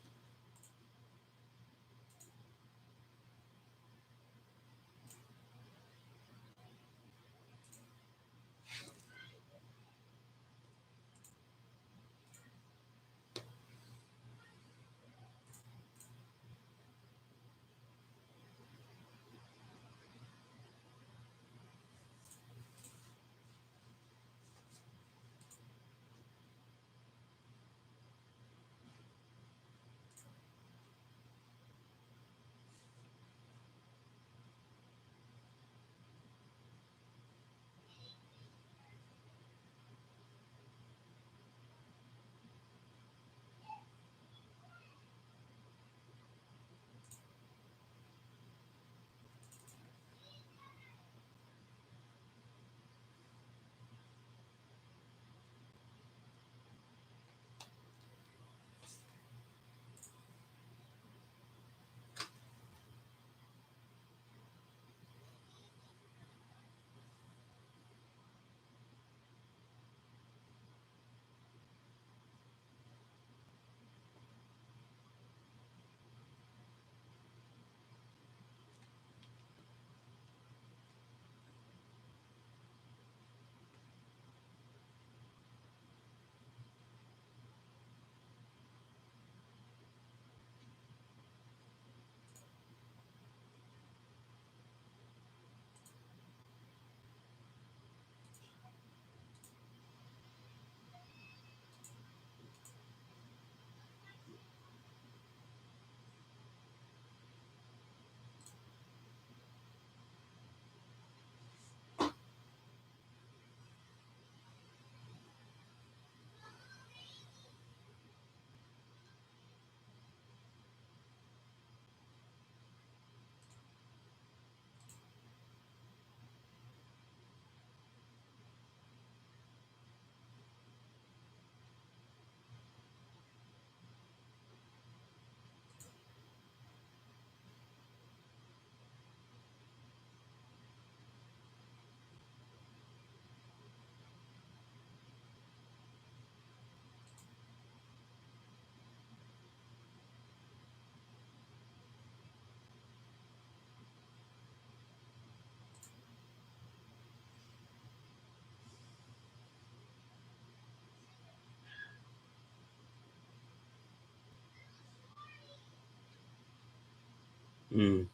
Mm.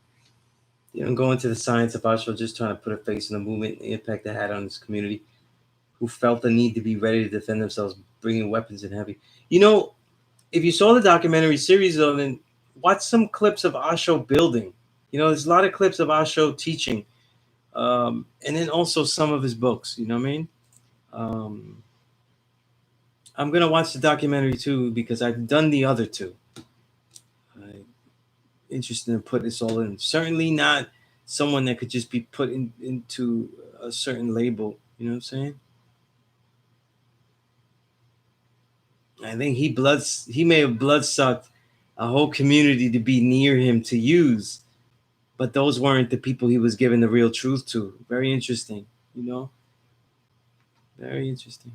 You know, going to the science of Osho, just trying to put a face in the movement, the impact it had on this community, who felt the need to be ready to defend themselves, bringing weapons in heavy. You know, if you saw the documentary series of it, watch some clips of Osho building. You know, there's a lot of clips of Osho teaching, and then also some of his books. You know what I mean? Um, I'm gonna watch the documentary too because I've done the other two. I'm interested in putting this all in. Certainly not someone that could just be put into a certain label. You know what I'm saying? I think he may have blood sucked a whole community to be near him to use, but those weren't the people he was giving the real truth to. Very interesting, you know? Very interesting.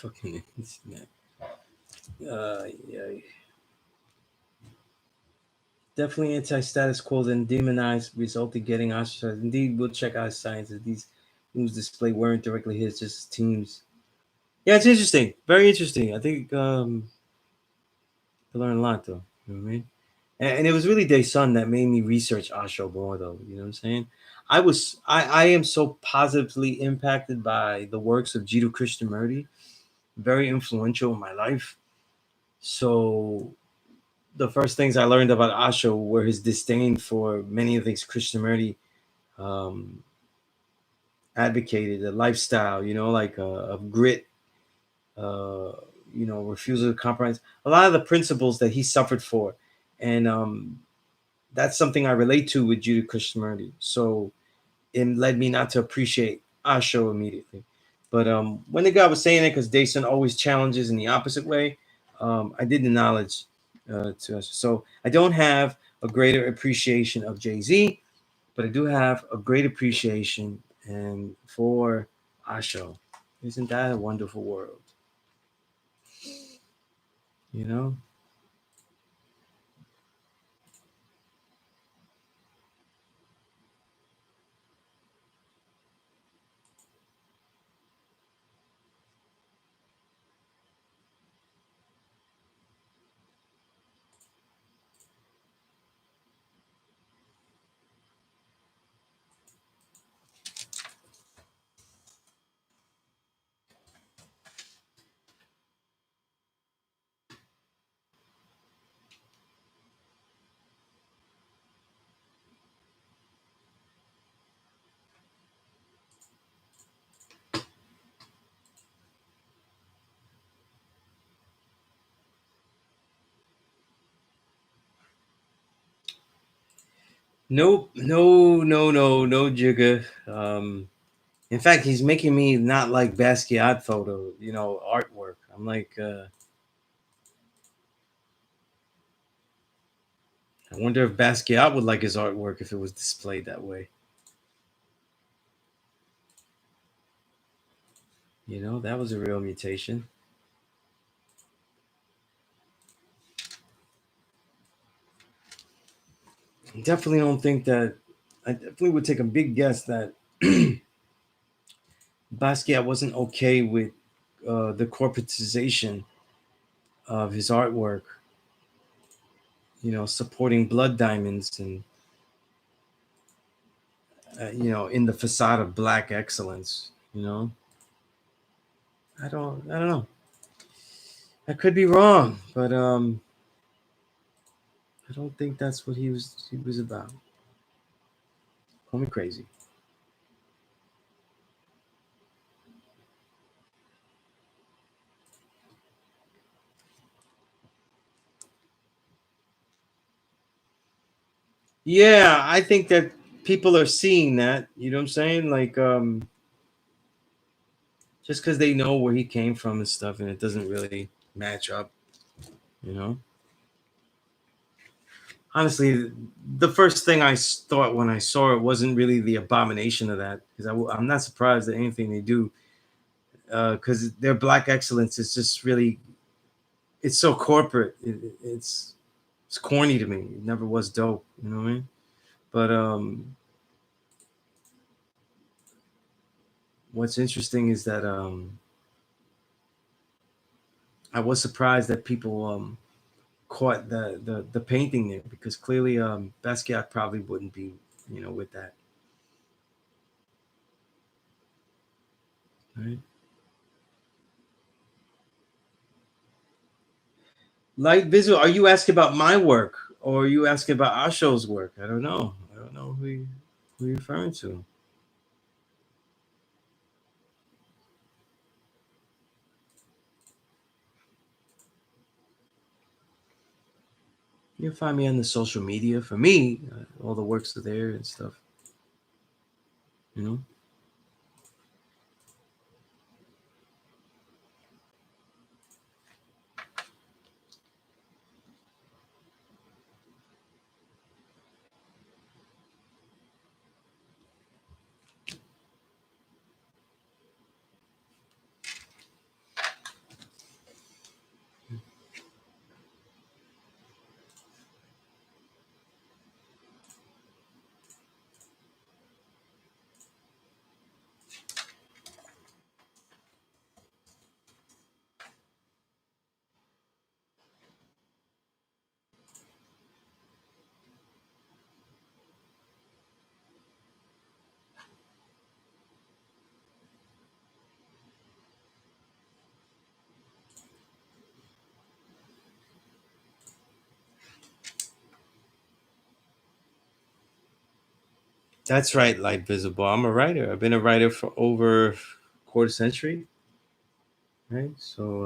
Fucking internet. Yeah. Definitely anti-status quo, then demonized, resulted getting ostracized. Indeed, we'll check out science that these moves displayed weren't directly his, just teams. Yeah, it's interesting. Very interesting. I think I learned a lot though. You know what I mean? And it was really Day Sun that made me research Osho more though. You know what I'm saying? I am so positively impacted by the works of Jiddu Krishnamurti, very influential in my life. So the first things I learned about Osho were his disdain for many of things Krishnamurti um, advocated, a lifestyle, like of grit, uh, refusal to compromise, a lot of the principles that he suffered for. And that's something I relate to with Judith Krishnamurti. So it led me not to appreciate Osho immediately. But when the guy was saying it, because Dason always challenges in the opposite way, I did acknowledge to us. So I don't have a greater appreciation of Jay-Z, but I do have a great appreciation and for Osho. Isn't that a wonderful world? You know? Nope, no, Jigga. In fact, he's making me not like Basquiat photo, artwork. I'm like, I wonder if Basquiat would like his artwork if it was displayed that way. That was a real mutation. Definitely don't think that. I definitely would take a big guess that Basquiat wasn't okay with the corporatization of his artwork. Supporting blood diamonds and in the facade of black excellence. I don't know. I could be wrong, but I don't think that's what he was about. Call me crazy. Yeah, I think that people are seeing that. You know what I'm saying? Like, just because they know where he came from and stuff, and it doesn't really match up. You know. Honestly, the first thing I thought when I saw it wasn't really the abomination of that, because I'm not surprised at anything they do, because their black excellence is just really, it's so corporate. It's corny to me. It never was dope. You know what I mean? But what's interesting is that I was surprised that people caught the painting there, because clearly Basquiat probably wouldn't be with that, right? Light visual. Are you asking about my work, or are you asking about Asho's work? I don't know. I don't know who you're referring to. You'll find me on the social media. For me, all the works are there and stuff. You know. That's right, Light Visible. I'm a writer. I've been a writer for over quarter century, right? So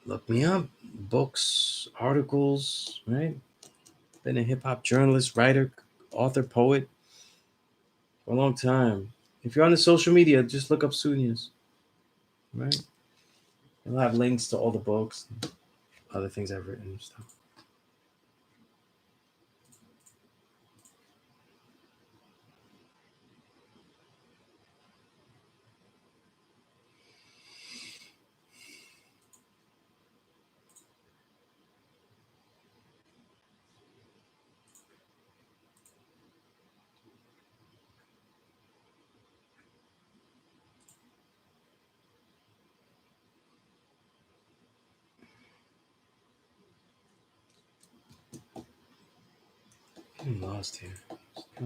look me up. Books, articles, right? Been a hip hop journalist, writer, author, poet for a long time. If you're on the social media, just look up Sunez, right? You'll have links to all the books, and other things I've written and stuff. I'm lost here. Huh.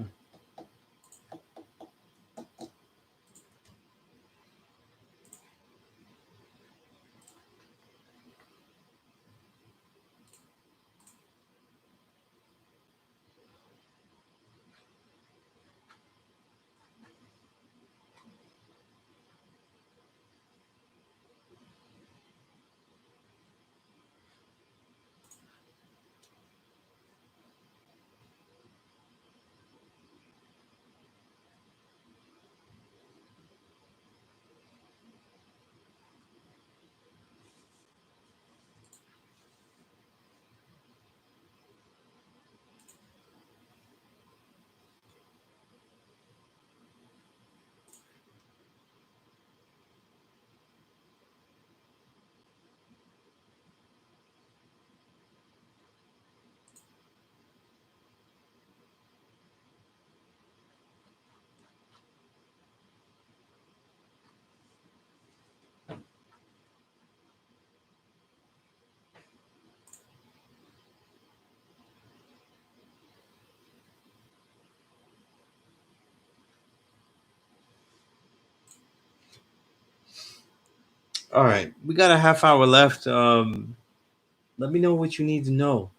All right, we got a half hour left. Let me know what you need to know.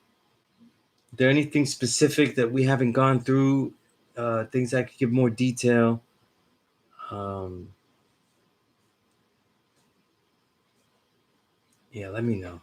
Is there anything specific that we haven't gone through? Things I could give more detail. Um, yeah, let me know.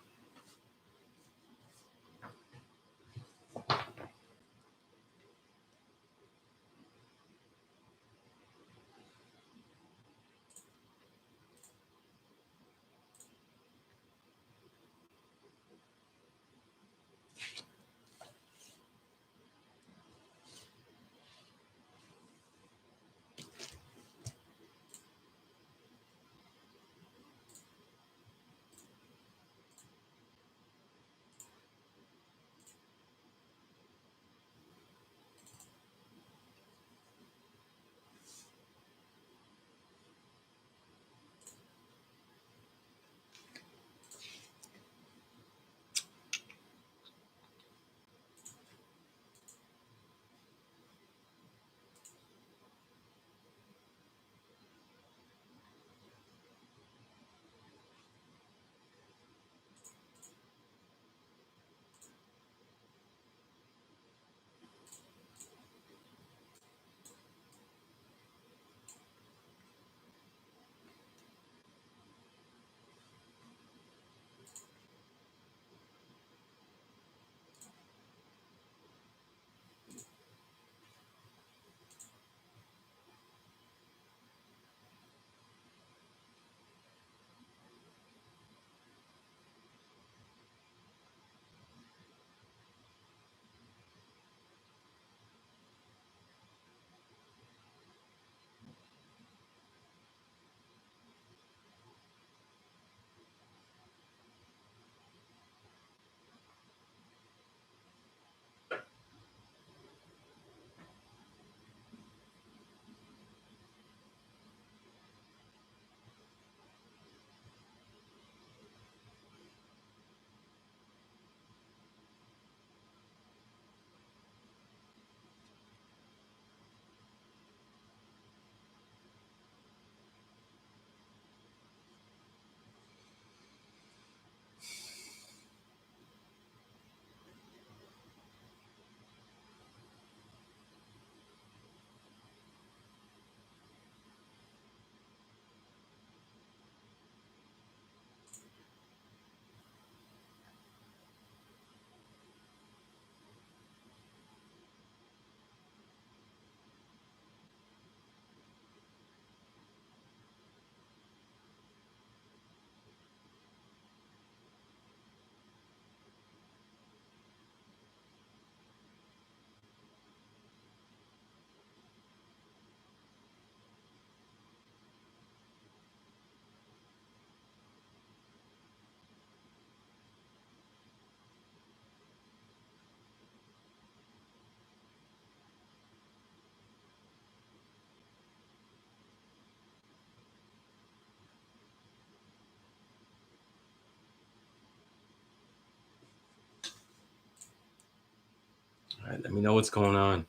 All right, let me know what's going on.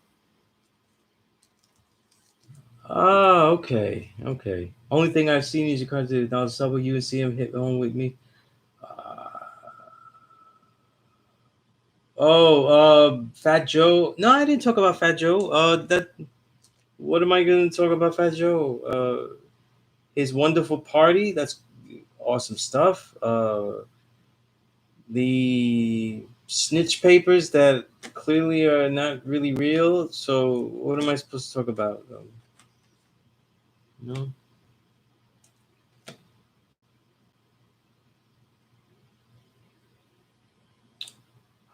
Oh, okay, okay. Only thing I've seen is you come to the subway, you and see him hit home with me. Uh, Fat Joe. No, I didn't talk about Fat Joe. That. What am I going to talk about, Fat Joe? His wonderful party. That's awesome stuff. The snitch papers that clearly are not really real. So what am I supposed to talk about? No.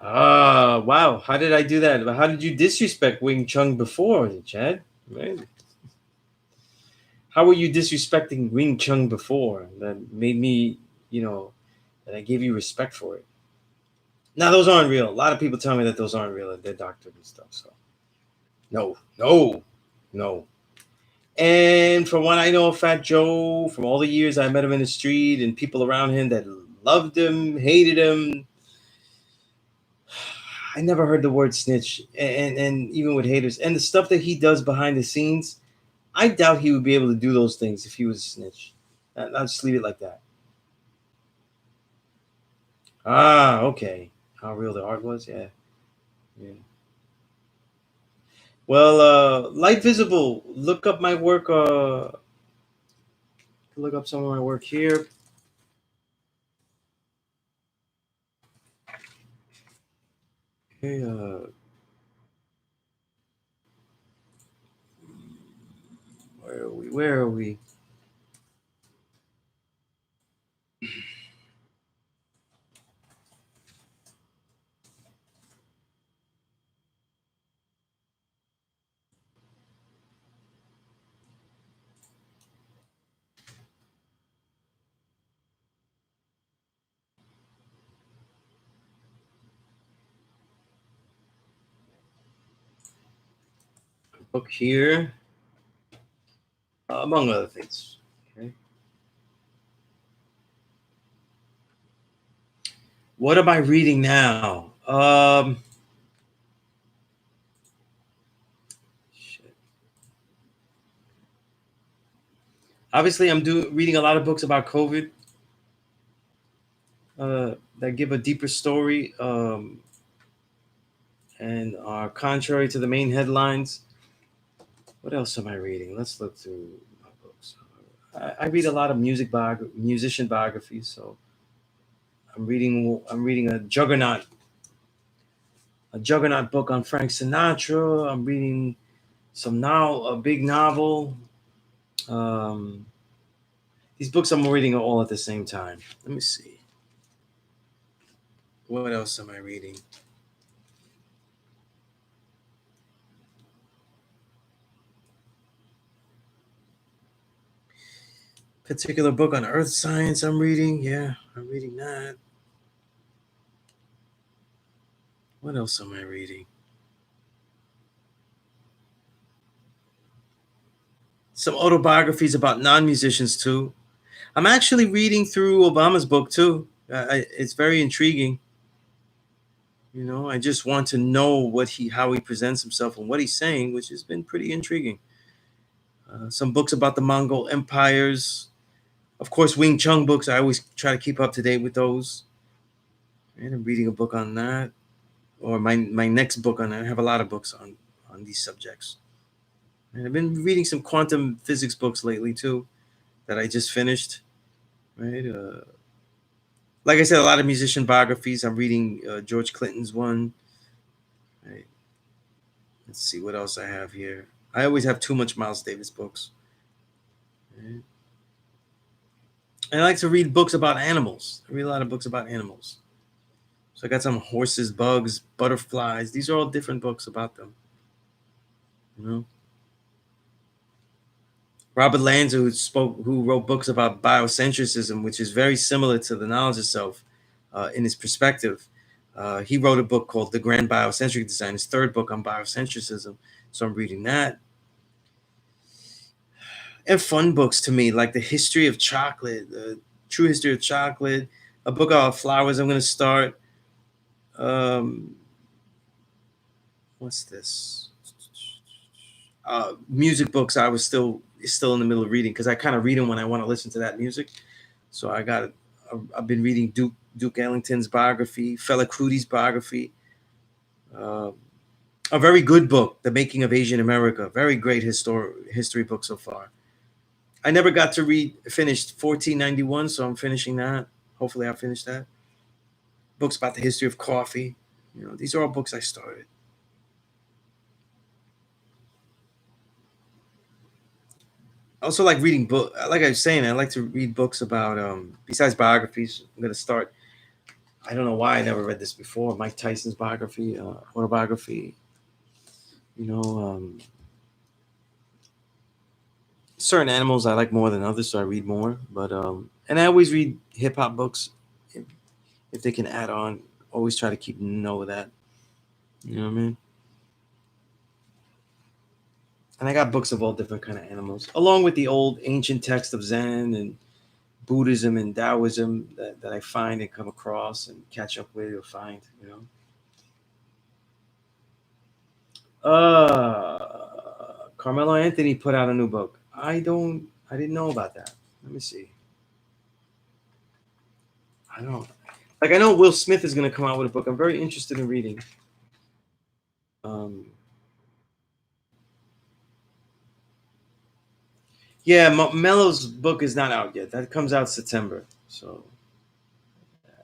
Ah, wow. How did I do that? How did you disrespect Wing Chun before, Chad? Right? How were you disrespecting Wing Chun before? That made me, that I gave you respect for it. Now those aren't real. A lot of people tell me that those aren't real. That they're doctored and stuff. So no, no, no. And from what I know of Fat Joe, from all the years I met him in the street and people around him that loved him, hated him, I never heard the word snitch. And even with haters and the stuff that he does behind the scenes, I doubt he would be able to do those things if he was a snitch. I'll just leave it like that. Ah, okay. How real the art was, yeah, yeah. Well, Light Visible. Look up my work. Look up some of my work here. Okay, where are we? Where are we? Book here, among other things. Okay. What am I reading now? Shit. Obviously, I'm reading a lot of books about COVID that give a deeper story and are contrary to the main headlines. What else am I reading? Let's look through my books. I read a lot of musician biographies, so I'm reading a juggernaut book on Frank Sinatra. I'm reading a big novel. Um, these books I'm reading all at the same time. Let me see. What else am I reading? Particular book on earth science I'm reading. Yeah, I'm reading that. What else am I reading? Some autobiographies about non-musicians too. I'm actually reading through Obama's book too. It's very intriguing. I just want to know how he presents himself and what he's saying, which has been pretty intriguing. Some books about the Mongol empires, of course, Wing Chun books. I always try to keep up to date with those. And I'm reading a book on that, or my next book on that. I have a lot of books on these subjects. And I've been reading some quantum physics books lately too, that I just finished. Right. Like I said, a lot of musician biographies. I'm reading George Clinton's one. Right. Let's see what else I have here. I always have too much Miles Davis books. Right. And I like to read books about animals. I read a lot of books about animals. So I got some horses, bugs, butterflies. These are all different books about them. You know, Robert Lanza, who wrote books about biocentrism, which is very similar to the knowledge of self in his perspective. He wrote a book called The Grand Biocentric Design, his third book on biocentrism. So I'm reading that. And fun books to me, like The History of Chocolate, The True History of Chocolate, a book about flowers I'm going to start. Um, what's this? Music books. I was still in the middle of reading because I kind of read them when I want to listen to that music. So I've been reading Duke Ellington's biography, Fela Kuti's biography. A very good book, The Making of Asian America. Very great history book so far. I never got to finished 1491, so I'm finishing that. Hopefully I'll finish that. Books about the history of coffee. These are all books I started. I also like reading books. Like I was saying, I like to read books about, besides biographies, I'm going to start. I don't know why I never read this before. Mike Tyson's biography, autobiography. Certain animals I like more than others, so I read more. But and I always read hip hop books if they can add on. Always try to keep know of that. You know what I mean? And I got books of all different kind of animals, along with the old ancient text of Zen and Buddhism and Taoism that I find and come across and catch up with or find. Carmelo Anthony put out a new book. I didn't know about that. Let me see. I know Will Smith is going to come out with a book. I'm very interested in reading. Yeah, Melo's book is not out yet. That comes out September. So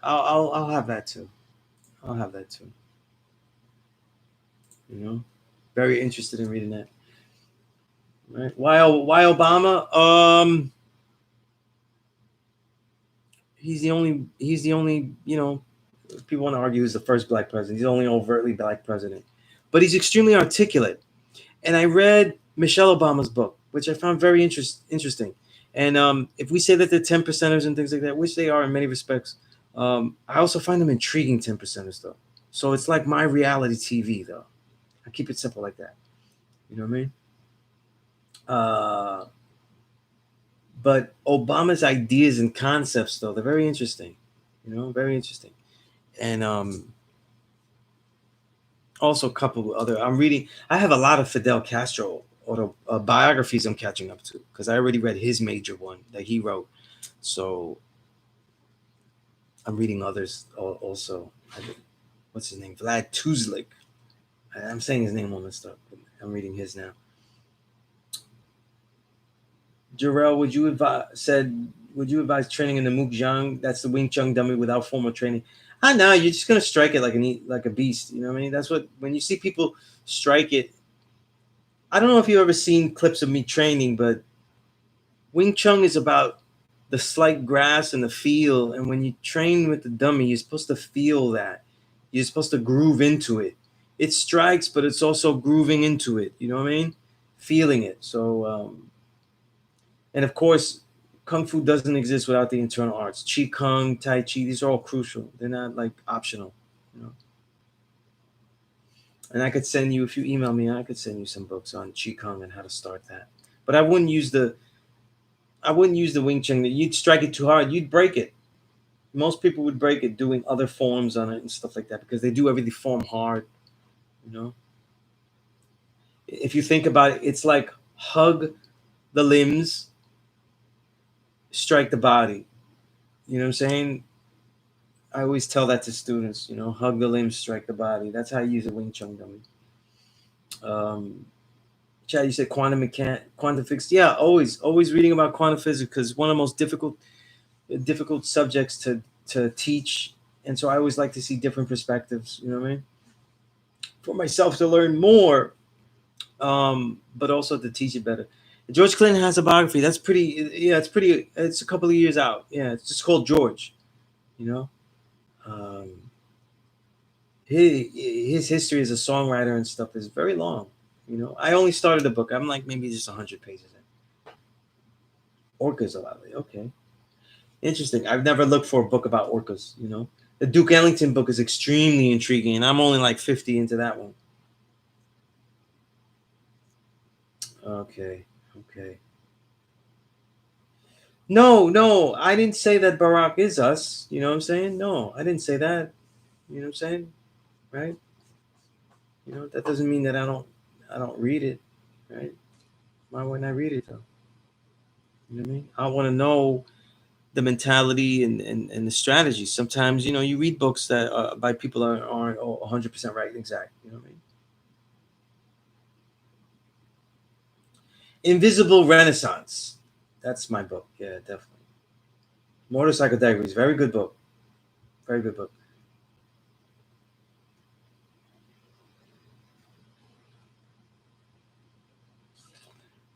I'll have that too. I'll have that too. Very interested in reading that. Right? Why Obama? He's the only. People want to argue he's the first black president. He's the only overtly black president, but he's extremely articulate. And I read Michelle Obama's book, which I found very interesting. And if we say that they're 10 percenters and things like that, which they are in many respects, I also find them intriguing 10 percenters though. So it's like my reality TV though. I keep it simple like that. You know what I mean? But Obama's ideas and concepts though, they're very interesting. Very interesting. And also coupled with other, I have a lot of Fidel Castro biographies I'm catching up to because I already read his major one that he wrote. So I'm reading others also. What's his name? Vlad Tuzlik. I'm saying his name all messed up. I'm reading his now. Jarrell, would you advise training in the Mook Jang? That's the Wing Chun dummy without formal training. No, you're just gonna strike it like a beast. You know what I mean? That's what, when you see people strike it. I don't know if you've ever seen clips of me training, but Wing Chun is about the slight grasp and the feel. And when you train with the dummy, you're supposed to feel that. You're supposed to groove into it. It strikes, but it's also grooving into it. You know what I mean? Feeling it. So, and of course, Kung Fu doesn't exist without the internal arts. Qi Kung, Tai Chi, these are all crucial. They're not like optional. And I could send you, if you email me, I could send you some books on Qi Kung and how to start that. But I wouldn't use the Wing Chun. You'd strike it too hard, you'd break it. Most people would break it doing other forms on it and stuff like that because they do every form hard. If you think about it, it's like hug the limbs, strike the body. You know what I'm saying? I always tell that to students, hug the limbs, strike the body. That's how you use a Wing Chun dummy. Chad, you said quantum physics. Yeah, always reading about quantum physics because one of the most difficult subjects to teach. And so I always like to see different perspectives, you know what I mean? For myself to learn more, but also to teach it better. George Clinton has a biography. That's pretty, yeah, it's a couple of years out. Yeah, it's just called George, his history as a songwriter and stuff is very long. I only started the book. I'm like maybe just 100 pages in. Orcas a lot. Okay. Interesting. I've never looked for a book about orcas, The Duke Ellington book is extremely intriguing, and I'm only like 50 into that one. Okay. No, I didn't say that Barack is us. You know what I'm saying? No, I didn't say that. You know what I'm saying? Right? You know, that doesn't mean that I don't read it, right? Why wouldn't I read it though? You know what I mean? I want to know the mentality and the strategy. Sometimes, you know, you read books that by people that aren't 100% right, exact. You know what I mean? Invisible Renaissance. That's my book. Yeah, definitely. Motorcycle Diaries. Very good book. Very good book.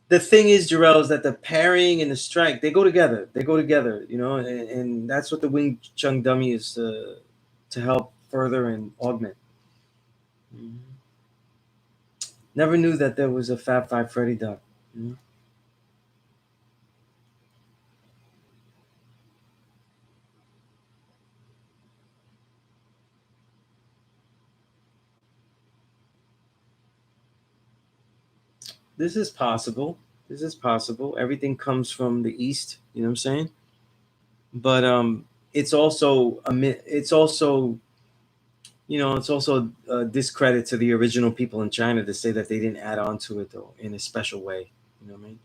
The thing is, Jarrell, is that the parrying and the strike, they go together. They go together, you know, and that's what the Wing Chun dummy is to help further and augment. Mhm. Never knew that there was a Fab Five Freddy duck. Mhm. This is possible. This is possible. Everything comes from the East. You know what I'm saying? But it's also it's also, you know, it's also a discredit to the original people in China to say that they didn't add on to it though in a special way. You know what I mean?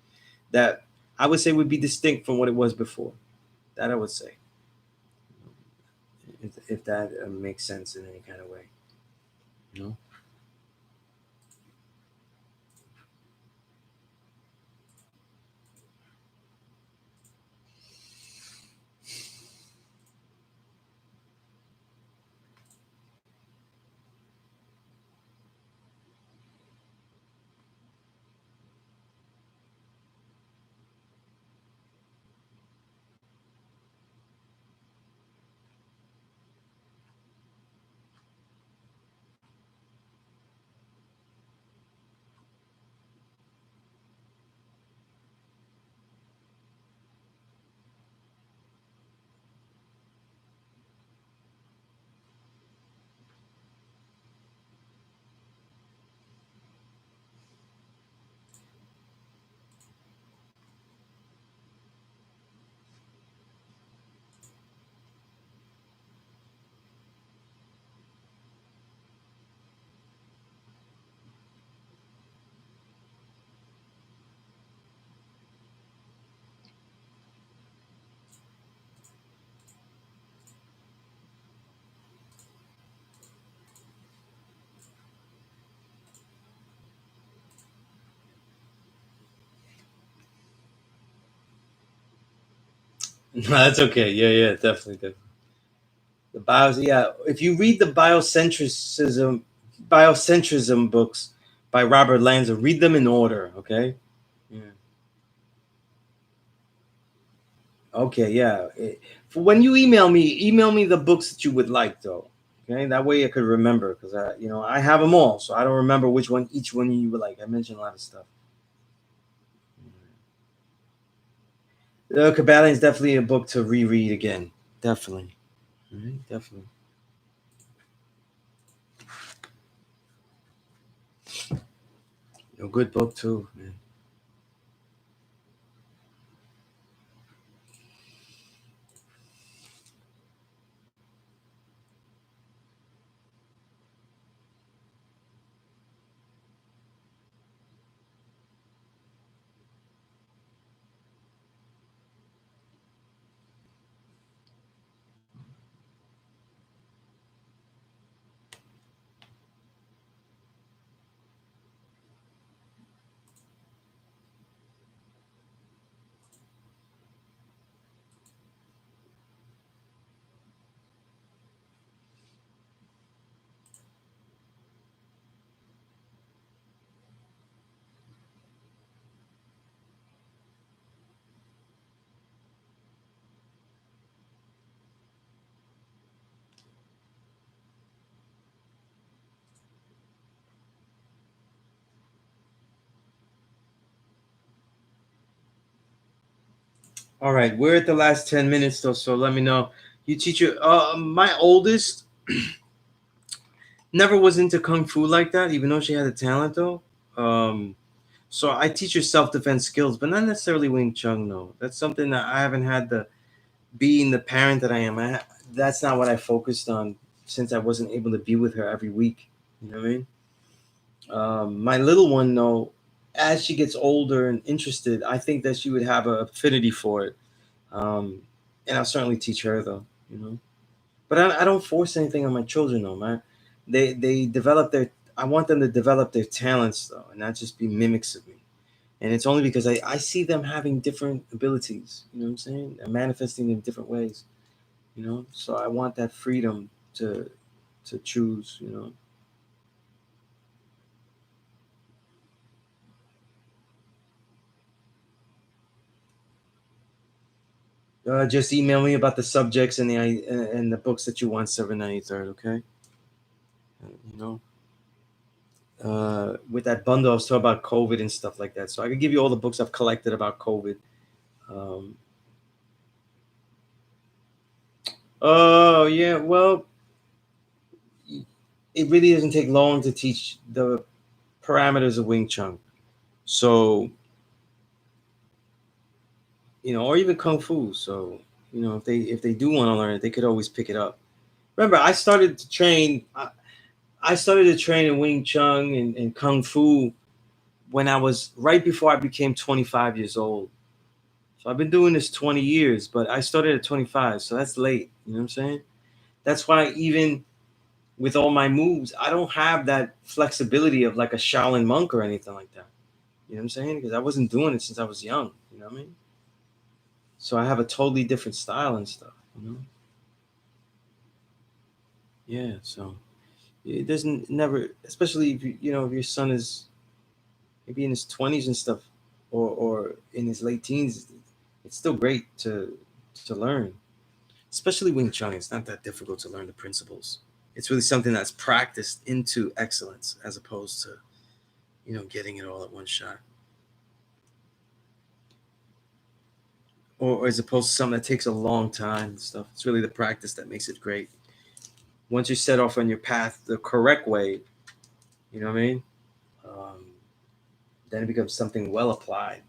That I would say would be distinct from what it was before. That I would say, if that makes sense in any kind of way. You know, no, that's okay. Yeah, yeah, definitely, definitely. The bios, yeah. If you read the biocentrism books by Robert Lanza, read them in order. Okay. Yeah. Okay. Yeah. For when you email me the books that you would like, though. Okay. That way I could remember because I have them all, so I don't remember which one each one you would like. I mentioned a lot of stuff. The Kabbalion is definitely a book to reread again. Definitely. Right, definitely. A good book too, man. All right, we're at the last 10 minutes though, so let me know. You teach your my oldest never was into kung fu like that, even though she had a talent though. Um, so I teach her self defense skills, but not necessarily Wing Chun. No, that's something that I haven't had the being the parent that I am. That's not what I focused on since I wasn't able to be with her every week. You know what I mean? My little one, though, as she gets older and interested, I think that she would have an affinity for it. Um, and I'll certainly teach her, though, you know. But I don't force anything on my children, though, man. They develop their. I want them to develop their talents, though, and not just be mimics of me. And it's only because I see them having different abilities. You know what I'm saying? And manifesting in different ways. You know, so I want that freedom to choose. You know, just email me about the subjects and the books that you want 793rd. Okay, you know. With that bundle, I was talking about COVID and stuff like that. So I could give you all the books I've collected about COVID. Um, oh yeah, well, it really doesn't take long to teach the parameters of Wing Chun. So or even Kung Fu. So if they do want to learn it, they could always pick it up. Remember, I started to train. I started to train in Wing Chun and Kung Fu when I was right before I became 25 years old. So I've been doing this 20 years, but I started at 25, so that's late. You know what I'm saying? That's why even with all my moves, I don't have that flexibility of like a Shaolin monk or anything like that. You know what I'm saying? Because I wasn't doing it since I was young. You know what I mean? So I have a totally different style and stuff. Yeah. So it doesn't never, especially if if your son is maybe in his 20s and stuff, or in his late teens, it's still great to learn. Especially Wing Chun, it's not that difficult to learn the principles. It's really something that's practiced into excellence as opposed to getting it all at one shot, or as opposed to something that takes a long time and stuff. It's really the practice that makes it great. Once you set off on your path the correct way, you know what I mean. Um, then it becomes something well applied.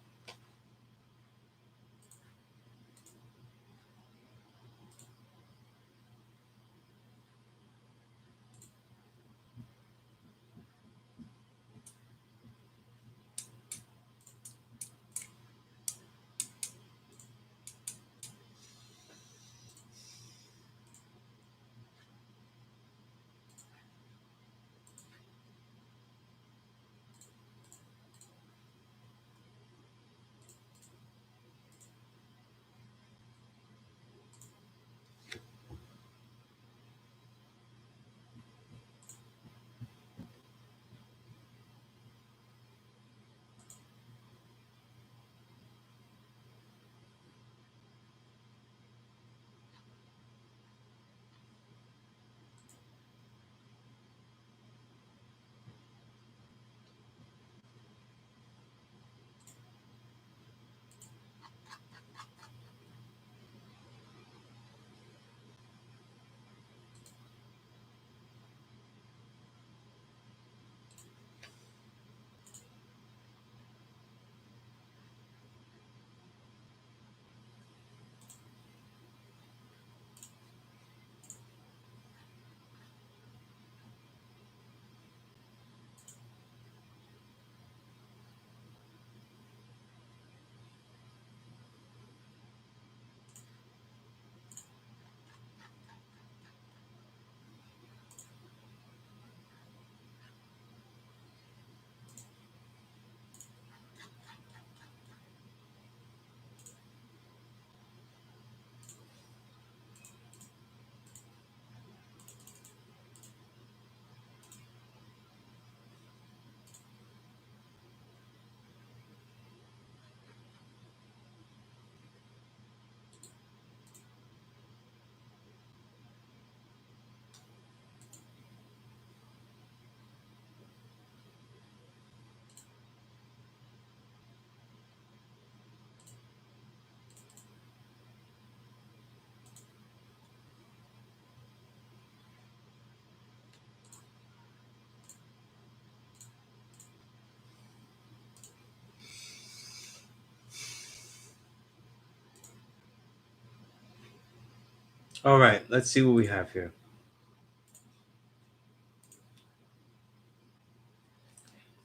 All right, let's see what we have here.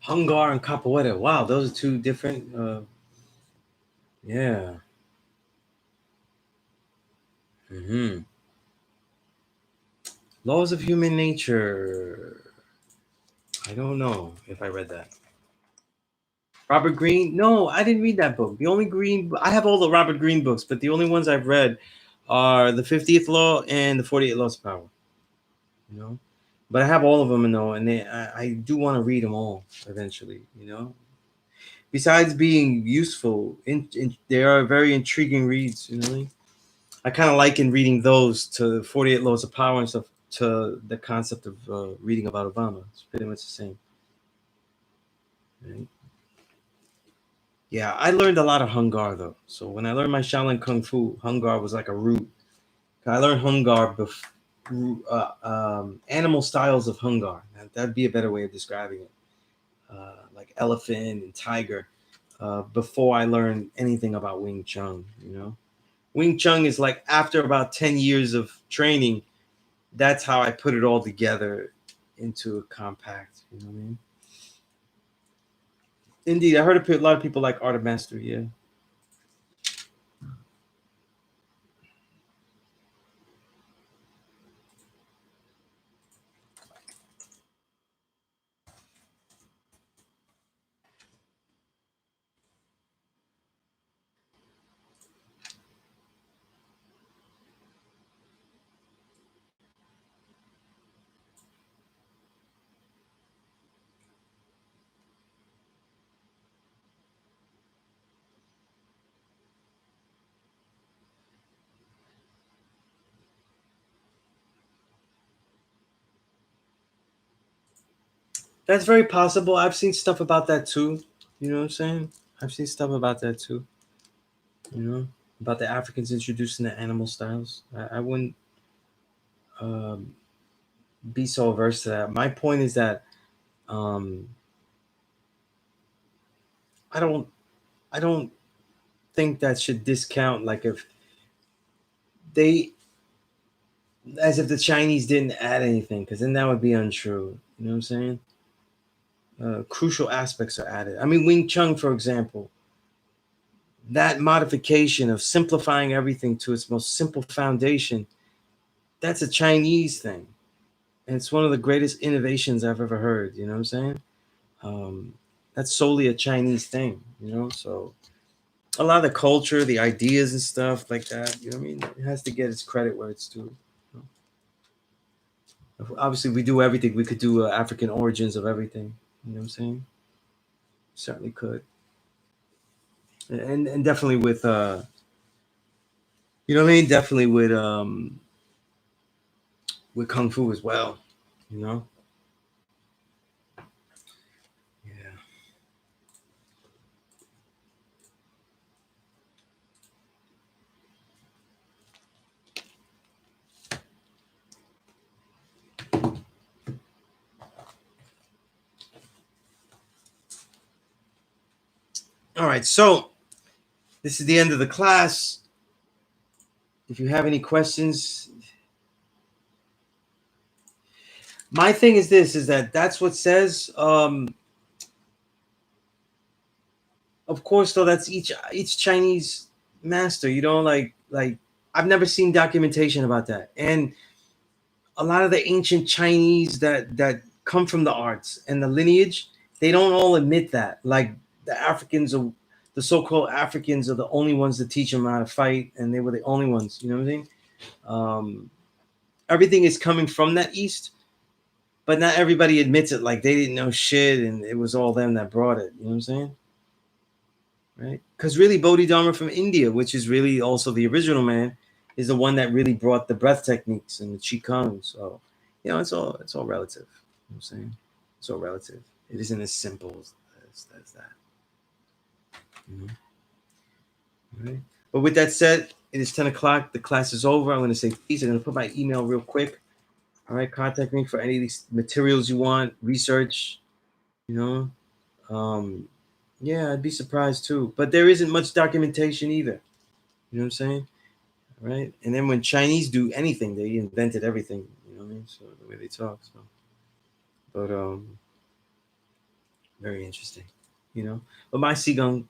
Hungar and Capoeira. Wow, those are two different. Yeah. Hmm. Laws of Human Nature. I don't know if I read that. Robert Greene? No, I didn't read that book. The only Greene I have all the Robert Greene books, but the only ones I've read are the 50th Law and the 48 Laws of Power. You know, but I have all of them, and I do want to read them all eventually. Besides being useful, they are very intriguing reads. I kind of liken reading those to 48 Laws of Power and stuff to the concept of reading about Obama. It's pretty much the same. Right? Yeah, I learned a lot of Hungar though. So when I learned my Shaolin Kung Fu, Hungar was like a root. I learned Hungar animal styles of Hungar. That'd be a better way of describing it. Like elephant and tiger. Before I learned anything about Wing Chun, Wing Chun is like after about 10 years of training, that's how I put it all together into a compact. You know what I mean? Indeed, I heard a lot of people like Art of Mastery. Yeah. That's very possible. I've seen stuff about that too. You know what I'm saying? I've seen stuff about that too. You know, about the Africans introducing the animal styles. I wouldn't um, be so averse to that. My point is that um, I don't, I don't think that should discount like if they, as if the Chinese didn't add anything, because then that would be untrue. You know what I'm saying? Crucial aspects are added. I mean, Wing Chun, for example, that modification of simplifying everything to its most simple foundation, that's a Chinese thing. And it's one of the greatest innovations I've ever heard. You know what I'm saying? Um, that's solely a Chinese thing, So a lot of the culture, the ideas and stuff like that, you know what I mean? It has to get its credit where it's due. Obviously, we do everything. We could do African origins of everything. You know what I'm saying? Certainly could. And definitely with you know what I mean? Definitely with kung fu as well. You know? Yeah. All right. So this is the end of the class. If you have any questions, my thing is this: is that that's what says. Of course, though, that's each Chinese master. Like I've never seen documentation about that, and a lot of the ancient Chinese that come from the arts and the lineage, they don't all admit that. Like the Africans are, the so-called Africans are the only ones that teach them how to fight, and they were the only ones. You know what I'm saying? Um, Everything is coming from that East, but not everybody admits it. Like they didn't know shit, and it was all them that brought it. You know what I'm saying? Right? Because really, Bodhidharma from India, which is really also the original man, is the one that really brought the breath techniques and the qigong. So, it's all relative. You know what I'm saying? It's all relative. It isn't as simple as that. You know? All right. But with that said, it is 10 o'clock. The class is over. I'm going to say peace. I'm going to put my email real quick. All right. Contact me for any of these materials you want, research, you know. Yeah, I'd be surprised too. But there isn't much documentation either. You know what I'm saying? Right? And then when Chinese do anything, they invented everything. You know what I mean? So the way they talk. So, but Very interesting. You know, but my Sigong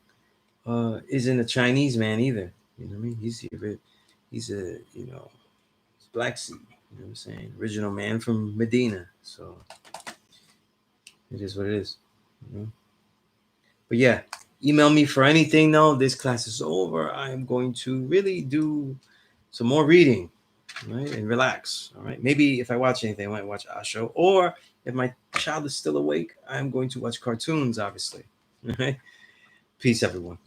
isn't a Chinese man either. You know what I mean? He's a he's Black Sea. You know what I'm saying? Original man from Medina. So it is what it is. You know? But yeah, email me for anything. Now this class is over. I am going to really do some more reading, right, and relax. All right. Maybe if I watch anything, I might watch a show, or if my child is still awake, I'm going to watch cartoons. Obviously. All right. Peace, everyone.